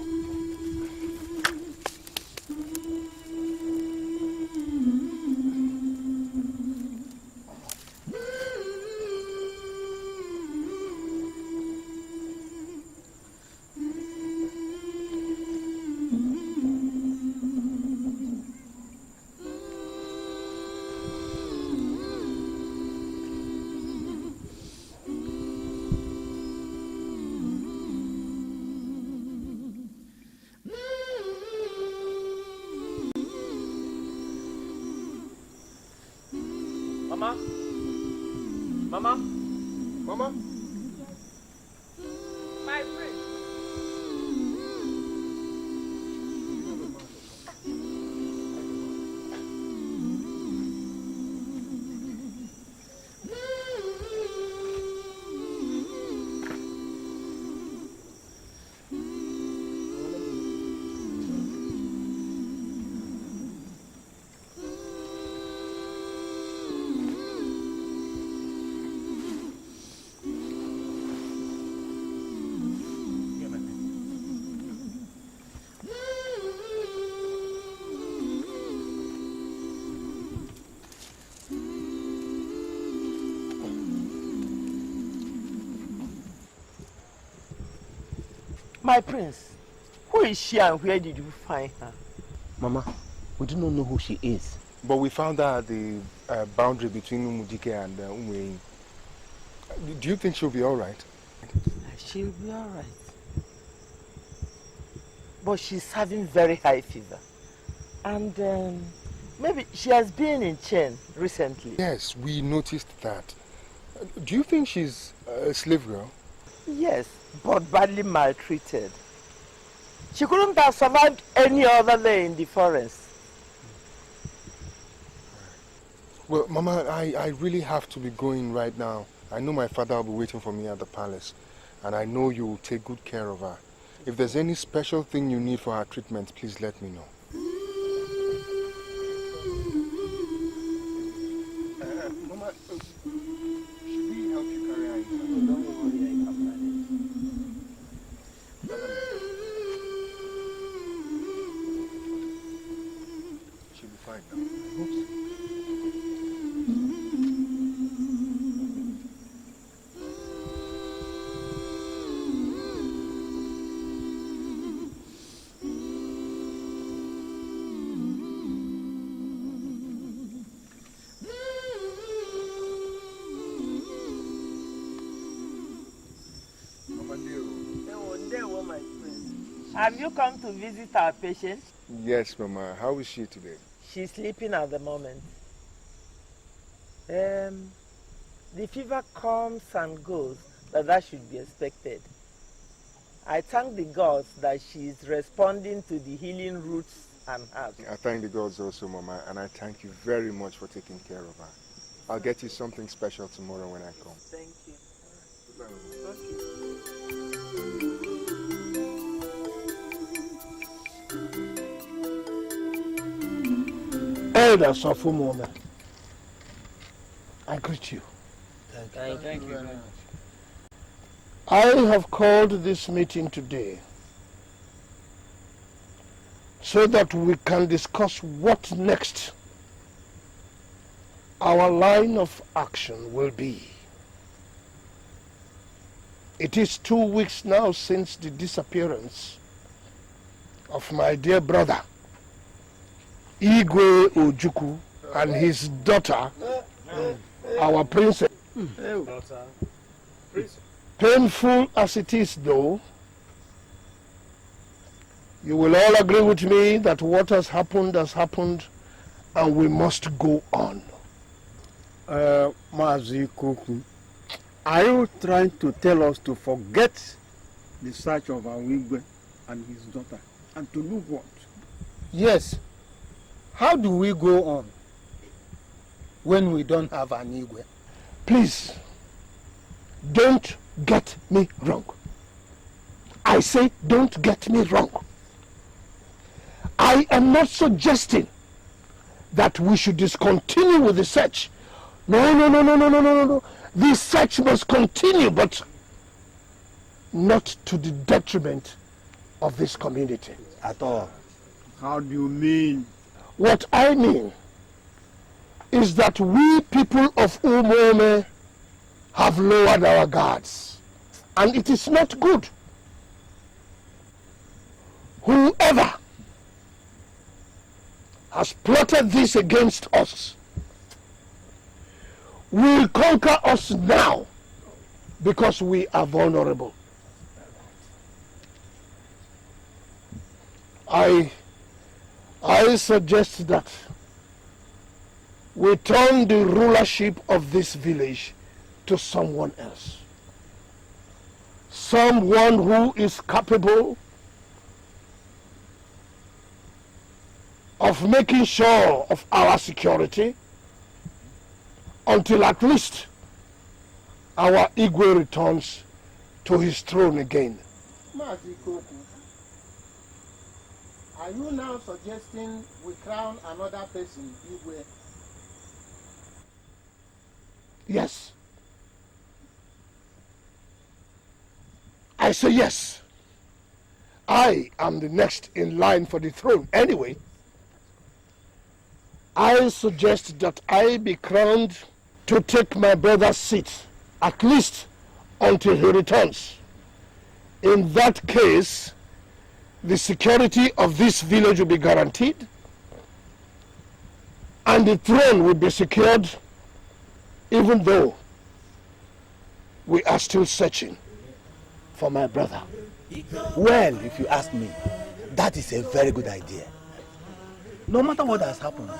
Speaker 21: Mama? Mama?
Speaker 22: Mama?
Speaker 18: My friend.
Speaker 14: My prince, who is she and where did you find her? Mama, we do not know who she is.
Speaker 22: But we found her at the boundary between Umudike and Umwei. Do you think she'll be alright?
Speaker 14: She'll be alright. But she's having very high fever. And maybe she has been in chain recently.
Speaker 22: Yes, we noticed that. Do you think she's a slave girl?
Speaker 14: Yes, but badly maltreated. She couldn't have survived any other day in the forest.
Speaker 22: Well, Mama, I really have to be going right now. I know my father will be waiting for me at the palace. And I know you will take good care of her. If there's any special thing you need for her treatment, please let me know. Mama, should we help you carry her? Don't worry, I can manage. She'll be fine now. I hope so.
Speaker 14: Have you come to visit our patient?
Speaker 22: Yes, Mama. How is she today?
Speaker 14: She's sleeping at the moment. The fever comes and goes, but that should be expected. I thank the gods that she is responding to the healing roots and herbs.
Speaker 22: I thank the gods also, Mama, and I thank you very much for taking care of her. I'll get you something special tomorrow when I come.
Speaker 14: Thank you.
Speaker 22: Goodbye, Mama.
Speaker 14: Okay.
Speaker 6: elders of Umome, I greet you.
Speaker 21: Thank you very much.
Speaker 6: I have called this meeting today so that we can discuss what next our line of action will be. It is 2 weeks now since the disappearance of my dear brother, Igwe Ojukwu, and his daughter, our princess.
Speaker 21: Daughter.
Speaker 6: Painful as it is, though, you will all agree with me that what has happened, and we must go on.
Speaker 12: Mazi Koku, are you trying to tell us to forget the search of our Igwe and his daughter, and to do what?
Speaker 14: Yes. How do we go on when we don't have an Igwe?
Speaker 6: Please, don't get me wrong. I say don't get me wrong. I am not suggesting that we should discontinue with the search. No. The search must continue, but not to the detriment of this community.
Speaker 12: At all. How do you mean?
Speaker 6: What I mean is that we people of Umome have lowered our guards, and it is not good. Whoever has plotted this against us will conquer us now because we are vulnerable. I suggest that we turn the rulership of this village to someone else. Someone who is capable of making sure of our security until at least our Igwe returns to his throne again.
Speaker 14: Mazi Koku, are you now suggesting we crown another person Igwe?
Speaker 6: Yes. I say yes. I am the next in line for the throne anyway. I suggest that I be crowned to take my brother's seat, at least until he returns. In that case, the security of this village will be guaranteed, and the throne will be secured, even though we are still searching for my brother.
Speaker 14: Well, if you ask me, that is a very good idea. No matter what has happened,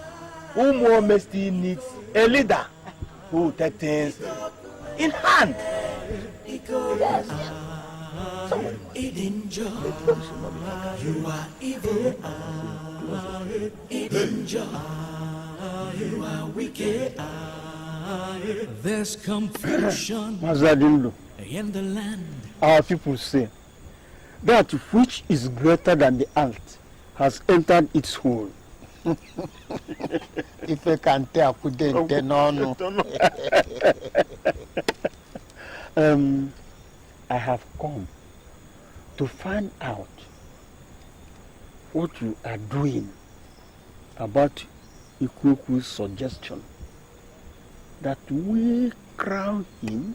Speaker 14: Umome still needs a leader who will take things in hand. Yes. Somebody
Speaker 19: you are evil. You are wicked. There's confusion in the land.
Speaker 12: Our people say that which is greater than the earth has entered its hole.
Speaker 14: If I can tell, no.
Speaker 12: I have come to find out what you are doing about Ikuku's suggestion that we crown him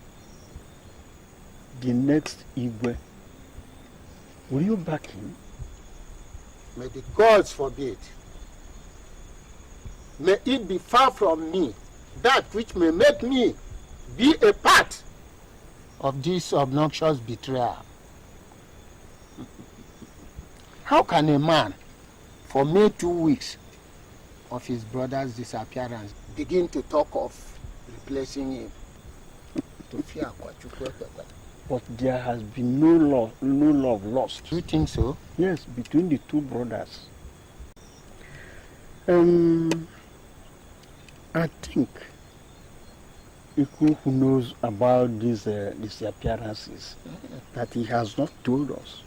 Speaker 12: the next Igwe. Will you back him?
Speaker 14: May the gods forbid. May it be far from me that which may make me be a part of this obnoxious betrayal. How can a man, for mere 2 weeks of his brother's disappearance, begin to talk of replacing him?
Speaker 12: But there has been no love lost.
Speaker 14: You think so?
Speaker 12: Yes, between the two brothers. I think Iku, who knows about these disappearances, that he has not told us.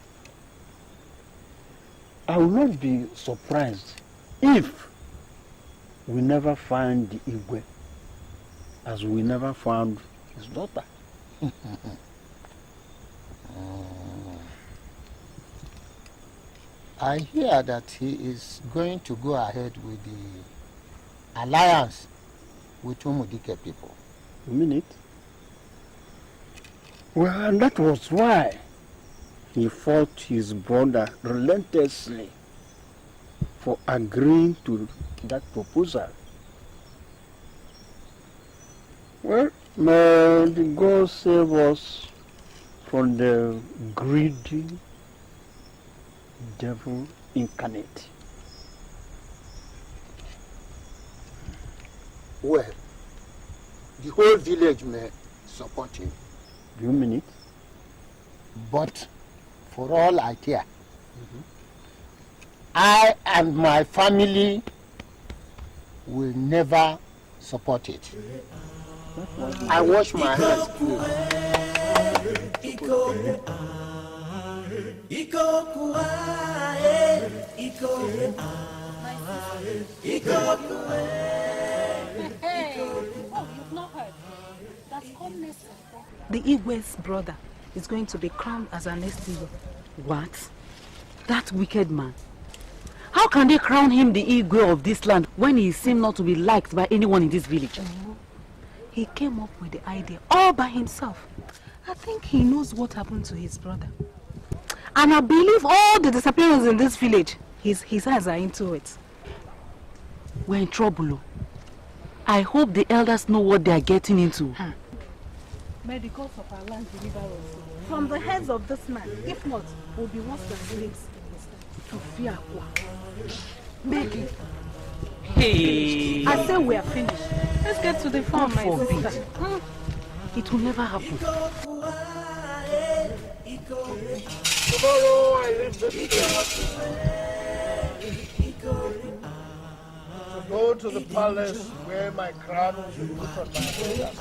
Speaker 12: I will not be surprised if we never find the Igwe, as we never found his daughter.
Speaker 6: I hear that he is going to go ahead with the alliance with Umudike people.
Speaker 12: You mean it? Well, and that was why he fought his brother relentlessly for agreeing to that proposal. Well, may the God save us from the greedy devil incarnate.
Speaker 6: Well, the whole village may support him.
Speaker 12: Do you mean it?
Speaker 6: But for all I care, I and my family will never support it. I wash my hands clean.
Speaker 7: The Igwe's brother is going to be crowned as an Igwe. What? That wicked man. How can they crown him the Igwe of this land when he seems not to be liked by anyone in this village? He came up with the idea all by himself. I think he knows what happened to his brother. And I believe all the disappearances in this village, his eyes are into it. We're in trouble. I hope the elders know what they are getting into.
Speaker 18: May the gods of our land deliver us from the heads of this man. If not, we'll be worse than slaves to fear. Maggie.
Speaker 7: Hey.
Speaker 18: I say we are finished. Let's get to the farm, my
Speaker 7: forbid.
Speaker 18: sister.
Speaker 7: It will never happen.
Speaker 6: Tomorrow I leave this place to go to the palace where my crown will be put on my shoulders.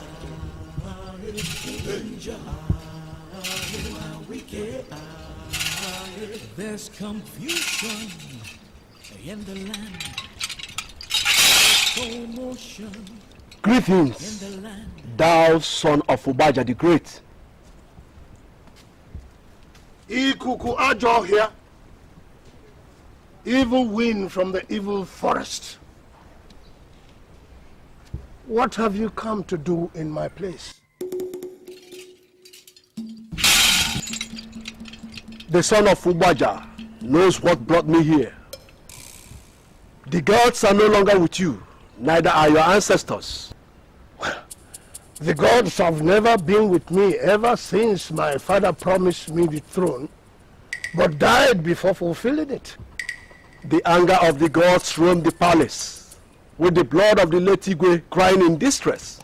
Speaker 19: There's confusion in the land. Commotion
Speaker 2: Greetings,
Speaker 19: in the land.
Speaker 2: thou son of Ubaja the Great.
Speaker 6: Ikuku Ajo here. Evil wind from the evil forest. What have you come to do in my place?
Speaker 2: The son of Ubaja knows what brought me here. The gods are no longer with you, neither are your ancestors.
Speaker 6: The gods have never been with me ever since my father promised me the throne, but died before fulfilling it.
Speaker 2: The anger of the gods roamed the palace, with the blood of the late Igwe crying in distress.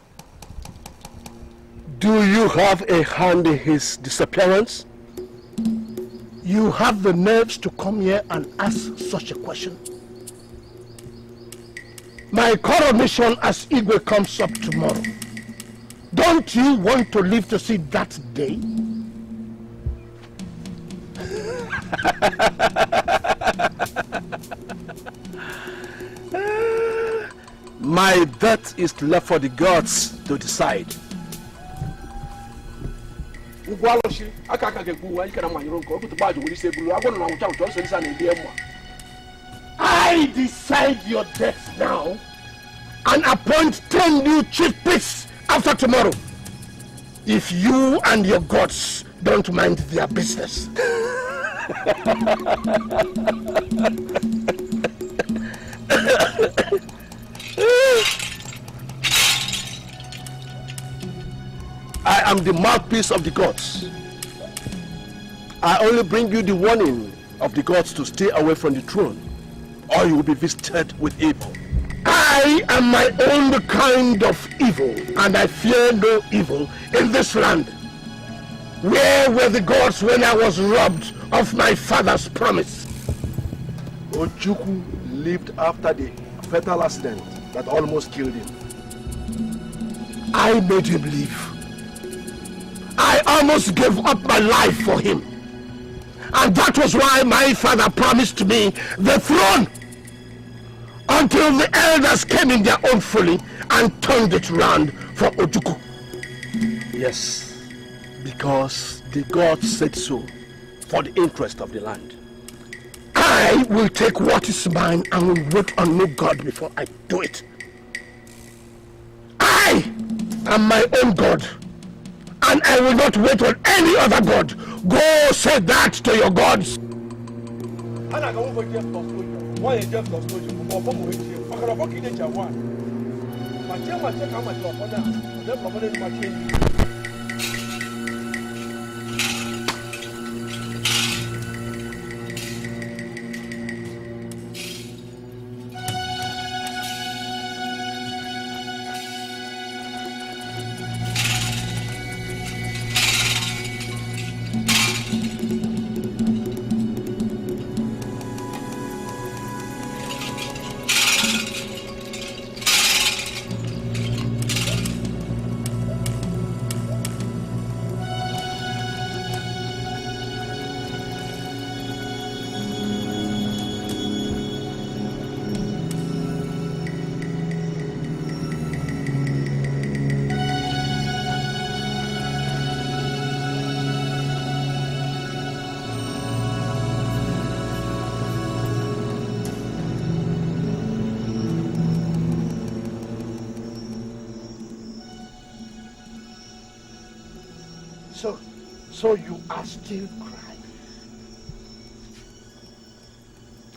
Speaker 2: Do you have a hand in his disappearance?
Speaker 6: You have the nerves to come here and ask such a question? My coronation as Igwe comes up tomorrow. Don't you want to live to see that day?
Speaker 2: My death is left for the gods to decide.
Speaker 6: I decide your death now and appoint 10 new chief priests after tomorrow, if you and your gods don't mind their business.
Speaker 2: I am the mouthpiece of the gods. I only bring you the warning of the gods to stay away from the throne, or you will be visited with evil.
Speaker 6: I am my own kind of evil, and I fear no evil in this land. Where were the gods when I was robbed of my father's promise?
Speaker 2: Ojukwu lived after the fatal accident that almost killed him.
Speaker 6: I made him live. I almost gave up my life for him. And that was why my father promised me the throne. until the elders came in their own folly and turned it round for Ojukwu.
Speaker 14: Yes, because the gods said so, for the interest of the land.
Speaker 6: I will take what is mine and will wait on no God before I do it. I am my own God, and I will not wait on any other God. Go say that to your gods. So you are still crying.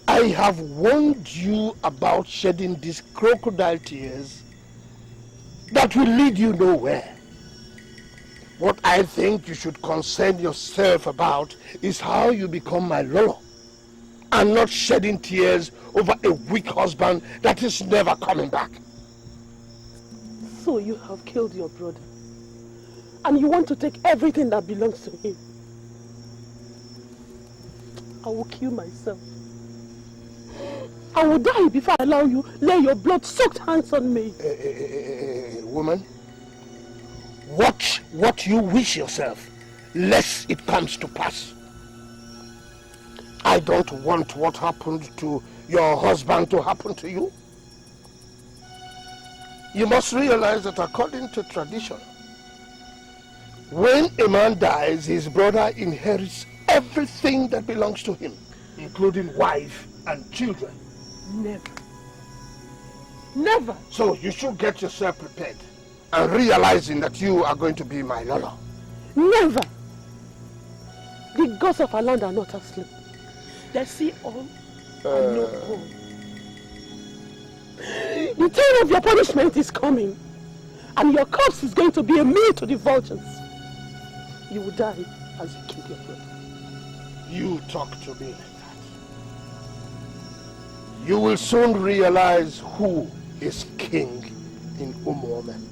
Speaker 6: I have warned you about shedding these crocodile tears that will lead you nowhere. What I think you should concern yourself about is how you become my Lolo, and not shedding tears over a weak husband that is never coming back.
Speaker 7: So you have killed your brother, and you want to take everything that belongs to him. I will kill myself. I will die before I allow you lay your blood-soaked hands on me.
Speaker 6: Woman, watch what you wish yourself, lest it comes to pass. I don't want what happened to your husband to happen to you. You must realize that according to tradition, when a man dies, his brother inherits everything that belongs to him, including wife and children.
Speaker 7: Never. Never.
Speaker 6: So you should get yourself prepared and realizing that you are going to be my Lolo.
Speaker 7: Never. The gods of our land are not asleep. They see all and know all. The time of your punishment is coming, and your corpse is going to be a meal to the vultures. You will die as you kill your brother.
Speaker 6: You talk to me like that. You will soon realize who is king in Umuome.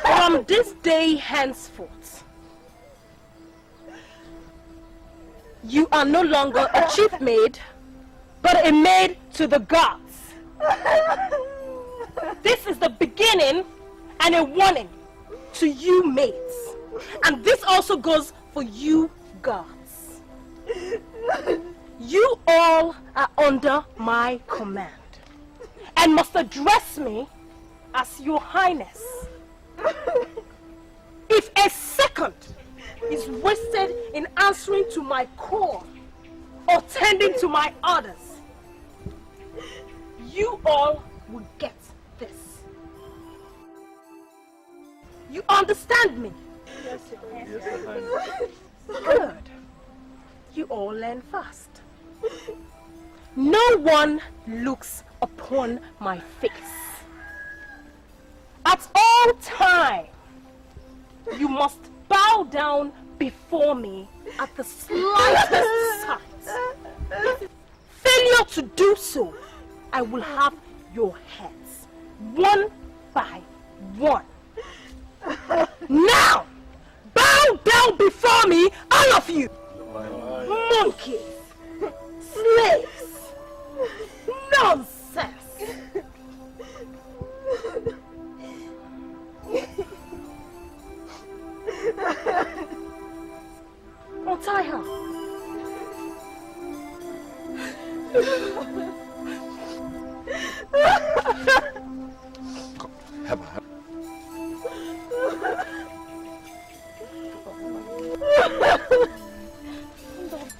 Speaker 1: From this day henceforth, you are no longer a chief maid, but a maid to the gods. This is the beginning and a warning to you maids. And this also goes for you gods. You all are under my command and must address me as your highness. If a second is wasted in answering to my call or tending to my orders, you all will get this. You understand me?
Speaker 7: Yes,
Speaker 1: Good. You all learn fast. No one looks upon my face. At all time, you must bow down
Speaker 7: before me at the slightest sign. Failure to do so, I will have your heads, one by one. Now, bow down before me, all of you. Monkeys, slaves, nonsense. Untie her.
Speaker 10: Have her.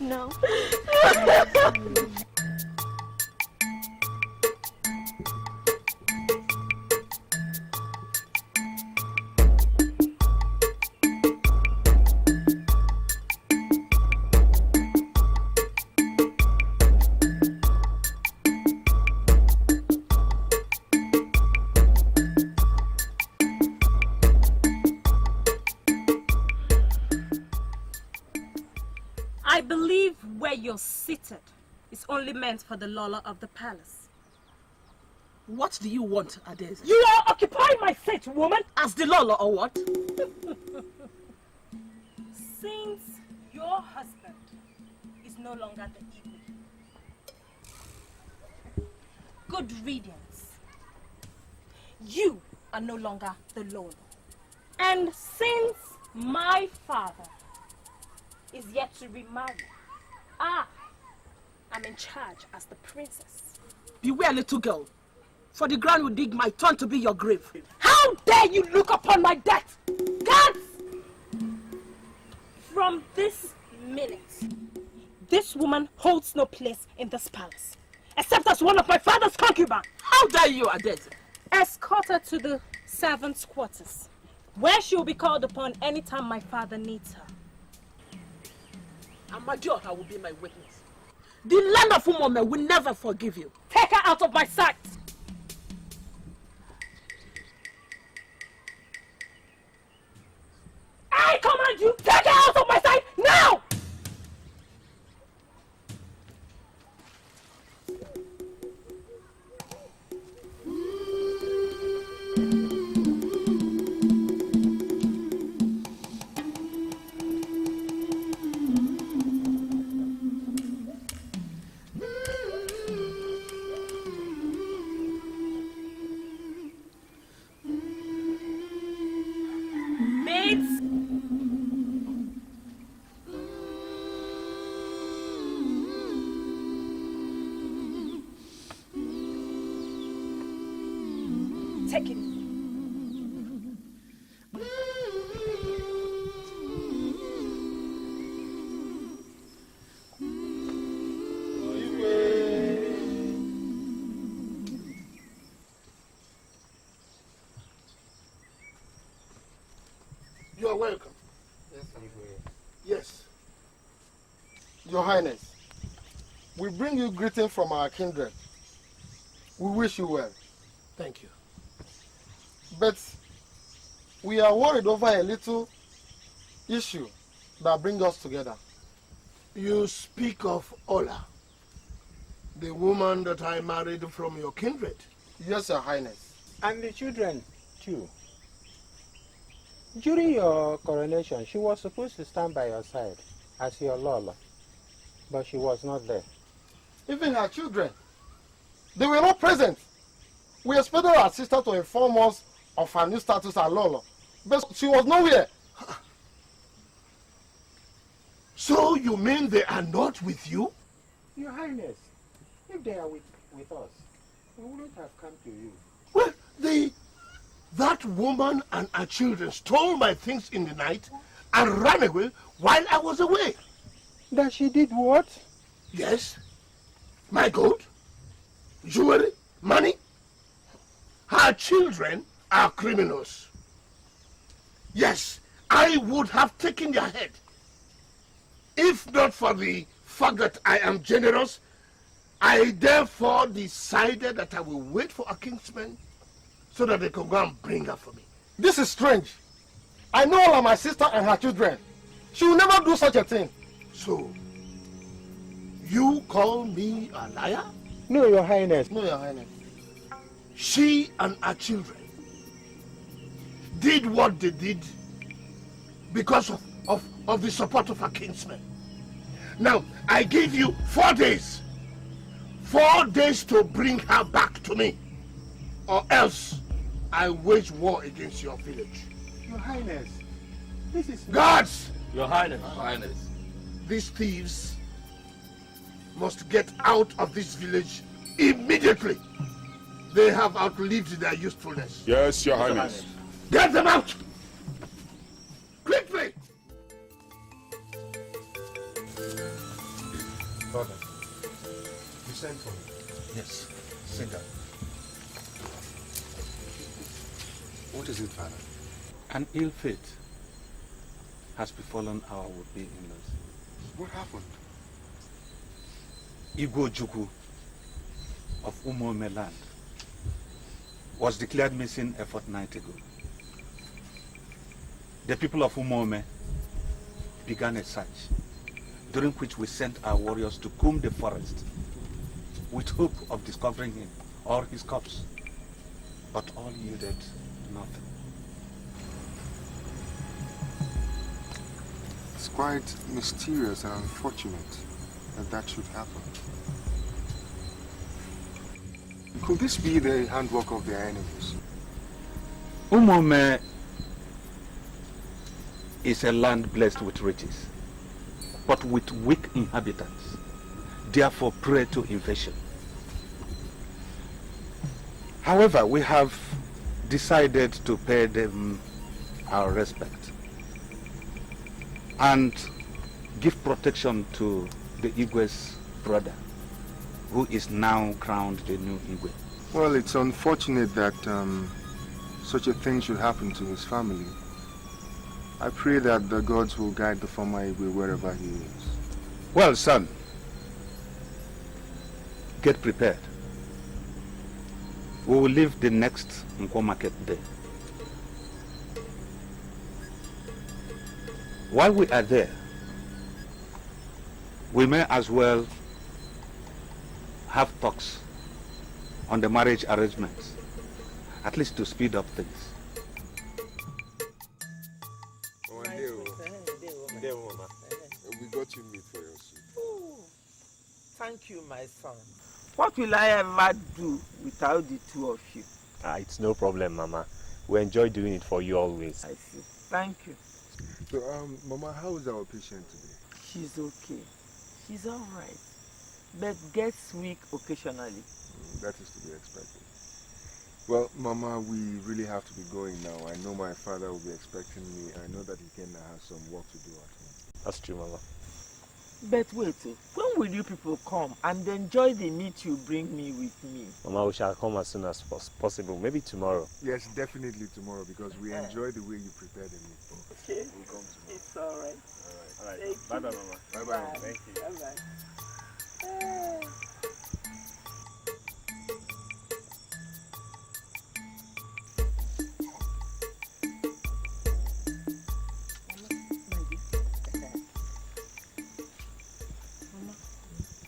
Speaker 7: No. I believe where you're seated is only meant for the Lola of the palace.
Speaker 18: What do you want, Adeze?
Speaker 7: You are occupying my seat, woman!
Speaker 18: As the Lola or what?
Speaker 7: Since your husband is no longer the Igwe, good riddance. You are no longer the Lola. And since my father is yet to remarry, I am in charge as the princess.
Speaker 18: Beware, little girl, for the ground will dig my turn to be your grave.
Speaker 7: How dare you look upon my death? Guards! From this minute, this woman holds no place in this palace, except as one of my father's concubines.
Speaker 18: How dare you, Adeze?
Speaker 7: Escort her to the servants' quarters, where she will be called upon anytime my father needs her.
Speaker 18: Amadioha will be my witness. The land of Umome will never forgive you.
Speaker 7: Take her out of my sight! I command you, take her out of my sight now! Take it.
Speaker 6: You are welcome.
Speaker 3: Yes,
Speaker 6: Yes. Your Highness, we bring you greeting from our kindred. We wish you well. Thank you. But we are worried over a little issue that brings us together. You speak of Ola, the woman that I married from your kindred. Yes, Your Highness.
Speaker 3: And the children, too. During your coronation, she was supposed to stand by your side as your Lola, but she was not there.
Speaker 6: Even her children, they were not present. We expected our sister to inform us of her new status as Lola, but she was nowhere. So you mean they are not with you?
Speaker 3: Your Highness, if they are with us, we wouldn't have come to you.
Speaker 6: Well, that woman and her children stole my things in the night and ran away while I was away.
Speaker 3: That she did what?
Speaker 6: Yes. My gold, jewelry, money. Her children are criminals. Yes, I would have taken their head. If not for the fact that I am generous, I therefore decided that I will wait for a kinsman so that they can go and bring her for me. This is strange. I know all of my sister and her children.
Speaker 22: She will never do such a thing.
Speaker 6: So, you call me a liar?
Speaker 3: No, Your Highness.
Speaker 6: No, Your Highness. She and her children did what they did because of the support of her kinsmen. Now, I give you 4 days. 4 days to bring her back to me. Or else, I wage war against your village.
Speaker 3: Your Highness, this is...
Speaker 6: Guards!
Speaker 21: Your Highness. Your Highness.
Speaker 6: These thieves must get out of this village immediately. They have outlived their usefulness.
Speaker 22: Yes, Your Highness.
Speaker 6: Get them out! Quickly!
Speaker 22: Father, you sent for me.
Speaker 6: Yes, sit down.
Speaker 22: What is it, Father?
Speaker 13: An ill fate has befallen our would-be in-laws.
Speaker 22: What happened?
Speaker 13: Igwe Ojukwu of Umome land was declared missing a fortnight ago. The people of Umome began a search, during which we sent our warriors to comb the forest with hope of discovering him or his corpse, but all yielded nothing.
Speaker 22: It's quite mysterious and unfortunate that should happen. Could this be the handwork of their enemies?
Speaker 13: Umome is a land blessed with riches, but with weak inhabitants, therefore prey to invasion. However, we have decided to pay them our respect and give protection to the Igwe's brother, who is now crowned the new Igwe.
Speaker 22: Well, it's unfortunate that such a thing should happen to his family. I pray that the gods will guide the former Igwe wherever he is.
Speaker 13: Well, son, get prepared. We will leave the next Nkwo market day. While we are there, we may as well have talks on the marriage arrangements, at least to speed up things.
Speaker 22: We got you meat for your soup.
Speaker 16: Oh, thank you, my son. What will I ever do without the two of you?
Speaker 21: It's no problem, Mama. We enjoy doing it for you always.
Speaker 16: I see. Thank you.
Speaker 22: So, Mama, how is our patient today?
Speaker 16: She's okay. She's all right. But gets weak occasionally.
Speaker 22: That is to be expected. Well, Mama, we really have to be going now. I know my father will be expecting me. I know that he can have some work to do at home.
Speaker 21: That's true, Mama.
Speaker 16: But wait, when will you people come and enjoy the meat you bring me with me?
Speaker 21: Mama, we shall come as soon as possible. Maybe tomorrow.
Speaker 22: Yes, definitely tomorrow, because we enjoy the way you prepare the meat.
Speaker 16: Okay.
Speaker 22: We'll come tomorrow.
Speaker 16: It's all right.
Speaker 21: All right.
Speaker 16: Thank
Speaker 21: Bye-bye,
Speaker 16: you.
Speaker 21: Mama.
Speaker 22: Bye-bye.
Speaker 21: Thank you.
Speaker 16: Bye-bye.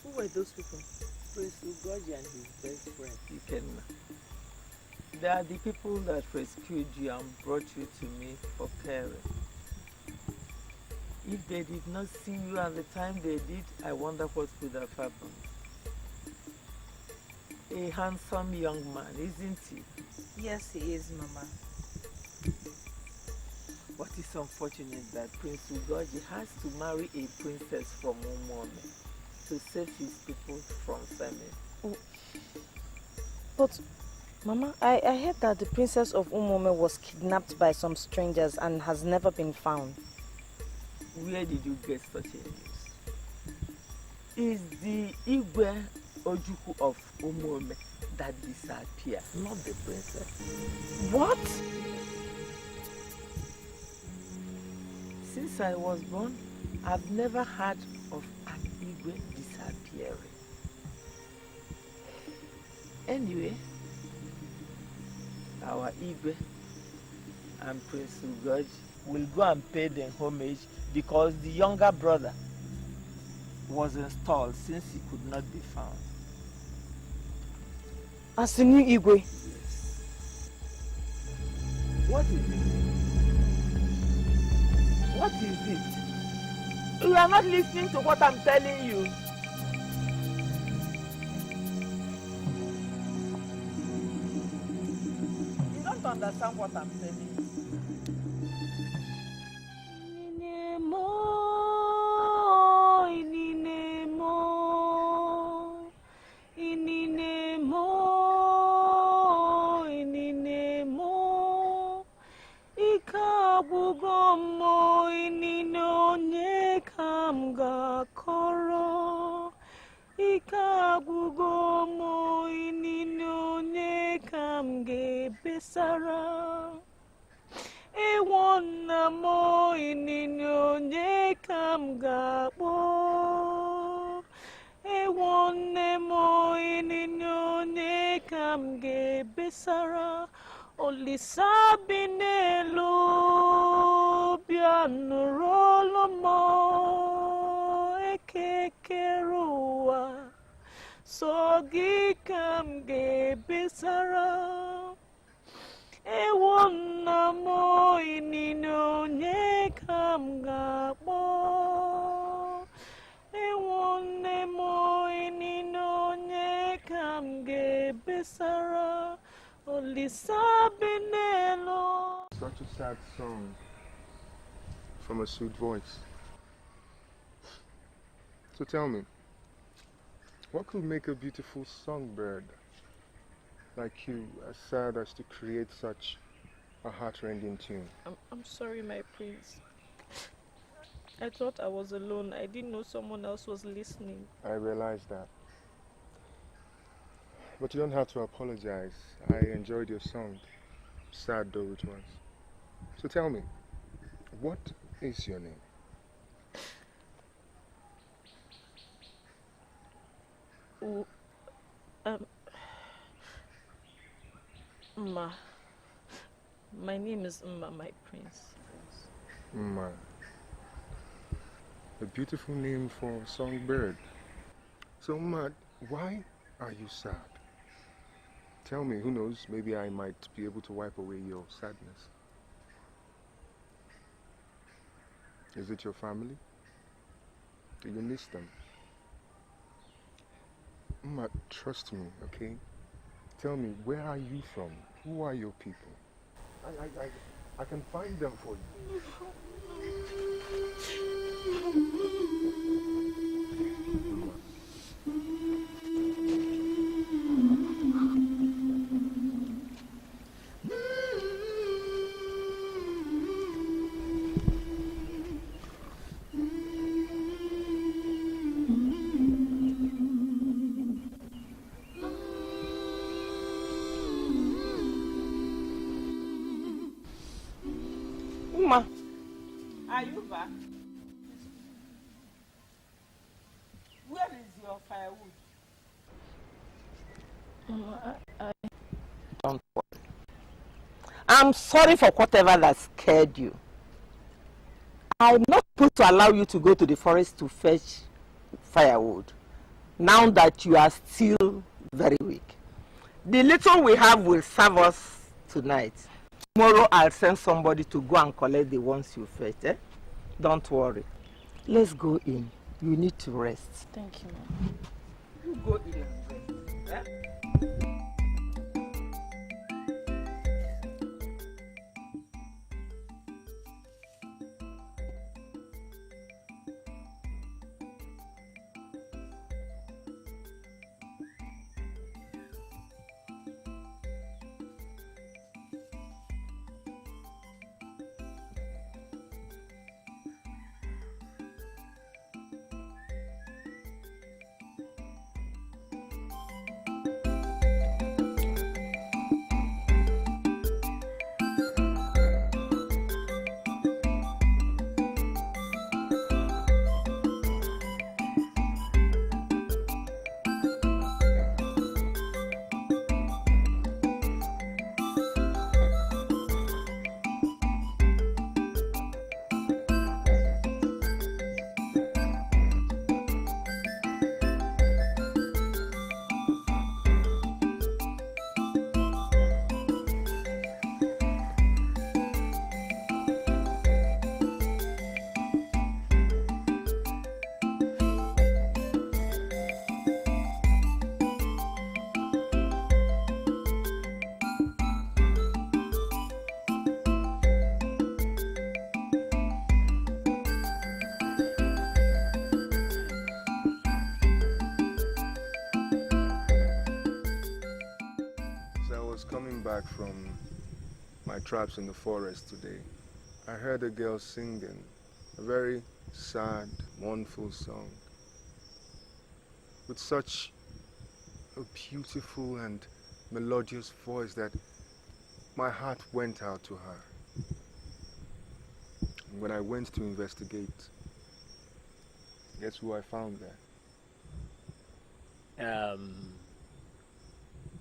Speaker 16: Who were those people? Prince Ugoji and his best friend, Ikenna. They are the people that rescued you and brought you to me for caring. If they did not see you at the time they did, I wonder what could have happened. A handsome young man, isn't he?
Speaker 23: Yes, he is, Mama.
Speaker 16: What is unfortunate that Prince Ugoji has to marry a princess from Umome to save his people from famine.
Speaker 23: But, Mama, I heard that the princess of Umome was kidnapped by some strangers and has never been found.
Speaker 16: Where did you get such a news? Is the Igwe Ojukwu of Umome that disappeared, not the princess.
Speaker 23: What?
Speaker 16: Since I was born, I've never heard of an Igwe disappearing. Anyway, our Igwe and Prince Ugoji will go and pay them homage because the younger brother was installed since he could not be found.
Speaker 23: As the new Igwe?
Speaker 16: Yes. What is it? What is it? You are not listening to what I'm telling you. You don't understand what I'm telling you.
Speaker 23: Sara, Ewana mo inino nye kam gabo, Ewane mo inino nye kam ge besara, Olisa binelo bianurolo mo ekekerua, sogi kam ge besara. Ewana mo inino nye kam gabo, Ewane mo inino nye kam ge besara, Olisa binelo.
Speaker 22: Such a sad song from a sweet voice. So tell me, what could make a beautiful songbird like you as sad as to create such a heart-rending tune?
Speaker 23: I'm sorry, my prince. I thought I was alone. I didn't know someone else was listening.
Speaker 22: I realize that. But you don't have to apologize. I enjoyed your song, sad though it was. So tell me, what is your name?
Speaker 23: My name is Mma, my prince.
Speaker 22: Mma. A beautiful name for a songbird. So Mma, why are you sad? Tell me, who knows, maybe I might be able to wipe away your sadness. Is it your family? Do you miss them? Mma, trust me, okay? Tell me, where are you from? Who are your people? I can find them for you.
Speaker 16: Are you back? Where is your firewood? Don't worry. I'm sorry for whatever that scared you. I'm not supposed to allow you to go to the forest to fetch firewood, now that you are still very weak. The little we have will serve us tonight. Tomorrow I'll send somebody to go and collect the ones you fetch. Eh? Don't worry. Let's go in. You need to rest.
Speaker 23: Thank you, Mom.
Speaker 16: You go in and rest. Eh?
Speaker 22: back from my traps in the forest today, I heard a girl singing a very sad, mournful song with such a beautiful and melodious voice that my heart went out to her. And when I went to investigate, guess who I found there?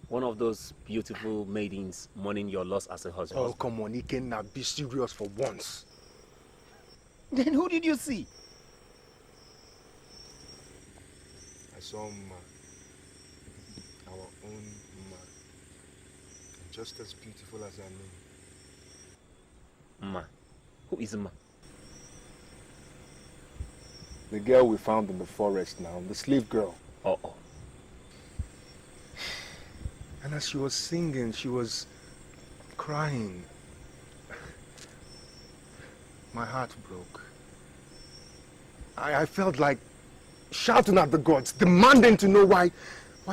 Speaker 21: One of those beautiful maidens mourning your loss as a husband.
Speaker 22: Oh, come on, Ikenna, be serious for once.
Speaker 21: Then who did you see?
Speaker 22: I saw Ma, our own Ma, just as beautiful as her name.
Speaker 21: Ma? Who is Ma?
Speaker 22: The girl we found in the forest now, the slave girl.
Speaker 21: Uh-oh.
Speaker 22: And as she was singing, she was crying. My heart broke. I felt like shouting at the gods, demanding to know why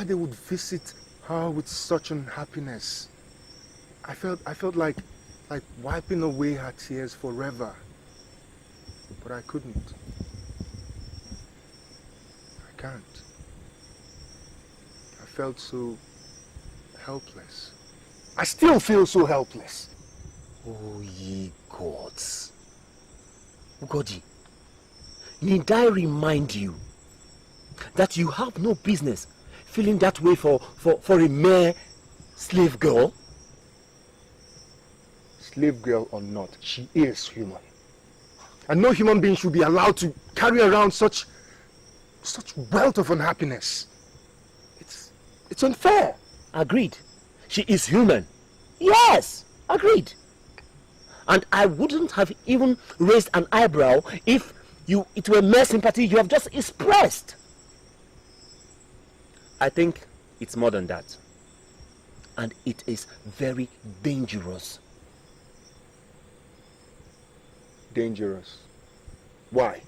Speaker 22: they would visit her with such unhappiness. I felt like wiping away her tears forever. But I couldn't. I can't. I felt so helpless. I still feel so helpless.
Speaker 21: Oh, ye gods. Ugoji, need I remind you that you have no business feeling that way for a mere slave girl?
Speaker 22: Slave girl or not, she is human. And no human being should be allowed to carry around such wealth of unhappiness. It's unfair.
Speaker 21: Agreed. She is human. Yes, agreed. And I wouldn't have even raised an eyebrow if it were mere sympathy you have just expressed. I think it's more than that. And it is very dangerous.
Speaker 22: Dangerous? Why?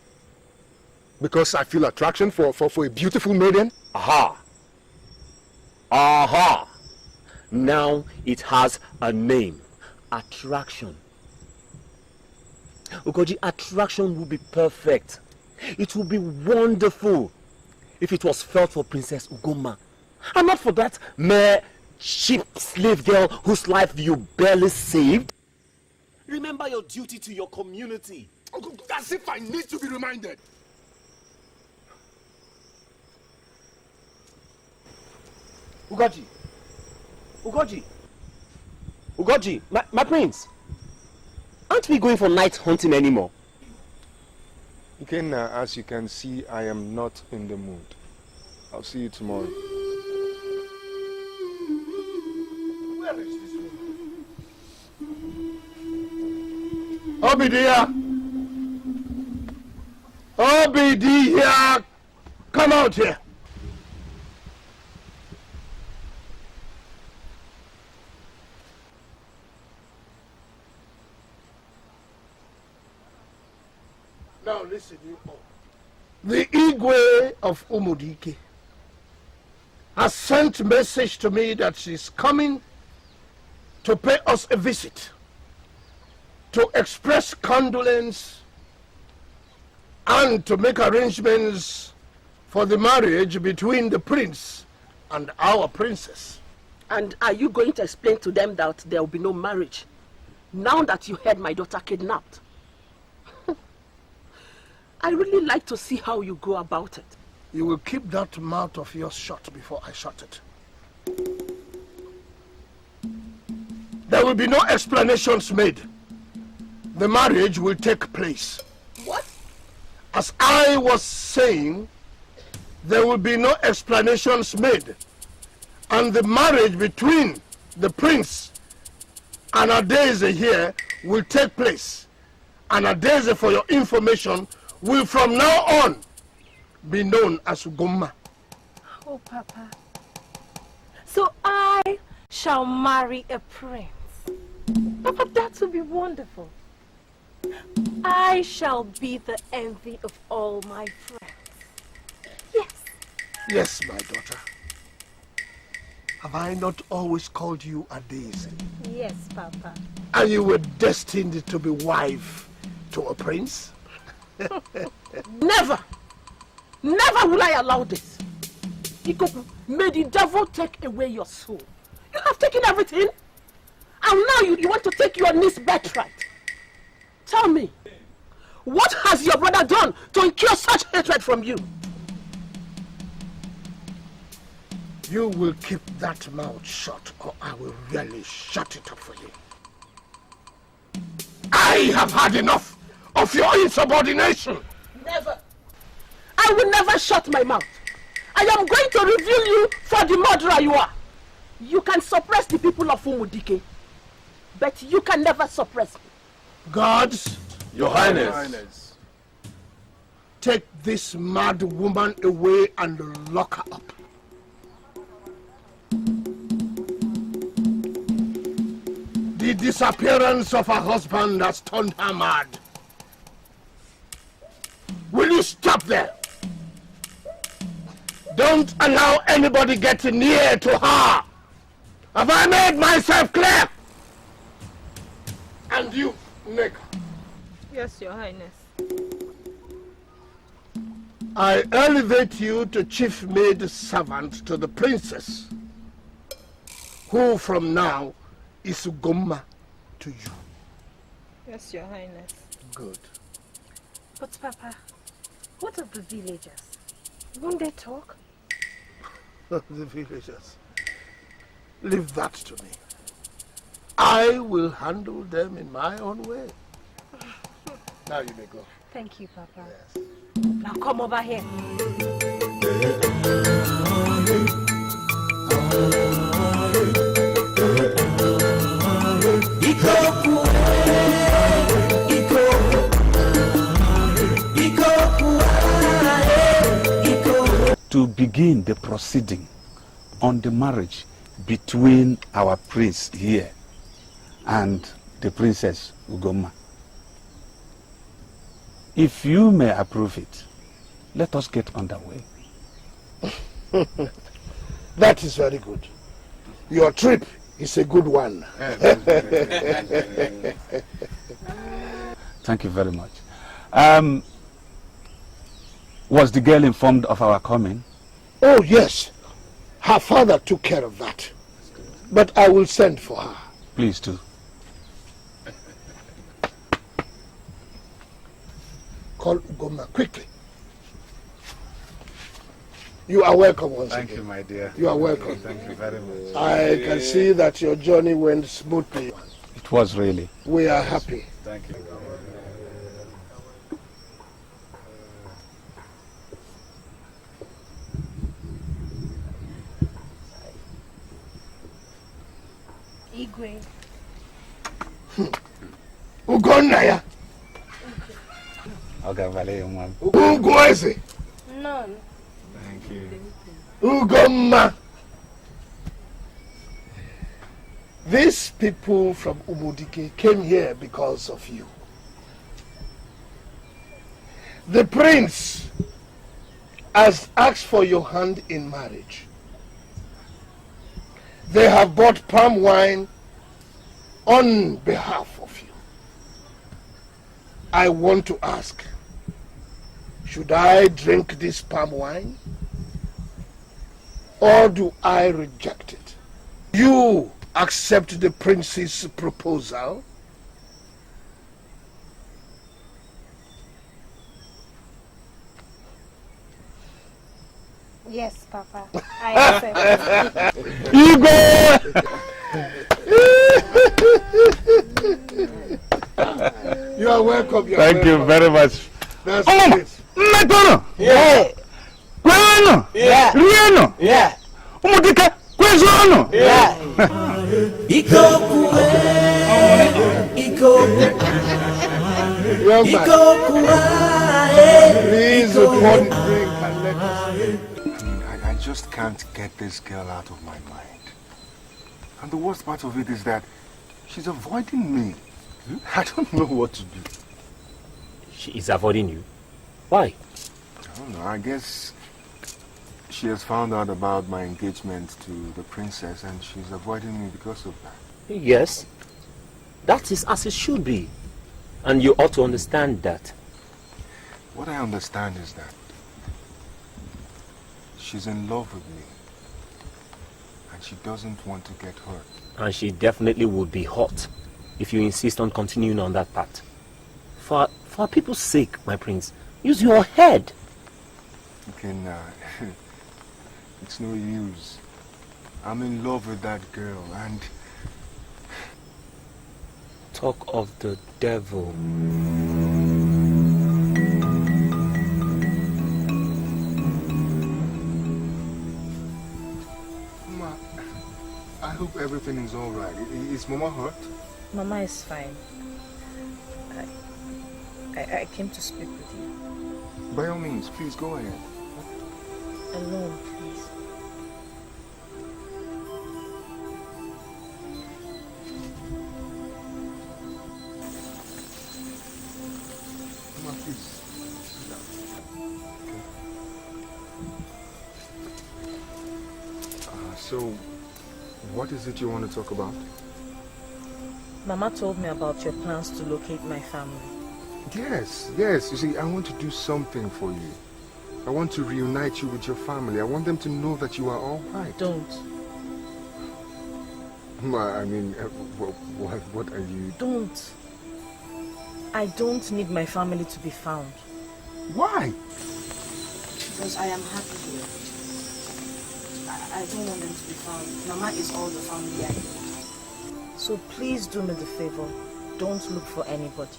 Speaker 22: Because I feel attraction for a beautiful maiden?
Speaker 21: Aha! Aha! Now it has a name. Attraction. Ugoji, attraction would be perfect. It would be wonderful if it was felt for Princess Ugoma. And not for that mere cheap slave girl whose life you barely saved. Remember your duty to your community.
Speaker 22: As if I need to be reminded.
Speaker 21: Ugoji. Ugoji. Ugoji, my prince. Aren't we going for night hunting anymore?
Speaker 22: Ikenna, as you can see, I am not in the mood. I'll see you tomorrow.
Speaker 6: Where is this woman? Obidia! Obidia! Come out here! Now listen, you all. The Igwe of Umudike has sent message to me that she's coming to pay us a visit, to express condolence and to make arrangements for the marriage between the prince and our princess.
Speaker 7: And are you going to explain to them that there will be no marriage now that you had my daughter kidnapped? I really like to see how you go about it.
Speaker 6: You will keep that mouth of yours shut before I shut it. There will be no explanations made. The marriage will take place.
Speaker 7: What?
Speaker 6: As I was saying, there will be no explanations made. And the marriage between the prince and Adeze here will take place. And Adeze, for your information, will from now on be known as Ugoma.
Speaker 23: Oh, Papa. So I shall marry a prince. Papa, that would be wonderful. I shall be the envy of all my friends. Yes.
Speaker 6: Yes, my daughter. Have I not always called you a daisy?
Speaker 23: Yes, Papa.
Speaker 6: And you were destined to be wife to a prince?
Speaker 7: Never! Never will I allow this. Ikoku, may the devil take away your soul. You have taken everything. And now you want to take your niece's birthright. Tell me, what has your brother done to incur such hatred from you?
Speaker 6: You will keep that mouth shut, or I will really shut it up for you. I have had enough of your insubordination.
Speaker 7: Never. I will never shut my mouth. I am going to reveal you for the murderer you are. You can suppress the people of Umudike, but you can never suppress me.
Speaker 6: Guards,
Speaker 4: Your Highness.
Speaker 6: take this mad woman away and lock her up. The disappearance of her husband has turned her mad. Will you stop there? Don't allow anybody getting near to her. Have I made myself clear? And you, Nneka.
Speaker 1: Yes, Your Highness.
Speaker 6: I elevate you to chief maid servant to the princess, who from now is Ugomma to you.
Speaker 1: Yes, Your Highness.
Speaker 6: Good.
Speaker 23: But Papa, what of the villagers? Won't they talk?
Speaker 6: The villagers. Leave that to me. I will handle them in my own way. Now you may go.
Speaker 23: Thank you, Papa. Yes. Now come over here.
Speaker 13: To begin the proceeding on the marriage between our prince here and the princess Ugomma. If you may approve it, let us get underway.
Speaker 6: That is very good. Your trip is a good one.
Speaker 13: Thank you very much. Was the girl informed of our coming?
Speaker 6: Oh, yes. Her father took care of that. But I will send for her.
Speaker 13: Please do.
Speaker 6: Call Ugomma quickly. You are welcome once again.
Speaker 13: Thank you, my dear.
Speaker 6: You are welcome.
Speaker 13: Thank you very much.
Speaker 6: I can see that your journey went smoothly.
Speaker 13: It was really.
Speaker 6: We are happy.
Speaker 13: Thank you.
Speaker 23: Igwe.
Speaker 6: Ugonnaya. Ugweze.
Speaker 23: None.
Speaker 13: Thank you.
Speaker 6: Ugomma. These people from Umudike came here because of you. The prince has asked for your hand in marriage. They have bought palm wine on behalf of you. I want to ask, should I drink this palm wine? Or do I reject it? You accept the prince's proposal?
Speaker 23: Yes, Papa. I accept.
Speaker 6: You are welcome.
Speaker 13: Thank you very much.
Speaker 6: That's it.
Speaker 13: Metono.
Speaker 6: Yeah.
Speaker 13: Kwano.
Speaker 6: Yeah.
Speaker 13: Rieno.
Speaker 6: Yeah.
Speaker 13: Umudike kwezono.
Speaker 6: Yeah. Young man, please report the drink and let us.
Speaker 22: I just can't get this girl out of my mind. And the worst part of it is that she's avoiding me. I don't know what to do.
Speaker 21: She is avoiding you. Why?
Speaker 22: I don't know. I guess She has found out about my engagement to the princess and she's avoiding me because of that.
Speaker 21: Yes, that is as it should be. And you ought to understand that.
Speaker 22: What I understand is that she's in love with me and she doesn't want to get hurt.
Speaker 21: And she definitely would be hurt if you insist on continuing on that path. For people's sake, my prince, use your head.
Speaker 22: Okay, nah. It's no use. I'm in love with that girl and...
Speaker 21: Talk of the devil.
Speaker 22: Mama, I hope everything is alright. Is Mama hurt?
Speaker 15: Mama is fine. I came to speak with you.
Speaker 22: By all means, please go ahead.
Speaker 15: Alone, please.
Speaker 22: Mama, please. So, what is it you want to talk about?
Speaker 15: Mama told me about your plans to locate my family.
Speaker 22: Yes. You see, I want to do something for you. I want to reunite you with your family. I want them to know that you are all right.
Speaker 15: Don't.
Speaker 22: I mean, what are you...
Speaker 15: Don't. I don't need my family to be found.
Speaker 22: Why?
Speaker 15: Because I am happy here. I don't want them to be found. Mama is all the family I need. So please do me the favor. Don't look for anybody.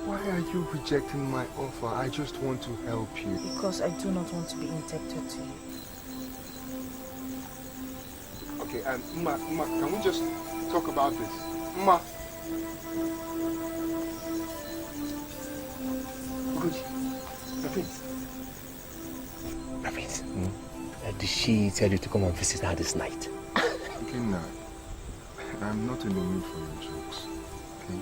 Speaker 22: Why are you rejecting my offer? I just want to help you.
Speaker 15: Because I do not want to be indebted to you.
Speaker 22: Okay, Ma, can we just talk about this? Ma.
Speaker 21: My prince. Did she tell you to come and visit her this night?
Speaker 22: Okay, nah. I'm not in the mood for your jokes. Okay?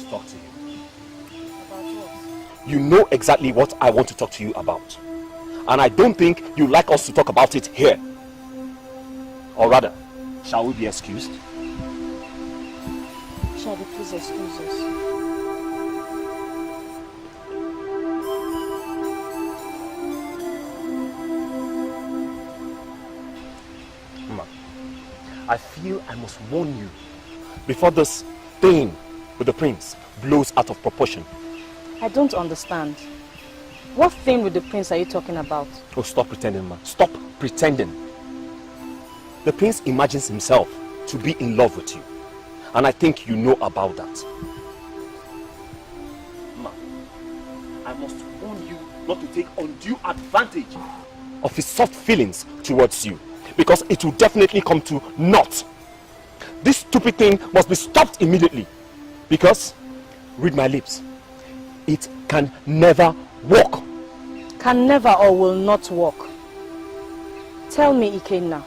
Speaker 21: Talk to you. About what? You know exactly what I want to talk to you about. And I don't think you like us to talk about it here. Or rather, shall we be excused?
Speaker 15: Shall we please excuse us?
Speaker 21: Ma, I feel I must warn you before this thing with the prince blows out of proportion.
Speaker 15: I don't understand. What thing with the prince are you talking about?
Speaker 21: Oh, stop pretending, man. Stop pretending. The prince imagines himself to be in love with you. And I think you know about that. Ma, I must warn you not to take undue advantage of his soft feelings towards you. Because it will definitely come to naught. This stupid thing must be stopped immediately. Because, read my lips, it can never work.
Speaker 15: Can never or will not work. Tell me, Ikenna,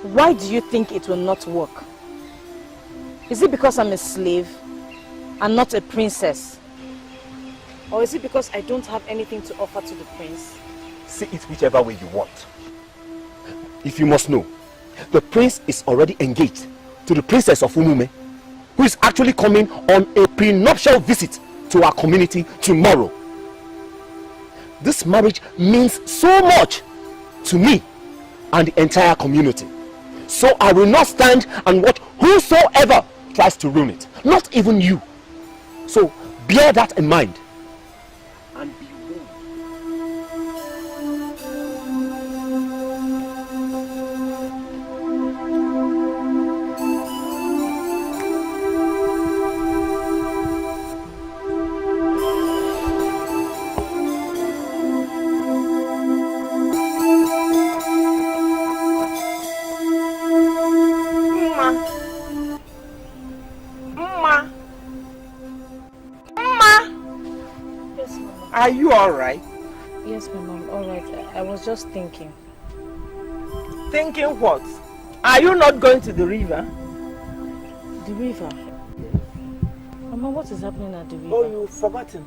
Speaker 15: why do you think it will not work? Is it because I'm a slave and not a princess? Or is it because I don't have anything to offer to the prince?
Speaker 21: See it whichever way you want. If you must know, the prince is already engaged to the princess of Umume, who is actually coming on a prenuptial visit to our community tomorrow. This marriage means so much to me and the entire community. So I will not stand and watch whosoever tries to ruin it. Not even you. So bear that in mind. And be
Speaker 16: Are you alright?
Speaker 15: Yes, Mama, I'm alright. I was just thinking.
Speaker 16: Thinking what? Are you not going to the river?
Speaker 15: The river? Mama, what is happening at the river?
Speaker 16: Oh, you've forgotten.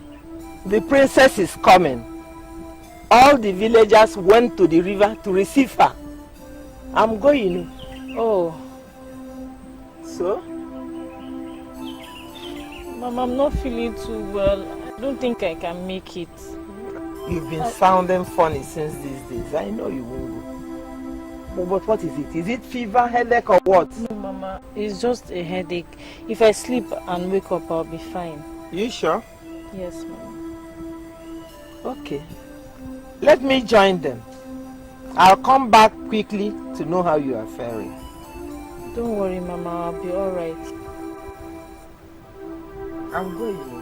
Speaker 16: The princess is coming. All the villagers went to the river to receive her. I'm going.
Speaker 15: Oh.
Speaker 16: So?
Speaker 15: Mama, I'm not feeling too well. I don't think I can make it.
Speaker 16: You've been sounding funny since these days. I know you won't go. But what is it? Is it fever, headache or what?
Speaker 15: No, Mama. It's just a headache. If I sleep and wake up, I'll be fine.
Speaker 16: You sure?
Speaker 15: Yes, Mama.
Speaker 16: Okay. Let me join them. I'll come back quickly to know how you are faring.
Speaker 15: Don't worry, Mama. I'll be alright.
Speaker 16: I'm going.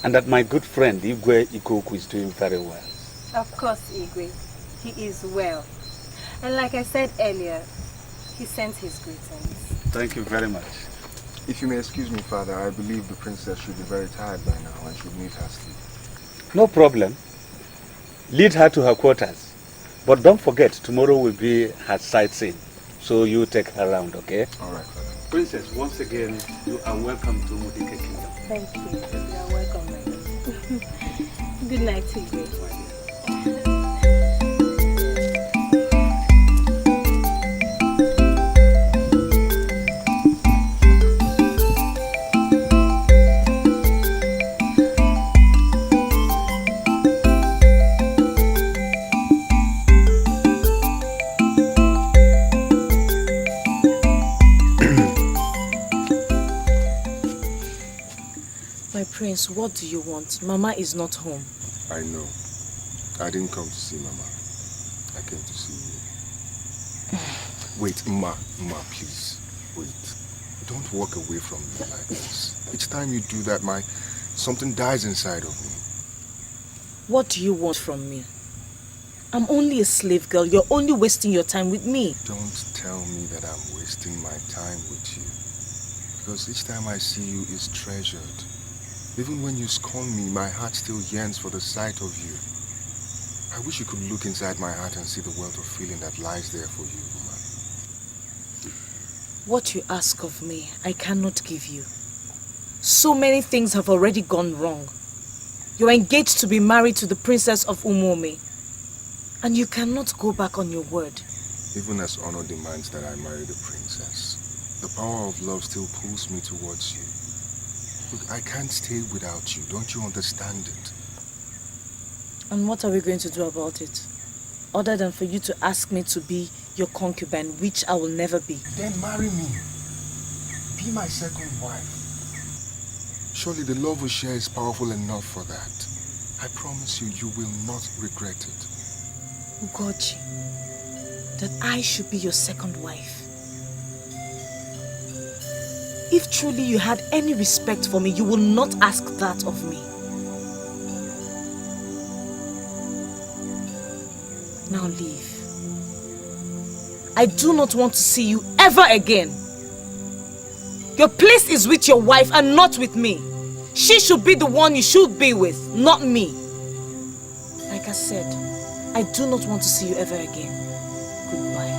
Speaker 13: And that my good friend Igwe Ikoku is doing very well.
Speaker 23: Of course, Igwe. He is well. And like I said earlier, he sent his greetings.
Speaker 13: Thank you very much.
Speaker 22: If you may excuse me, Father, I believe the princess should be very tired by now and should need her sleep.
Speaker 13: No problem. Lead her to her quarters. But don't forget, tomorrow will be her sightseeing. So you take her around, okay?
Speaker 22: All right, Father.
Speaker 13: Princess, once again, you are welcome to Mudike Kingdom.
Speaker 23: Thank you. You are welcome, my lord. Good night, Igwe.
Speaker 15: Prince, what do you want? Mama is not home.
Speaker 22: I know. I didn't come to see Mama. I came to see you. Wait, Ma, please. Wait. Don't walk away from me like this. Each time you do that, something dies inside of me.
Speaker 15: What do you want from me?
Speaker 7: I'm only a slave girl. You're only wasting your time with me.
Speaker 22: Don't tell me that I'm wasting my time with you. Because each time I see you is treasured. Even when you scorn me, my heart still yearns for the sight of you. I wish you could look inside my heart and see the wealth of feeling that lies there for you, woman.
Speaker 7: What you ask of me, I cannot give you. So many things have already gone wrong. You're engaged to be married to the princess of Umome. And you cannot go back on your word.
Speaker 22: Even as honor demands that I marry the princess, the power of love still pulls me towards you. Look, I can't stay without you. Don't you understand it?
Speaker 7: And what are we going to do about it? Other than for you to ask me to be your concubine, which I will never be.
Speaker 22: Then marry me. Be my second wife. Surely the love we share is powerful enough for that. I promise you, you will not regret it.
Speaker 7: Ugochi, that I should be your second wife. If truly you had any respect for me, you will not ask that of me. Now leave. I do not want to see you ever again. Your place is with your wife and not with me. She should be the one you should be with, not me. Like I said, I do not want to see you ever again. Goodbye.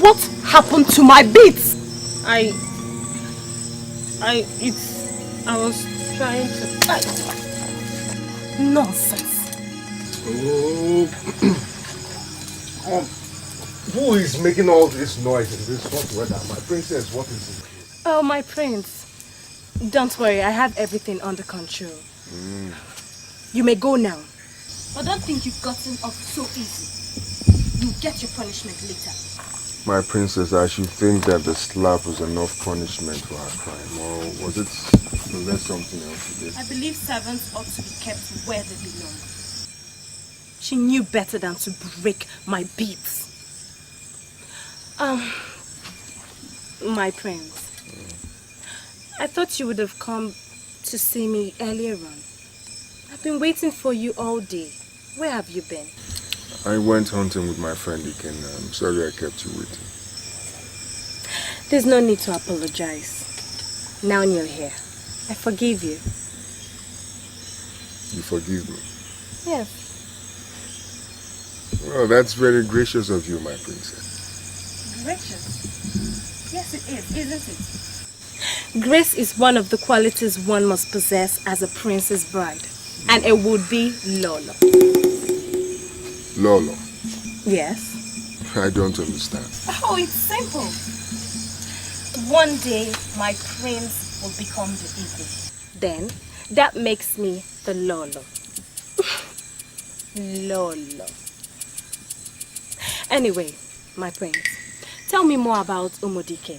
Speaker 7: What happened to my beads?
Speaker 15: I was trying to...
Speaker 7: Nonsense.
Speaker 22: Oh. Who is making all this noise in this hot weather? My princess, what is it?
Speaker 15: Oh, my prince. Don't worry, I have everything under control. You may go now. But don't think you've gotten off so easy. You'll get your punishment later.
Speaker 22: My princess, I should think that the slap was enough punishment for her crime. Or was there something else she did?
Speaker 15: I believe servants ought to be kept where they belong. She knew better than to break my beads. My prince, I thought you would have come to see me earlier on. I've been waiting for you all day. Where have you been?
Speaker 22: I went hunting with my friend Iken. I'm sorry I kept you waiting.
Speaker 15: There's no need to apologize. Now you're here. I forgive you.
Speaker 22: You forgive me?
Speaker 15: Yes.
Speaker 22: Well, that's very gracious of you, my princess.
Speaker 15: Gracious? Yes, it is, isn't it? Grace is one of the qualities one must possess as a prince's bride. And it would be Lolo.
Speaker 22: Lolo?
Speaker 15: Yes.
Speaker 22: I don't understand.
Speaker 15: Oh, it's simple. One day, my prince will become the Igwe. Then, that makes me the Lolo. Lolo. Anyway, my prince, tell me more about Umudike.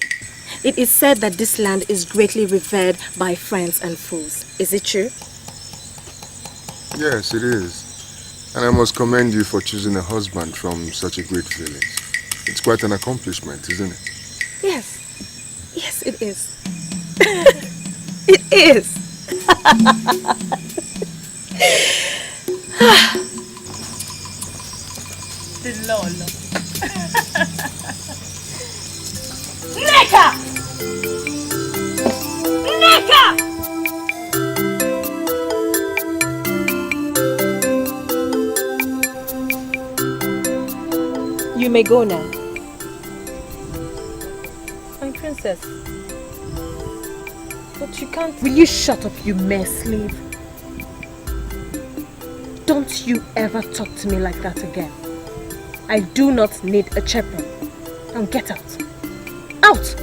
Speaker 15: It is said that this land is greatly revered by friends and foes. Is it true?
Speaker 22: Yes, it is. And I must commend you for choosing a husband from such a great village. It's quite an accomplishment, isn't it?
Speaker 15: Yes. Yes, it is. It is. The Lolo. Neka! Neka! You may go now. I'm princess. But you can't... Will you shut up, you mere slave?
Speaker 18: Don't you ever talk to me like that again. I do not need a chaperone. Now get out. Out!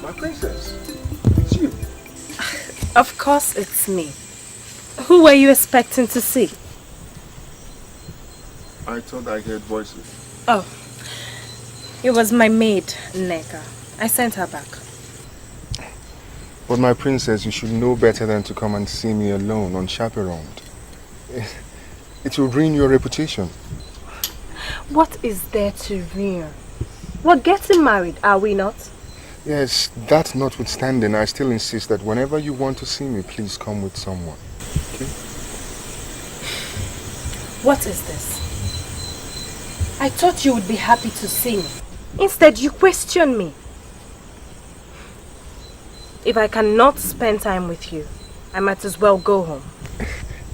Speaker 22: My princess, it's you.
Speaker 23: Of course it's me. Who were you expecting to see?
Speaker 22: I thought I heard voices.
Speaker 23: Oh, it was my maid, Neka. I sent her back.
Speaker 22: But my princess, you should know better than to come and see me alone, unchaperoned. It will ruin your reputation.
Speaker 23: What is there to ruin? We're getting married, are we not?
Speaker 22: Yes, that notwithstanding, I still insist that whenever you want to see me, please come with someone. Okay?
Speaker 23: What is this? I thought you would be happy to see me. Instead, you question me. If I cannot spend time with you, I might as well go home.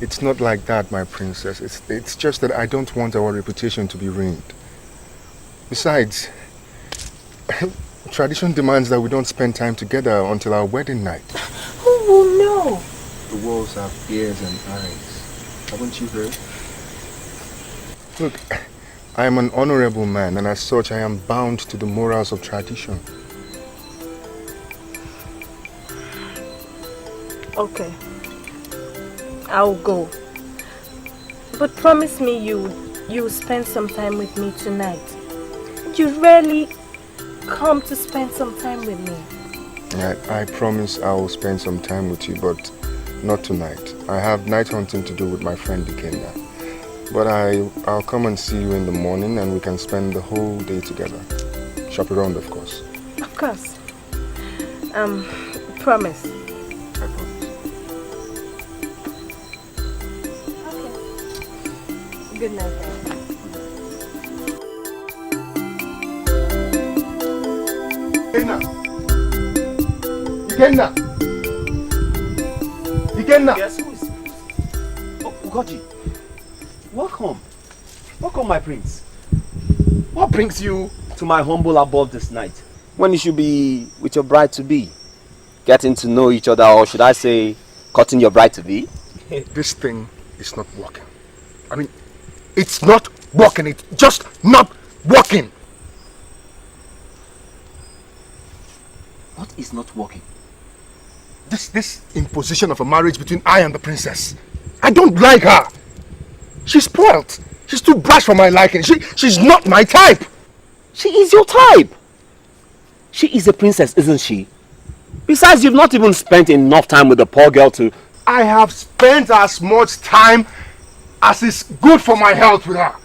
Speaker 22: It's not like that, my princess. It's just that I don't want our reputation to be ruined. Besides, tradition demands that we don't spend time together until our wedding night.
Speaker 23: Who will know?
Speaker 22: The walls have ears and eyes. Haven't you heard? Look, I am an honorable man, and as such I am bound to the morals of tradition.
Speaker 23: Okay. I'll go. But promise me you'll spend some time with me tonight. You rarely come to spend some time with me.
Speaker 22: I promise I will spend some time with you, but not tonight. I have night hunting to do with my friend Ikenna. But I'll come and see you in the morning and we can spend the whole day together. Chaperoned, of course.
Speaker 23: Of course. Promise.
Speaker 22: I promise.
Speaker 23: Good night, guys.
Speaker 22: Ikenna!
Speaker 10: Yes, who is? Oh, Ugochi. Welcome. Welcome, my prince. What brings you to my humble abode this night, when you should be with your bride-to-be? Getting to know each other, or should I say, cutting your bride-to-be?
Speaker 22: This thing is not working. I mean, it's not working. It's just not working.
Speaker 10: What is not working?
Speaker 22: This imposition of a marriage between I and the princess. I don't like her. She's spoiled. She's too brash for my liking. She's not my type.
Speaker 10: She is your type. She is a princess, isn't she? Besides, you've not even spent enough time with the poor girl to...
Speaker 22: I have spent as much time as is good for my health with her.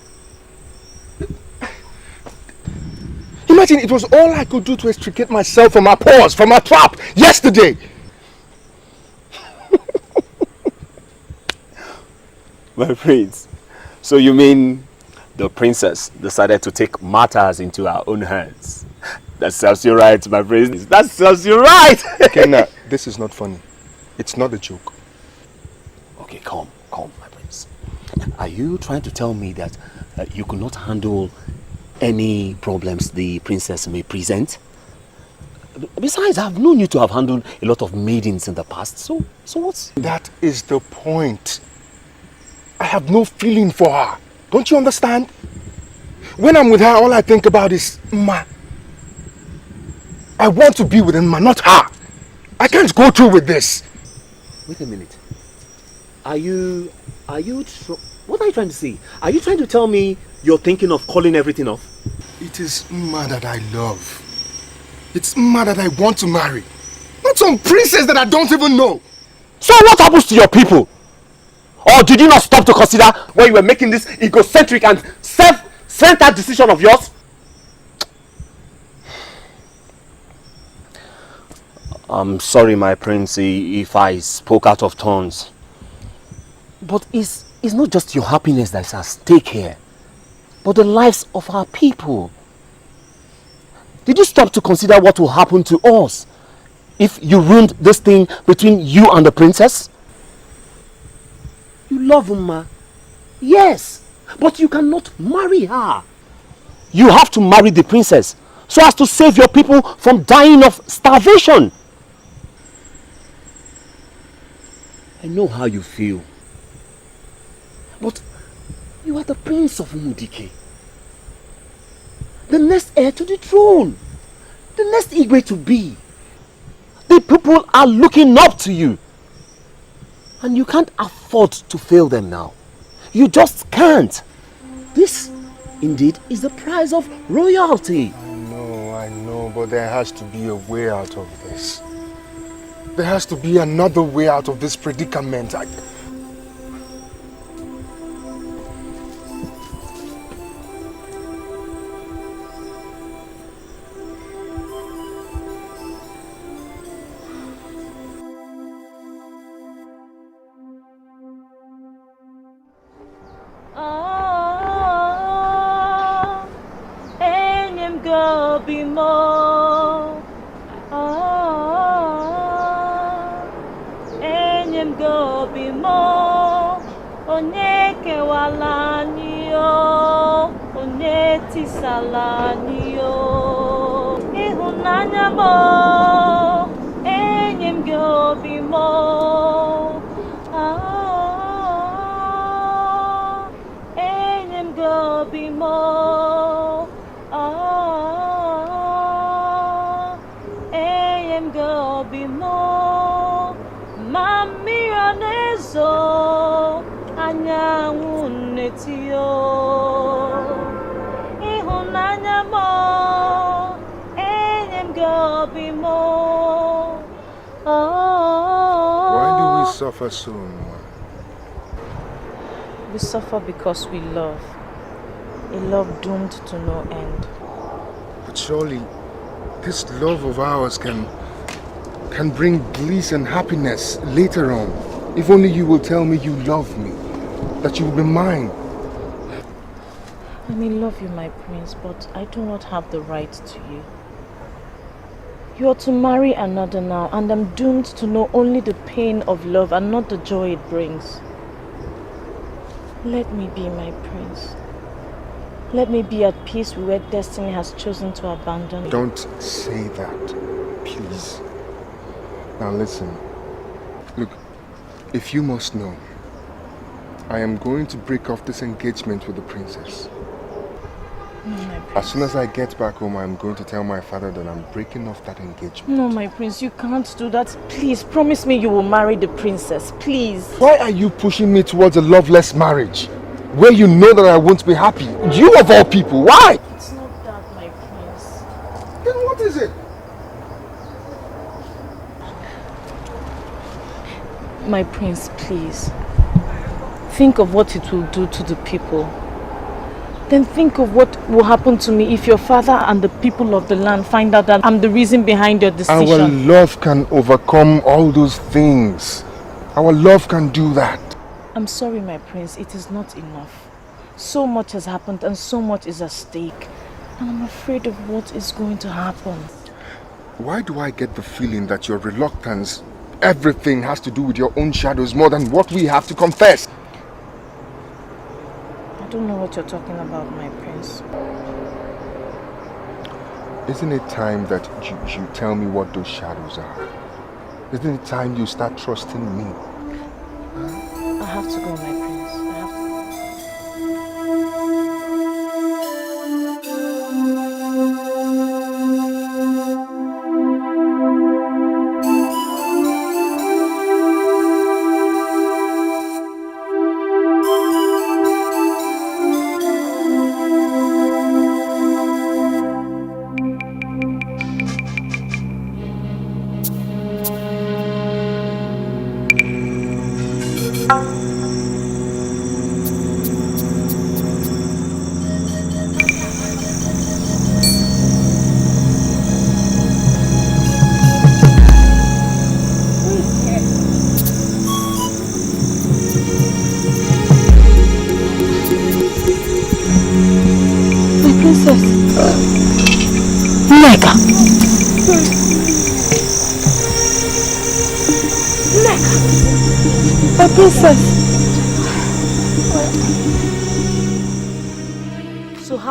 Speaker 22: Imagine it was all I could do to extricate myself from her paws, from her trap, yesterday.
Speaker 10: My prince, so you mean the princess decided to take matters into her own hands? That serves you right, my prince. That serves you right.
Speaker 22: Kenna, this is not funny. It's not a joke.
Speaker 10: Okay, calm, my prince. Are you trying to tell me that you could not handle any problems the princess may present? Besides, I've known you to have handled a lot of maidens in the past, so what's...
Speaker 22: That is the point. I have no feeling for her. Don't you understand? When I'm with her, all I think about is Ma. I want to be with Ma, not her. I can't go through with this.
Speaker 10: Wait a minute. What are you trying to say? Are you trying to tell me you're thinking of calling everything off?
Speaker 22: It is Ma that I love. It's Ma that I want to marry. Not some princess that I don't even know.
Speaker 10: So what happens to your people? Or did you not stop to consider when you were making this egocentric and self-centered decision of yours? I'm sorry, my prince, if I spoke out of turns. But it's not just your happiness that's at stake here, but the lives of our people. Did you stop to consider what will happen to us if you ruined this thing between you and the princess? You love Umma, yes, but you cannot marry her.
Speaker 14: You have to marry the princess so as to save your people from dying of starvation. I know how you feel. But you are the prince of Umudike. The next heir to the throne. The next Igwe to be. The people are looking up to you. And you can't afford to fail them now. You just can't. This, indeed, is the price of royalty.
Speaker 22: I know, but there has to be a way out of this. There has to be another way out of this predicament. Suffer so much?
Speaker 15: We suffer because we love. A love doomed to no end.
Speaker 22: But surely this love of ours can bring bliss and happiness later on. If only you will tell me you love me, that you will be mine.
Speaker 15: I may love you, my prince, but I do not have the right to you. You are to marry another now, and I'm doomed to know only the pain of love and not the joy it brings. Let me be my prince. Let me be at peace with where destiny has chosen to abandon me.
Speaker 22: Don't say that, please. Now listen. Look, if you must know, I am going to break off this engagement with the princess. As soon as I get back home, I'm going to tell my father that I'm breaking off that engagement.
Speaker 15: No, my prince, you can't do that. Please, promise me you will marry the princess, please.
Speaker 22: Why are you pushing me towards a loveless marriage? Where you know that I won't be happy? You of all people, why?
Speaker 15: It's not that, my prince.
Speaker 22: Then what is it?
Speaker 15: My prince, please. Think of what it will do to the people. Then think of what will happen to me if your father and the people of the land find out that I'm the reason behind your decision.
Speaker 22: Our love can overcome all those things. Our love can do that.
Speaker 15: I'm sorry, my prince, it is not enough. So much has happened and so much is at stake. And I'm afraid of what is going to happen.
Speaker 22: Why do I get the feeling that your reluctance, everything has to do with your own shadows more than what we have to confess?
Speaker 15: I don't know what you're talking about, my prince.
Speaker 22: Isn't it time that you tell me what those shadows are? Isn't it time you start trusting me?
Speaker 15: I have to go, my prince. I have to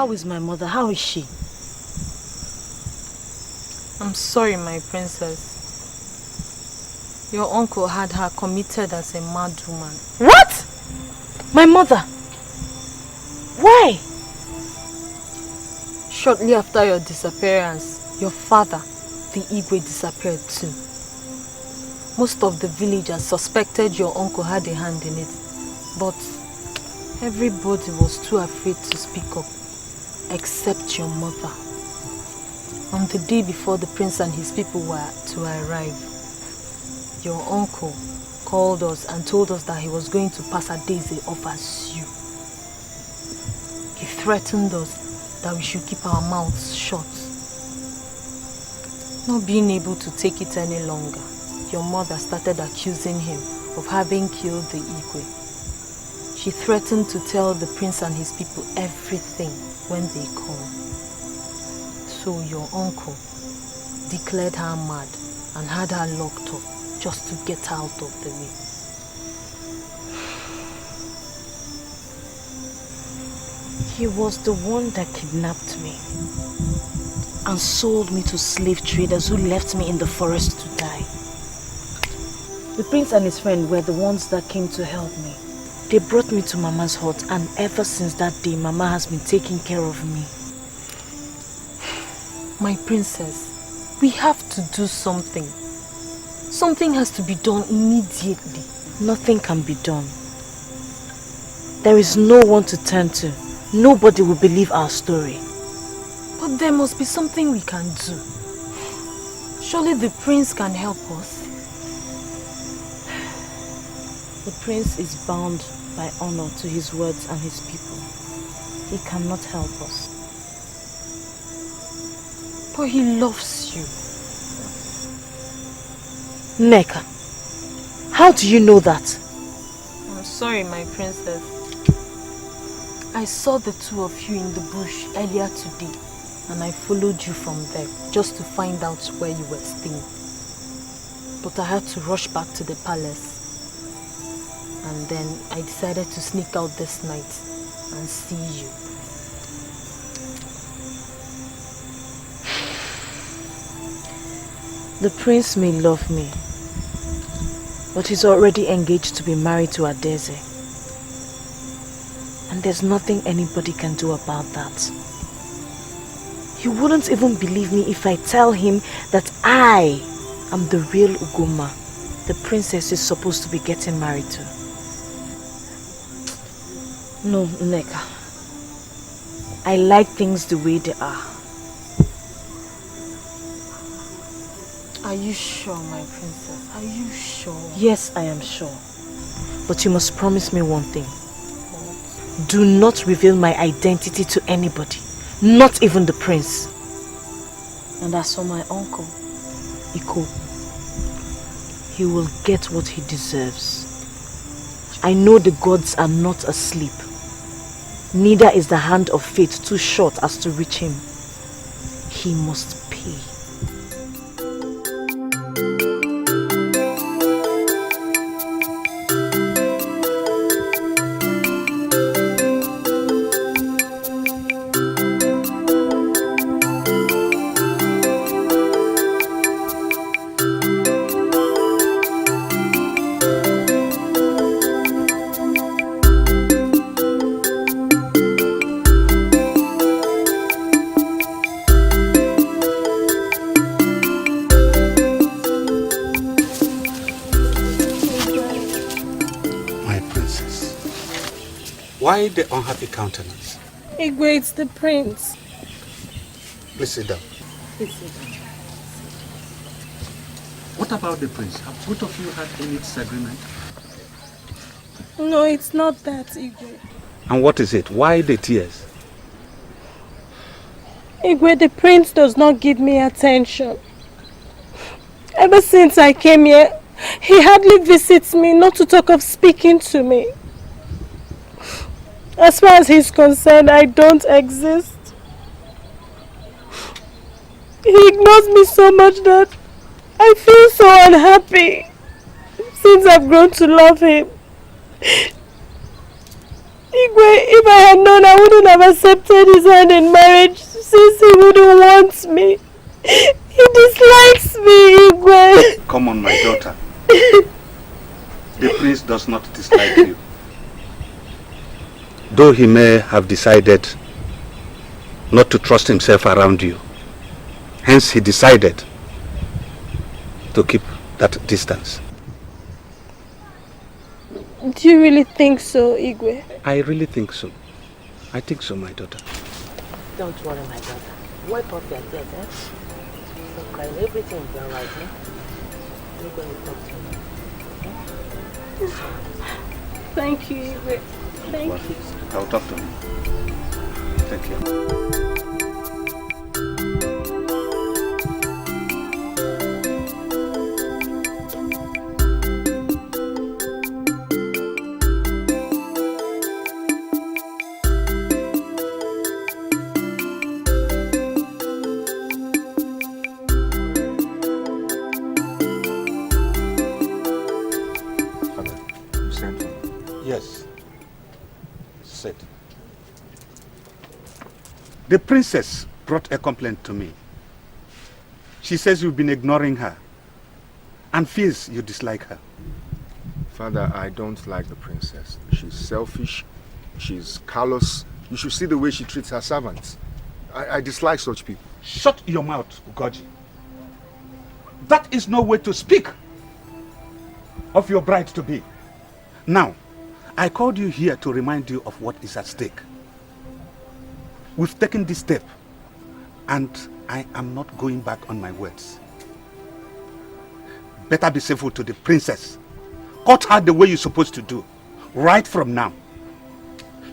Speaker 15: How is my mother? How is she?
Speaker 1: I'm sorry, my princess. Your uncle had her committed as a mad woman.
Speaker 15: What? My mother? Why?
Speaker 1: Shortly after your disappearance, your father, the Igwe, disappeared too. Most of the villagers suspected your uncle had a hand in it, but everybody was too afraid to speak up, except your mother. On the day before the prince and his people were to arrive, your uncle called us and told us that he was going to pass Adeze off as you. He threatened us that we should keep our mouths shut. Not being able to take it any longer, your mother started accusing him of having killed the Igwe. She threatened to tell the prince and his people everything when they come. So your uncle declared her mad and had her locked up just to get out of the way.
Speaker 15: He was the one that kidnapped me and sold me to slave traders who left me in the forest to die. The prince and his friend were the ones that came to help me. They brought me to Mama's hut, and ever since that day, Mama has been taking care of me.
Speaker 1: My princess, we have to do something. Something has to be done immediately.
Speaker 15: Nothing can be done. There is no one to turn to. Nobody will believe our story.
Speaker 1: But there must be something we can do. Surely the prince can help us.
Speaker 15: The prince is bound by honor to his words and his people. He cannot help us.
Speaker 1: But he loves you.
Speaker 15: Nneka, how do you know that?
Speaker 1: I'm sorry, my princess. I saw the two of you in the bush earlier today, and I followed you from there just to find out where you were staying. But I had to rush back to the palace. And then I decided to sneak out this night and see you.
Speaker 15: The prince may love me, but he's already engaged to be married to Adeze. And there's nothing anybody can do about that. He wouldn't even believe me if I tell him that I am the real Ugoma the princess is supposed to be getting married to. No, Nneka. I like things the way they are.
Speaker 1: Are you sure, my princess? Are you sure?
Speaker 15: Yes, I am sure. But you must promise me one thing. Do not reveal my identity to anybody. Not even the prince. And as for my uncle, Iko, he will get what he deserves. I know the gods are not asleep. Neither is the hand of fate too short as to reach him. He must pay.
Speaker 13: Why the unhappy countenance?
Speaker 18: Igwe, it's the prince.
Speaker 13: Please sit down.
Speaker 18: Please sit down.
Speaker 13: What about the prince? Have both of you had any disagreement?
Speaker 18: No, it's not that, Igwe.
Speaker 13: And what is it? Why the tears?
Speaker 18: Igwe, the prince does not give me attention. Ever since I came here, he hardly visits me, not to talk of speaking to me. As far as he's concerned, I don't exist. He ignores me so much that I feel so unhappy since I've grown to love him.
Speaker 23: if I had known, I wouldn't have accepted his hand in marriage since he wouldn't want me. He dislikes me, Igwe.
Speaker 13: Come on, my daughter. The prince does not dislike you. Though he may have decided not to trust himself around you. Hence he decided to keep that distance.
Speaker 23: Do you really think so, Igwe?
Speaker 13: I really think so. I think so, my daughter.
Speaker 16: Don't worry, my daughter. Wipe off your tears, eh? Don't cry. Everything will be alright, eh? You're going to talk to me.
Speaker 23: Thank you, Igwe. Thank you.
Speaker 13: I'll talk to him. Thank you. Yes. Sit. The princess brought a complaint to me. She says you've been ignoring her and feels you dislike her.
Speaker 22: Father, I don't like the princess. She's selfish. She's callous. You should see the way she treats her servants. I dislike such people.
Speaker 13: Shut your mouth, Ugoji. That is no way to speak of your bride-to-be. Now, I called you here to remind you of what is at stake. We've taken this step, and I am not going back on my words. Better be civil to the princess. Cut her the way you're supposed to do, right from now.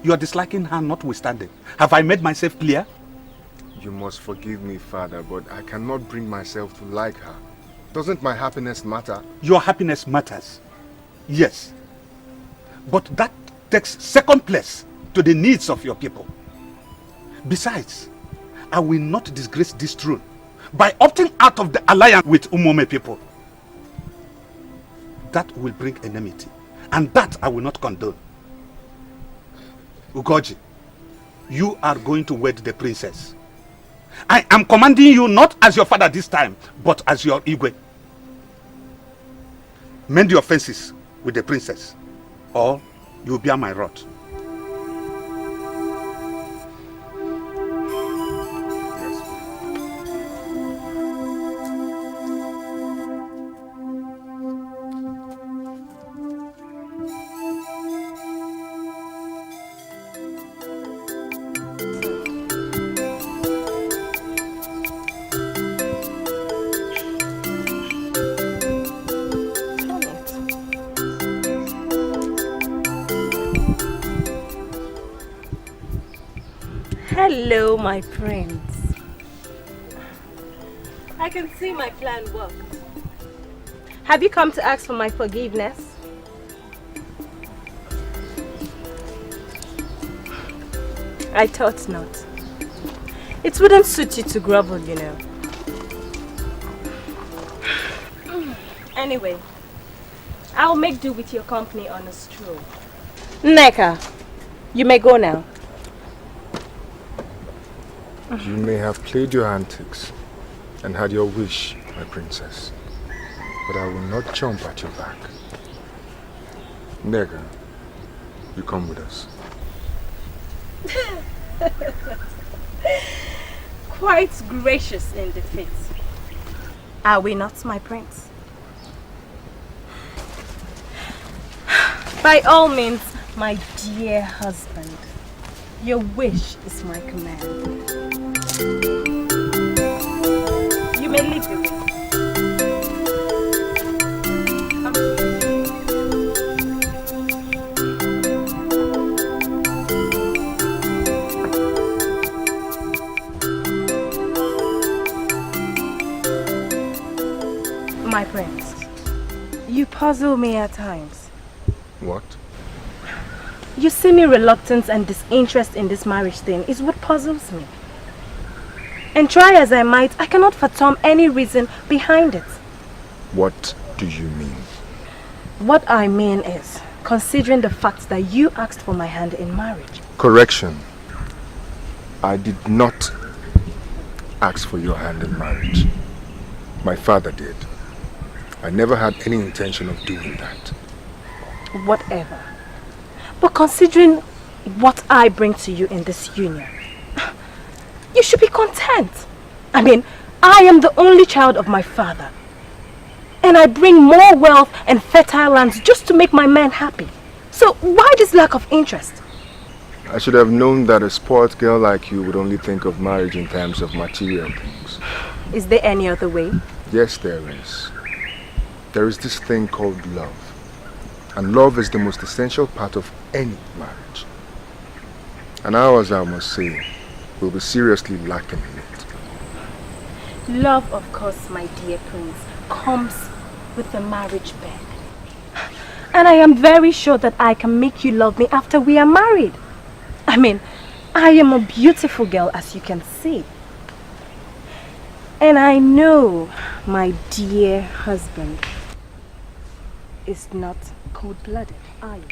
Speaker 13: You are disliking her notwithstanding. Have I made myself clear?
Speaker 22: You must forgive me, Father, but I cannot bring myself to like her. Doesn't my happiness matter?
Speaker 13: Your happiness matters, yes. But that takes second place to the needs of your people. Besides, I will not disgrace this throne by opting out of the alliance with Umome people. That will bring enmity, and that I will not condone. Ugoji, you are going to wed the princess. I am commanding you not as your father this time, but as your Igwe. Mend your fences with the princess, or you will bear my wrath.
Speaker 23: Hello, my prince. I can see my plan worked. Have you come to ask for my forgiveness? I thought not. It wouldn't suit you to grovel, you know. Anyway, I'll make do with your company on a stroll. Nneka, you may go now.
Speaker 22: You may have played your antics and had your wish, my princess, but I will not jump at your back. Nneka, you come with us.
Speaker 23: Quite gracious in defeat. Are we not, my prince? By all means, my dear husband, your wish is my command. You may leave the room. My prince, you puzzle me at times.
Speaker 22: What?
Speaker 23: Your semi-reluctance and disinterest in this marriage thing is what puzzles me. And try as I might, I cannot fathom any reason behind it.
Speaker 22: What do you mean?
Speaker 23: What I mean is, considering the fact that you asked for my hand in marriage.
Speaker 22: Correction. I did not ask for your hand in marriage. My father did. I never had any intention of doing that.
Speaker 23: Whatever. But considering what I bring to you in this union, you should be content. I mean, I am the only child of my father. And I bring more wealth and fertile lands just to make my man happy. So why this lack of interest?
Speaker 22: I should have known that a spoiled girl like you would only think of marriage in terms of material things.
Speaker 23: Is there any other way?
Speaker 22: Yes, there is. There is this thing called love. And love is the most essential part of any marriage. And ours, I must say, will be seriously lacking in it.
Speaker 23: Love, of course, my dear prince, comes with the marriage bed. And I am very sure that I can make you love me after we are married. I mean, I am a beautiful girl, as you can see. And I know my dear husband is not cold-blooded, are you?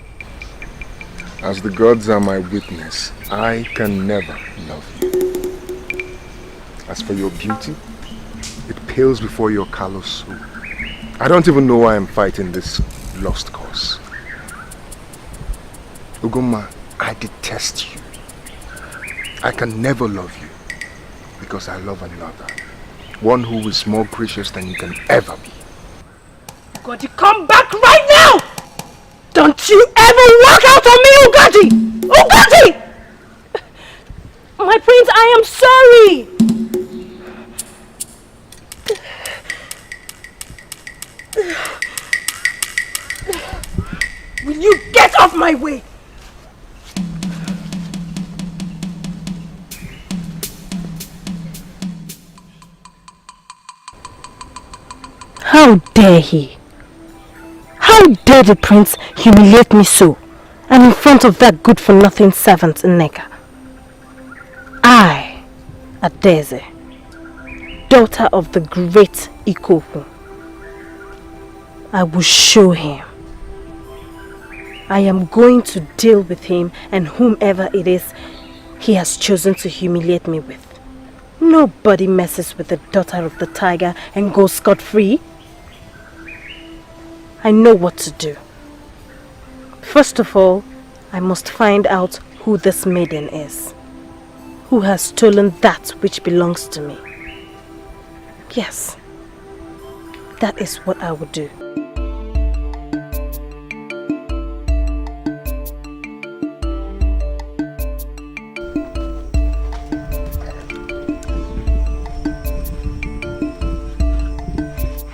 Speaker 22: As the gods are my witness, I can never love you. As for your beauty, it pales before your callous soul. I don't even know why I'm fighting this lost cause. Ugoma, I detest you. I can never love you because I love another. One who is more gracious than you can ever be.
Speaker 23: Ugadi, come back right now! Don't you ever walk out on me, Ugadi! Ugadi! My prince, I am sorry! Will you get off my way? How dare he? How dare the prince humiliate me so, and in front of that good-for-nothing servant Nneka? I, Adeze, daughter of the great Ikoku, I will show him. I am going to deal with him and whomever it is he has chosen to humiliate me with. Nobody messes with the daughter of the tiger and goes scot-free. I know what to do. First of all, I must find out who this maiden is. Who has stolen that which belongs to me. Yes, that is what I will do.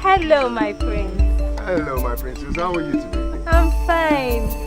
Speaker 23: Hello, my prince.
Speaker 22: Hello, my princess. How are you today?
Speaker 23: I'm fine.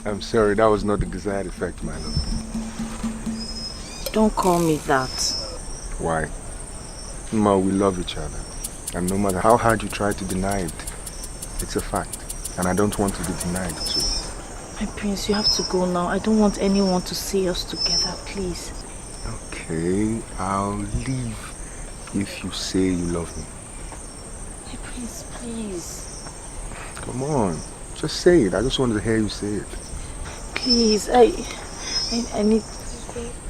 Speaker 22: I'm sorry, that was not the desired effect, my love.
Speaker 23: Don't call me that.
Speaker 22: Why? Ma, we love each other. And no matter how hard you try to deny it, it's a fact. And I don't want to be denied too.
Speaker 23: My prince, you have to go now. I don't want anyone to see us together, please.
Speaker 22: Okay, I'll leave if you say you love me.
Speaker 23: My prince, please.
Speaker 22: Come on, just say it. I just wanted to hear you say it.
Speaker 23: Please, I need...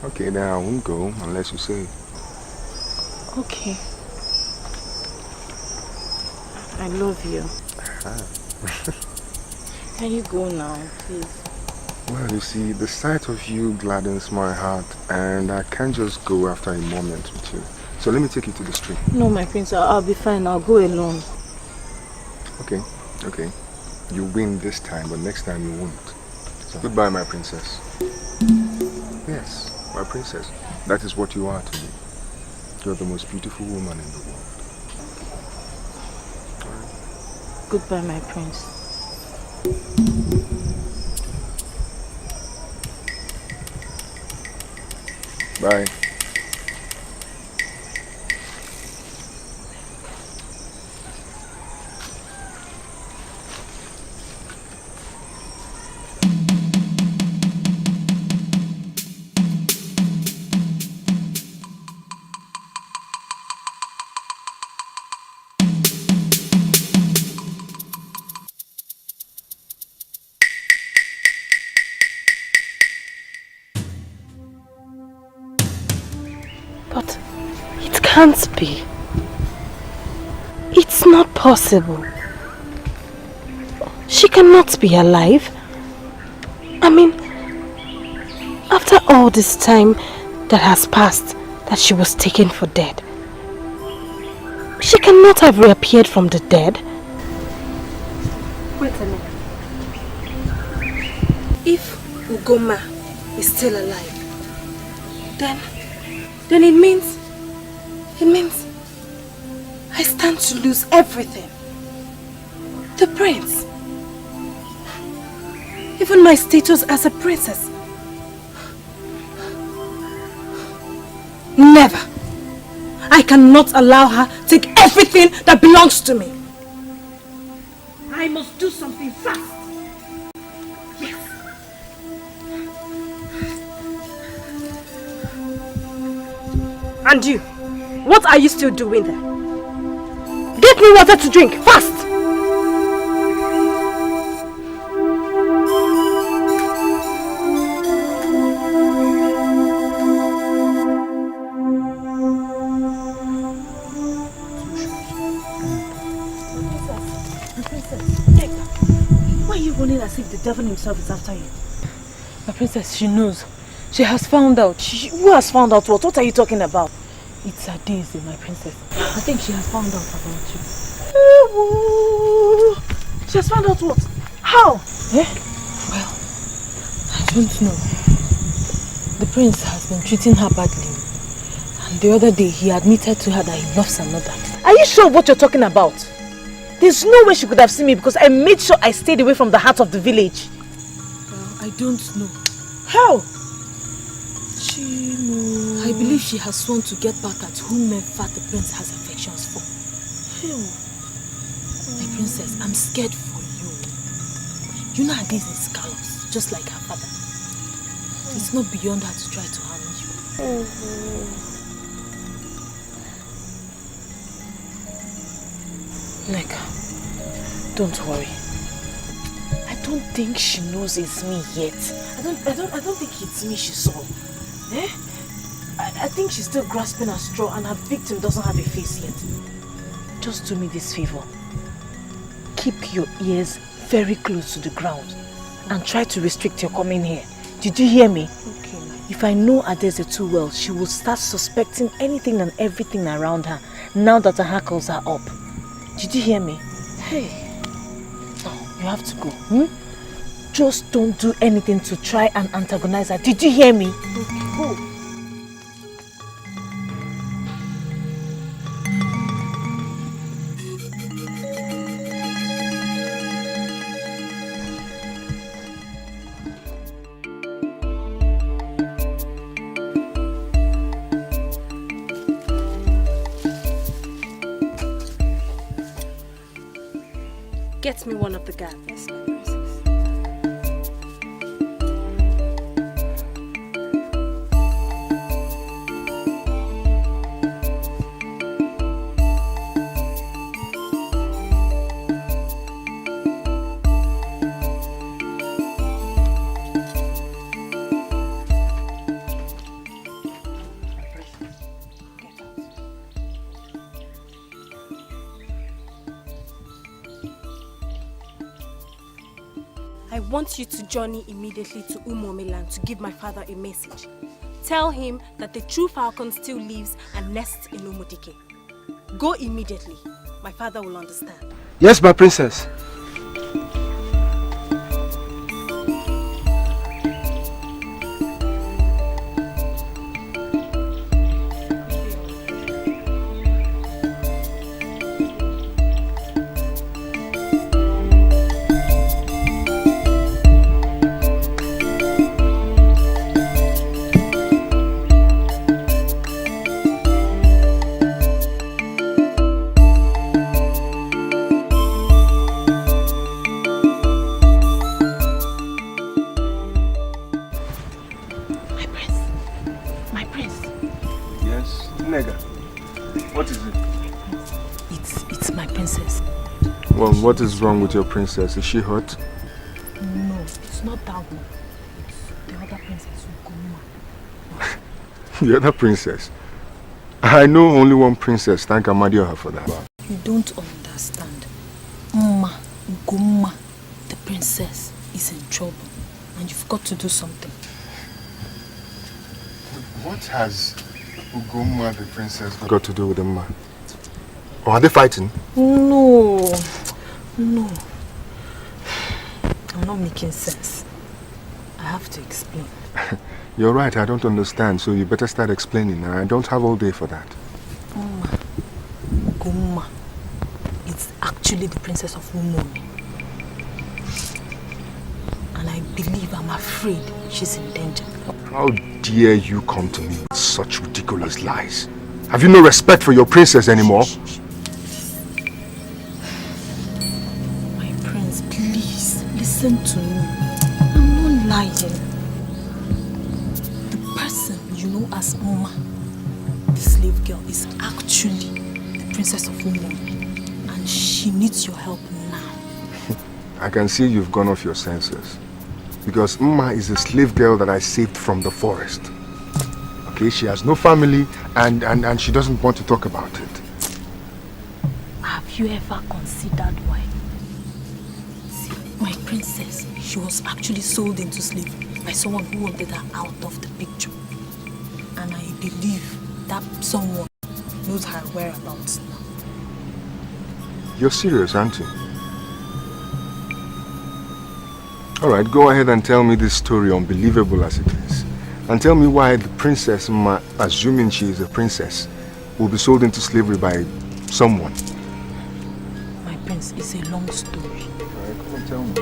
Speaker 22: Okay, then I won't go unless you say it.
Speaker 23: Okay. I love you. Can you go now, please?
Speaker 22: Well, you see, the sight of you gladdens my heart, and I can't just go after a moment with you. So let me take you to the street.
Speaker 23: No, my prince, I'll be fine. I'll go alone.
Speaker 22: Okay, okay. You win this time, but next time you won't. So goodbye, my princess. Yes, my princess. That is what you are to me. You're the most beautiful woman in the world.
Speaker 23: Goodbye, my prince.
Speaker 22: Bye.
Speaker 23: But it can't be. It's not possible. She cannot be alive. I mean, after all this time that has passed, that she was taken for dead, she cannot have reappeared from the dead.
Speaker 18: Wait a minute. If Ugoma is still alive, then it means I stand to lose everything. The prince. Even my status as a princess. Never. I cannot allow her to take everything that belongs to me. I must do something fast. Yes. And you, what are you still doing there? Get me water to drink, fast!
Speaker 7: Why are you running as if the devil himself is after you? My princess, she knows. She has found out. Who has found out what? What are you talking about? It's a Daisy, my princess. I think she has found out about you. She has found out what? How? Eh? Well, I don't know. The prince has been treating her badly. And the other day, he admitted to her that he loves another. Are you sure of what you're talking about? There's no way she could have seen me because I made sure I stayed away from the heart of the village. Well, I don't know. How? I believe she has sworn to get back at whomever the prince has affections for. My princess, I'm scared for you. You know Ades is callous, just like her father. It's not beyond her to try to harm you. Neka, don't worry. I don't think she knows it's me yet. I don't think it's me she saw. Eh? I think she's still grasping a straw and her victim doesn't have a face yet. Just do me this favor. Keep your ears very close to the ground and try to restrict your coming here. Did you hear me? Okay. If I know Adeze too well, she will start suspecting anything and everything around her now that her hackles are up. Did you hear me? Hey. Now, you have to go. Just don't do anything to try and antagonize her. Did you hear me? Okay, go.
Speaker 23: Get me one of the guards. I want you to journey immediately to Umomiland to give my father a message. Tell him that the true falcon still lives and nests in Umudike. Go immediately. My father will understand.
Speaker 2: Yes, my princess. What is wrong with your princess? Is she hurt?
Speaker 23: No, it's not that one. It's the other princess, Ugoma.
Speaker 2: The other princess? I know only one princess. Thank Amadioha for that.
Speaker 23: You don't understand. Ugoma, the princess, is in trouble. And you've got to do something.
Speaker 22: What has Ugoma, the princess,
Speaker 2: got to do with the man? Or are they fighting?
Speaker 23: No. No. I'm not making sense. I have to explain.
Speaker 2: You're right, I don't understand, so you better start explaining. I don't have all day for that.
Speaker 23: Ugoma is actually the princess of Umomi. And I believe, I'm afraid, she's in danger.
Speaker 2: How dare you come to me with such ridiculous lies? Have you no respect for your princess anymore?
Speaker 23: Listen to me. I'm not lying. The person you know as Uma, the slave girl, is actually the princess of Umomi, and she needs your help now.
Speaker 2: I can see you've gone off your senses. Because Uma is a slave girl that I saved from the forest. Okay, she has no family and she doesn't want to talk about it.
Speaker 23: Have you ever considered why? My princess, she was actually sold into slavery by someone who wanted her out of the picture. And I believe that someone knows her whereabouts now.
Speaker 2: You're serious, aren't you? Alright, go ahead and tell me this story, unbelievable as it is. And tell me why the princess, assuming she is a princess, will be sold into slavery by someone.
Speaker 23: My prince, it's a long story.
Speaker 2: Come on, tell me.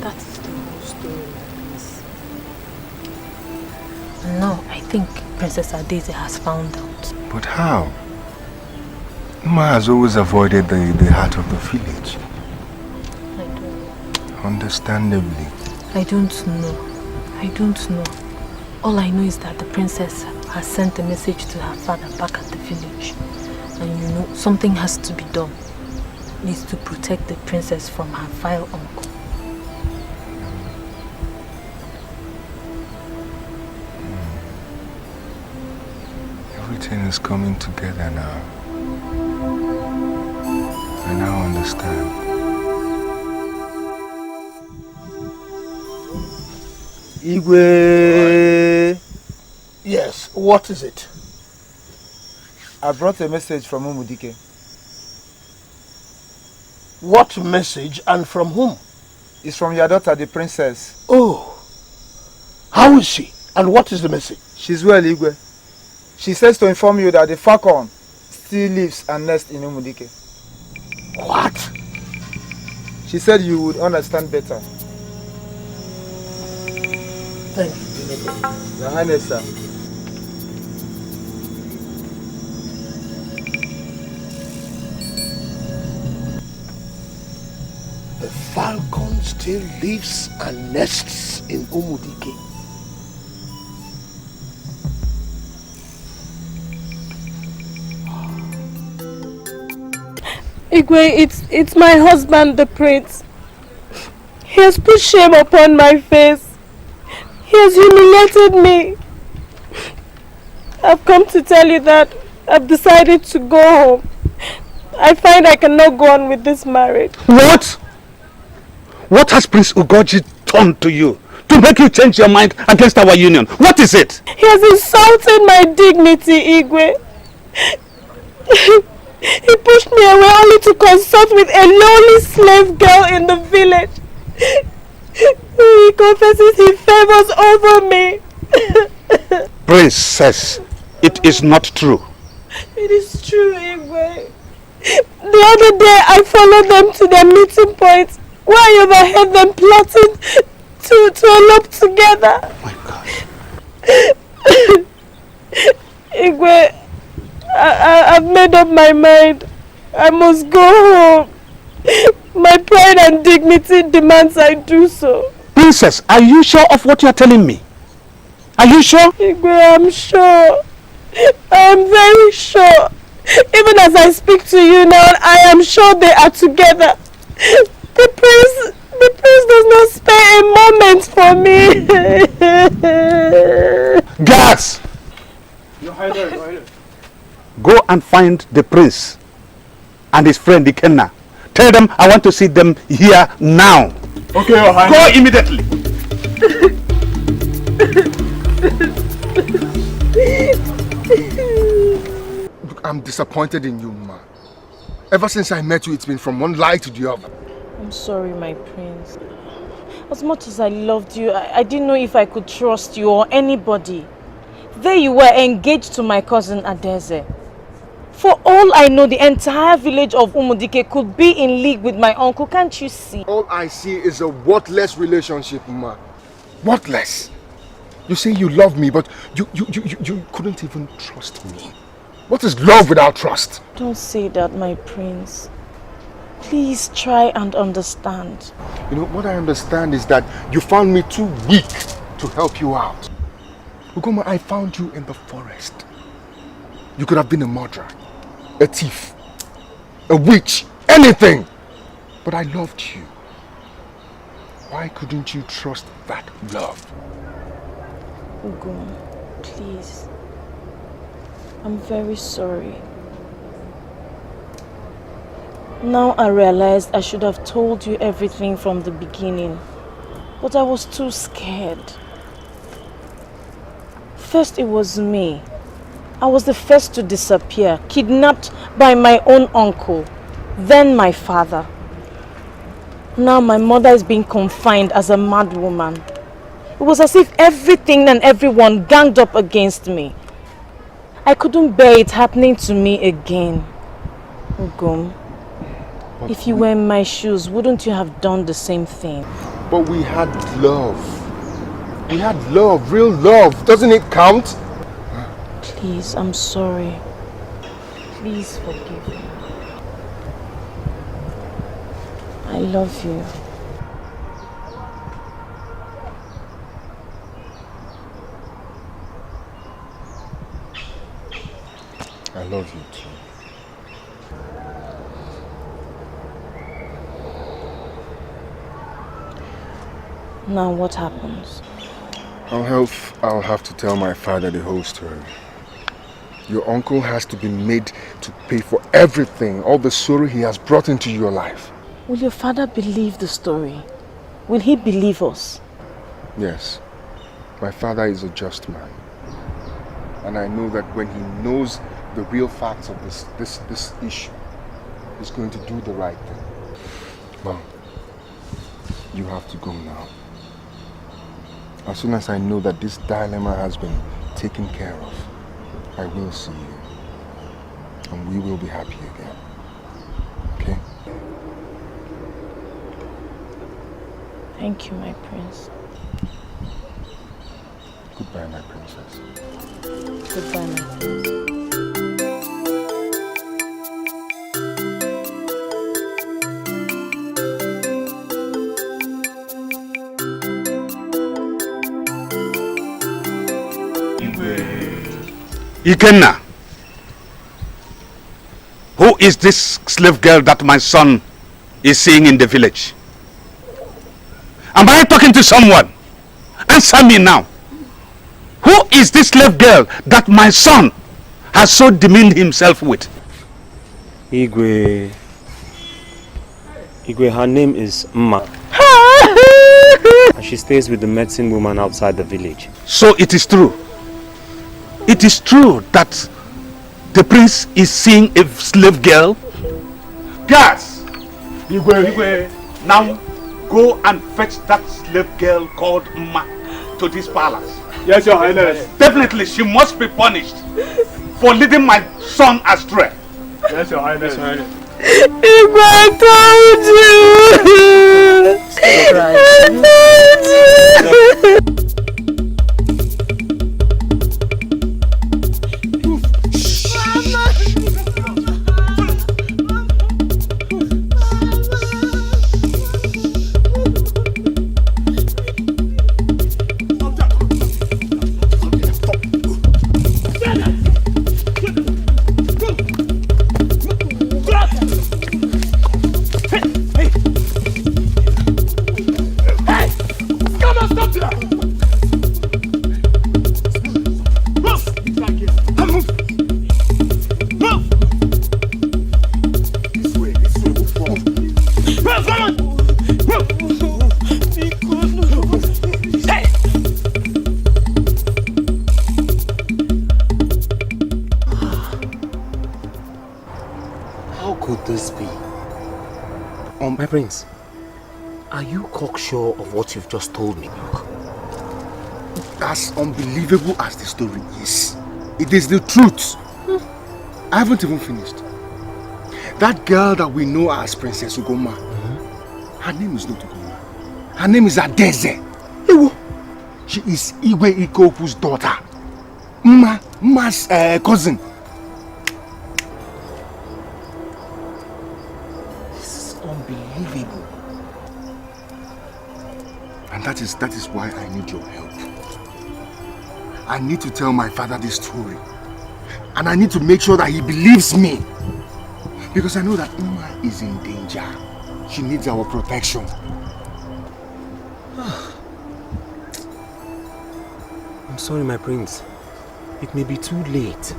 Speaker 23: That is the whole story, my prince. No, I think Princess Adeze has found out.
Speaker 2: But how? Uma has always avoided the heart of the village.
Speaker 23: I don't know.
Speaker 2: Understandably.
Speaker 23: I don't know. All I know is that the princess has sent a message to her father back at the village. And you know, something has to be done. Needs to protect the princess from her vile uncle.
Speaker 2: Everything is coming together now. I now understand.
Speaker 8: Igwe!
Speaker 6: Yes, what is it?
Speaker 8: I brought a message from Umudike.
Speaker 6: What message and from whom?
Speaker 8: It's from your daughter, the princess.
Speaker 6: Oh, how is she? And what is the message?
Speaker 8: She's well, Igwe. She says to inform you that the falcon still lives and nests in Umudike.
Speaker 6: What?
Speaker 8: She said you would understand better.
Speaker 6: Thank you.
Speaker 8: Your Highness, sir.
Speaker 6: still lives and nests in Umudike.
Speaker 23: Igwe, it's my husband, the prince. He has put shame upon my face. He has humiliated me. I've come to tell you that I've decided to go home. I find I cannot go on with this marriage.
Speaker 14: What? What has Prince Ugoji done to you to make you change your mind against our union? What is it?
Speaker 23: He has insulted my dignity, Igwe. He pushed me away only to consult with a lowly slave girl in the village. He confesses he favors over me.
Speaker 14: Princess, it is not true.
Speaker 23: It is true, Igwe. The other day I followed them to their meeting point where I overheard them plotting to elope together.
Speaker 14: Oh my God.
Speaker 23: Igwe, I've made up my mind. I must go home. My pride and dignity demands I do so.
Speaker 14: Princess, are you sure of what you are telling me? Are you sure?
Speaker 23: Igwe, I'm sure. I'm very sure. Even as I speak to you now, I am sure they are together. The prince does not spare a moment for me.
Speaker 14: Gas! Go and find the prince and his friend Ikenna. Tell them I want to see them here now.
Speaker 22: Okay, Your Highness.
Speaker 14: Go immediately.
Speaker 22: Look, I'm disappointed in you, ma. Ever since I met you, it's been from one lie to the other.
Speaker 23: I'm sorry, my prince. As much as I loved you, I didn't know if I could trust you or anybody. There you were, engaged to my cousin Adeze. For all I know, the entire village of Umudike could be in league with my uncle. Can't you see?
Speaker 22: All I see is a worthless relationship, ma. Worthless. You say you love me, but you couldn't even trust me. What is love without trust?
Speaker 23: Don't say that, my prince. Please try and understand.
Speaker 22: You know, what I understand is that you found me too weak to help you out. Ugoma, I found you in the forest. You could have been a murderer, a thief, a witch, anything. But I loved you. Why couldn't you trust that love?
Speaker 23: Ugoma, please. I'm very sorry. Now I realized I should have told you everything from the beginning, but I was too scared. First it was me. I was the first to disappear, kidnapped by my own uncle, then my father. Now my mother is being confined as a mad woman. It was as if everything and everyone ganged up against me. I couldn't bear it happening to me again. Ugom, if you were in my shoes, wouldn't you have done the same thing?
Speaker 22: But we had love. We had love, real love. Doesn't it count?
Speaker 23: Please, I'm sorry. Please forgive me. I love you.
Speaker 22: I love you too.
Speaker 23: Now what happens?
Speaker 22: I'll have to tell my father the whole story. Your uncle has to be made to pay for everything, all the sorrow he has brought into your life.
Speaker 23: Will your father believe the story? Will he believe us?
Speaker 22: Yes. My father is a just man. And I know that when he knows the real facts of this issue, he's going to do the right thing. Mom, you have to go now. As soon as I know that this dilemma has been taken care of, I will see you. And we will be happy again. Okay?
Speaker 23: Thank you, my prince.
Speaker 22: Goodbye, my princess.
Speaker 23: Goodbye, my prince.
Speaker 9: Ikenna, who is this slave girl that my son is seeing in the village? Am I talking to someone? Answer me now. Who is this slave girl that my son has so demeaned himself with?
Speaker 21: Igwe, her name is Mma. And she stays with the medicine woman outside the village.
Speaker 9: So it is true. It is true that the prince is seeing a slave girl? Guards! Igwe, now go and fetch that slave girl called Mma to this palace.
Speaker 17: Yes, Your Highness.
Speaker 9: Definitely she must be punished for leading my son astray.
Speaker 17: Yes, Your Highness.
Speaker 23: Igwe, I told you!
Speaker 11: My prince, are you cocksure of what you've just told me?
Speaker 22: As unbelievable as the story is, it is the truth. I haven't even finished. That girl that we know as Princess Ugoma, her name is not Ugoma. Her name is Adeze. She is Igwe Ikoku's daughter. Mma's cousin. And that is why I need your help. I need to tell my father this story. And I need to make sure that he believes me. Because I know that Uma is in danger. She needs our protection.
Speaker 11: I'm sorry, my prince. It may be too late.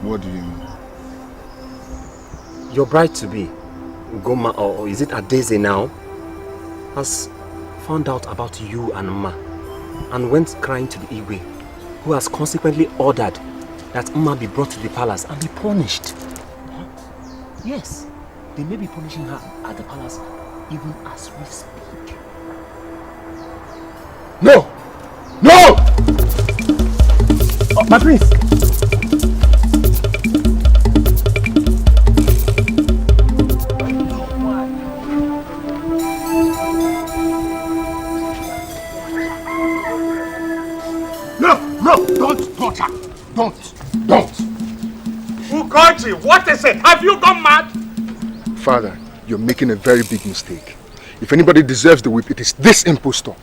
Speaker 22: What do you mean?
Speaker 11: Your bride-to-be, Ugoma, or is it Adeze now, has found out about you and Mma and went crying to the Igwe, who has consequently ordered that Mma be brought to the palace and be punished. Yes, they may be punishing her at the palace even as we speak.
Speaker 22: No! No!
Speaker 11: Oh, my prince!
Speaker 22: Don't.
Speaker 9: Ugochi, what is it? Have you gone mad?
Speaker 22: Father, you're making a very big mistake. If anybody deserves the whip, it is this impostor.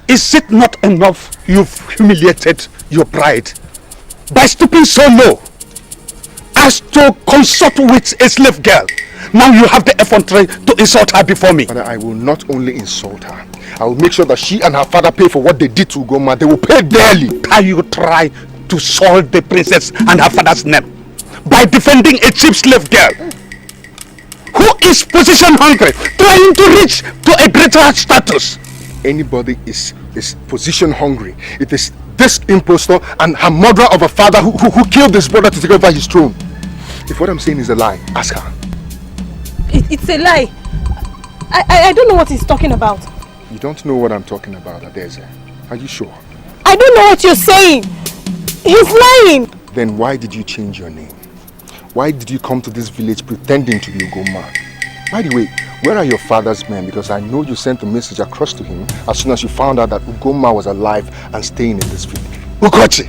Speaker 9: Is it not enough you've humiliated your pride by stooping so low as to consort with a slave girl? Now you have the effrontery to insult her before me.
Speaker 22: Father, I will not only insult her, I will make sure that she and her father pay for what they did to Ugoma. They will pay dearly.
Speaker 9: Can you try to soil the princess and her father's name by defending a cheap slave girl who is position hungry, trying to reach to a greater status?
Speaker 22: Anybody is position hungry. It is this impostor and her murderer of a father who killed his brother to take over his throne. If what I'm saying is a lie, ask her.
Speaker 23: It's a lie. I don't know what he's talking about.
Speaker 22: You don't know what I'm talking about, Adeze. Are you sure?
Speaker 23: I don't know what you're saying. He's lying.
Speaker 22: Then why did you change your name? Why did you come to this village pretending to be Ugoma? By the way, where are your father's men? Because I know you sent a message across to him as soon as you found out that Ugoma was alive and staying in this village.
Speaker 9: Ugochi,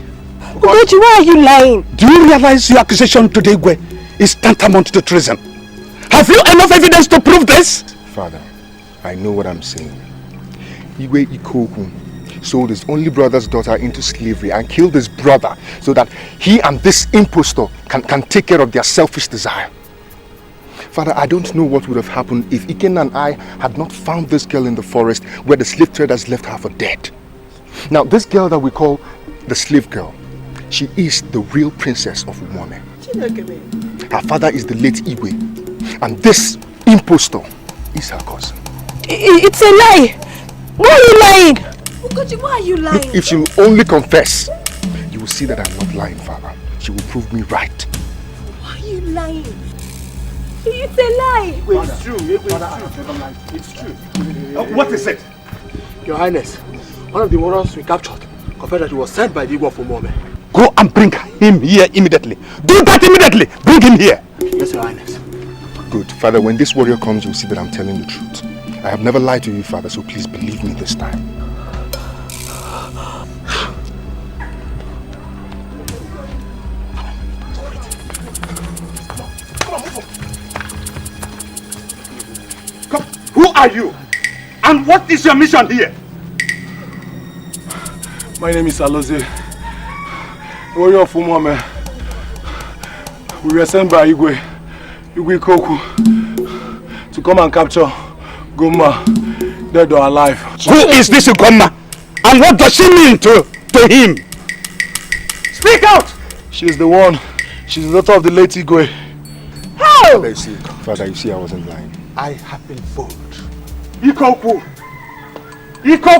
Speaker 23: why are you lying?
Speaker 9: Do you realize your accusation to the Igwe is tantamount to treason? Have you enough evidence to prove this?
Speaker 22: Father, I know what I'm saying. Igwe Ikoku sold his only brother's daughter into slavery and killed his brother so that he and this impostor can take care of their selfish desire. Father, I don't know what would have happened if Ikenna and I had not found this girl in the forest where the slave traders left her for dead. Now, this girl that we call the slave girl, she is the real princess of Umome. Her father is the late Igwe, and this impostor is her cousin.
Speaker 23: It's a lie! Why are you lying? Ugochi, why are you lying?
Speaker 22: Look, if she will only confess, you will see that I'm not lying, Father. She will prove me right.
Speaker 23: Why are you lying? It's a lie!
Speaker 21: It's true. It's true.
Speaker 9: What is it?
Speaker 17: Your Highness, one of the warriors we captured confessed that he was sent by the Igwe of Umome.
Speaker 9: Go and bring him here immediately. Do that immediately! Bring him here!
Speaker 17: Yes, Your Highness.
Speaker 22: Good. Father, when this warrior comes, you'll see that I'm telling the truth. I have never lied to you, Father, so please believe me this time.
Speaker 9: Come. Who are you? And what is your mission here?
Speaker 17: My name is Alozie, warrior of Umome. We were sent by Igwe Ikoku, to come and capture Goma, dead or alive.
Speaker 9: Who is this Goma? And what does she mean to him? Speak out!
Speaker 17: She's the one. She's the daughter of the late Igwe.
Speaker 22: How? Father, you see I wasn't lying.
Speaker 9: I have been fooled. Ikoku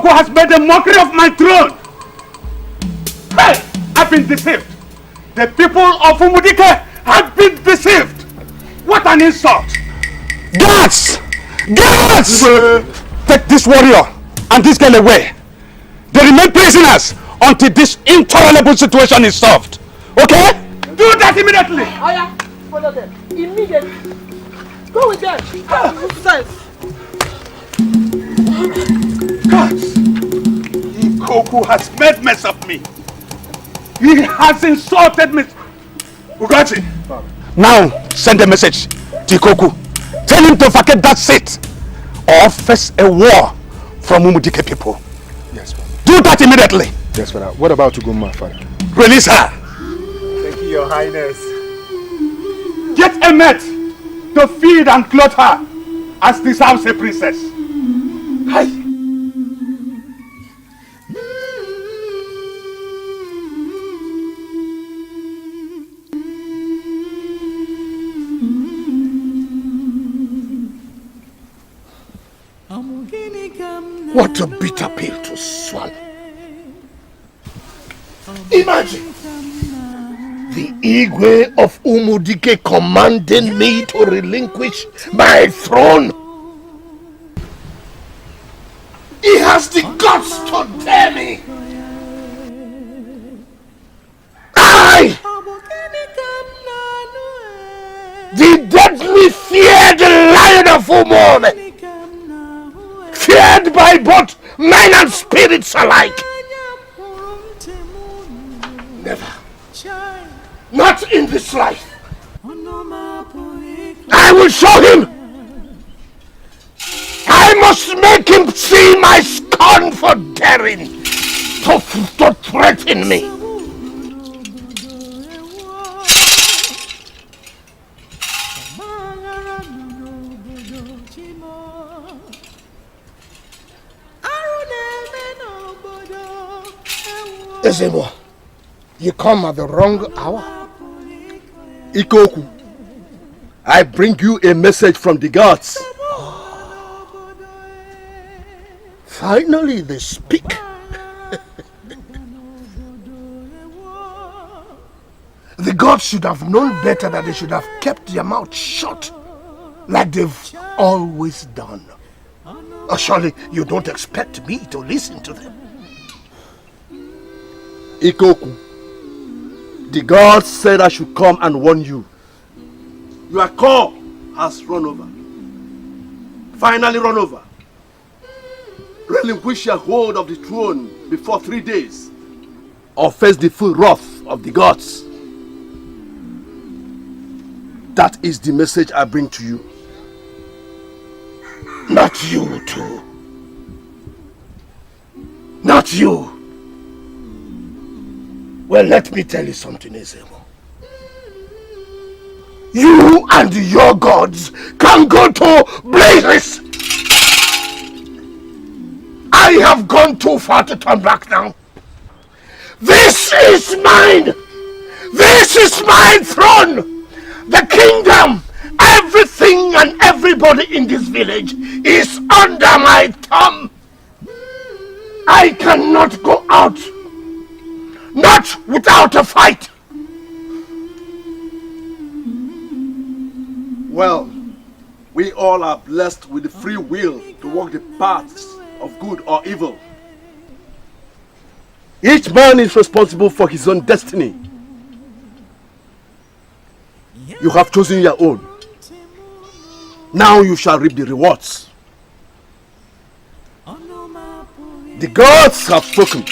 Speaker 9: has made a mockery of my throne. Hey! I've been deceived. The people of Umudike have been deceived. What an insult! Guards! Guards! Take this warrior and this girl away. They remain prisoners until this intolerable situation is solved. Okay? Do that immediately!
Speaker 18: Aya, follow them. Immediately. Go with them.
Speaker 9: Guards! Ikoku has made mess of me. He has insulted me. Ugachi! Now send a message to Ikoku. Tell him to vacate that seat or face a war from Umudike people.
Speaker 22: Yes, Father.
Speaker 9: Do that immediately.
Speaker 22: Yes, Father. What about Ugoma, Father?
Speaker 9: Release her.
Speaker 22: Thank you, Your Highness.
Speaker 9: Get a mate to feed and clothe her as deserves a princess. Hi.
Speaker 6: What a bitter pill to swallow. Imagine the Igwe of Umudike commanding me to relinquish my throne. He has the guts to dare me. I, the deadly feared Lion of Umome, feared by both men and spirits alike. Never. Not in this life. I will show him. I must make him see my scorn for daring to threaten me. Ezemo, you come at the wrong hour.
Speaker 14: Ikoku, I bring you a message from the gods.
Speaker 6: Finally they speak. The gods should have known better, that they should have kept their mouth shut, like they've always done. Surely you don't expect me to listen to them.
Speaker 14: Ikoku, the gods said I should come and warn you. Your call has run over. Finally run over. Relinquish your hold of the throne before 3 days, or face the full wrath of the gods. That is the message I bring to you.
Speaker 6: Not you too. Not you. Well, let me tell you something, Ezemo. You and your gods can go to blazes. I have gone too far to turn back now. This is mine. This is my throne. The kingdom, everything and everybody in this village is under my thumb. I cannot go out. Not without a fight.
Speaker 14: Well, we all are blessed with the free will to walk the paths of good or evil. Each man is responsible for his own destiny. You have chosen your own. Now you shall reap the rewards. The gods have spoken.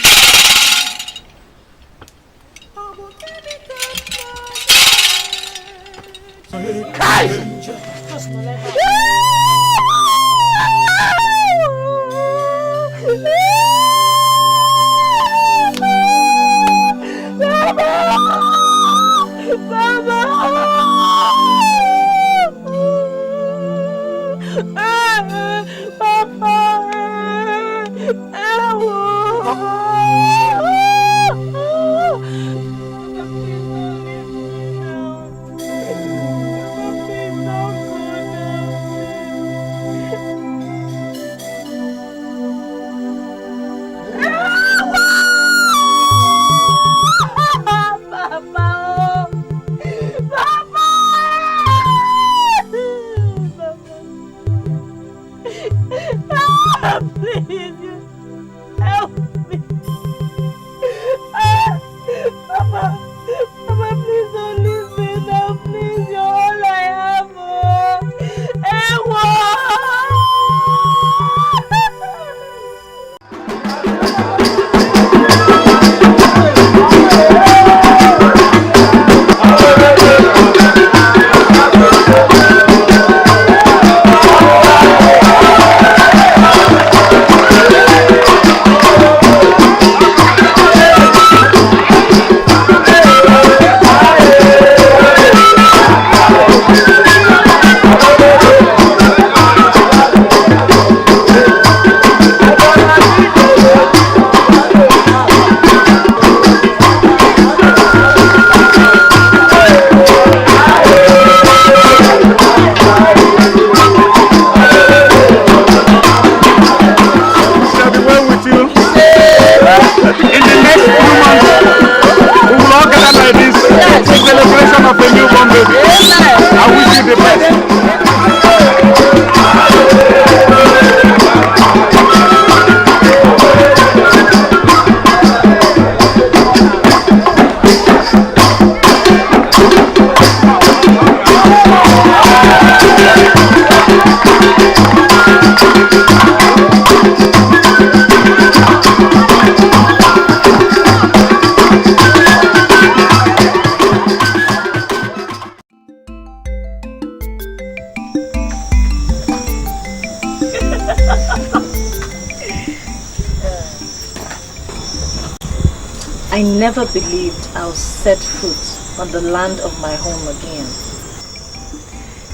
Speaker 15: I never believed I'll set foot on the land of my home again.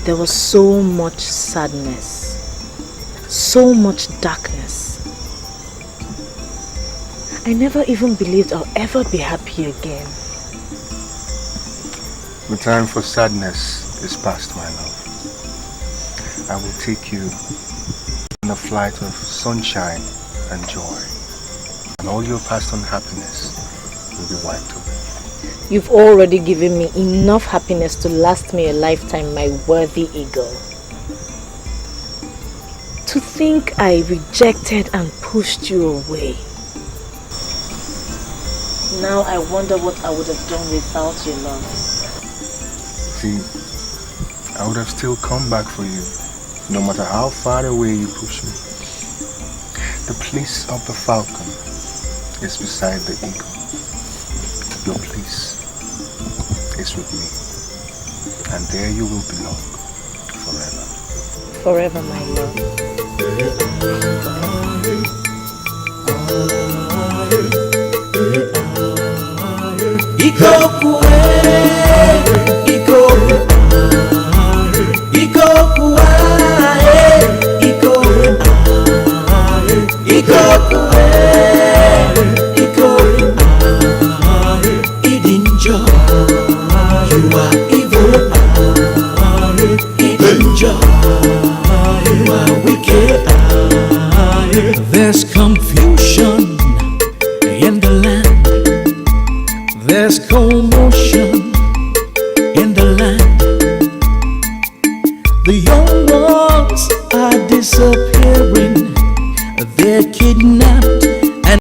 Speaker 15: There was so much sadness, so much darkness. I never even believed I'll ever be happy again.
Speaker 22: The time for sadness is past, my love. I will take you on a flight of sunshine and joy, and all your past unhappiness will be wiped away.
Speaker 15: You've already given me enough happiness to last me a lifetime, my worthy eagle. To think I rejected and pushed you away. Now I wonder what I would have done without your love.
Speaker 22: See, I would have still come back for you, no matter how far away you push me. The place of the falcon is beside the eagle. Your place is with me, and there you will belong forever.
Speaker 15: Forever, my love.
Speaker 19: There's confusion in the land. There's commotion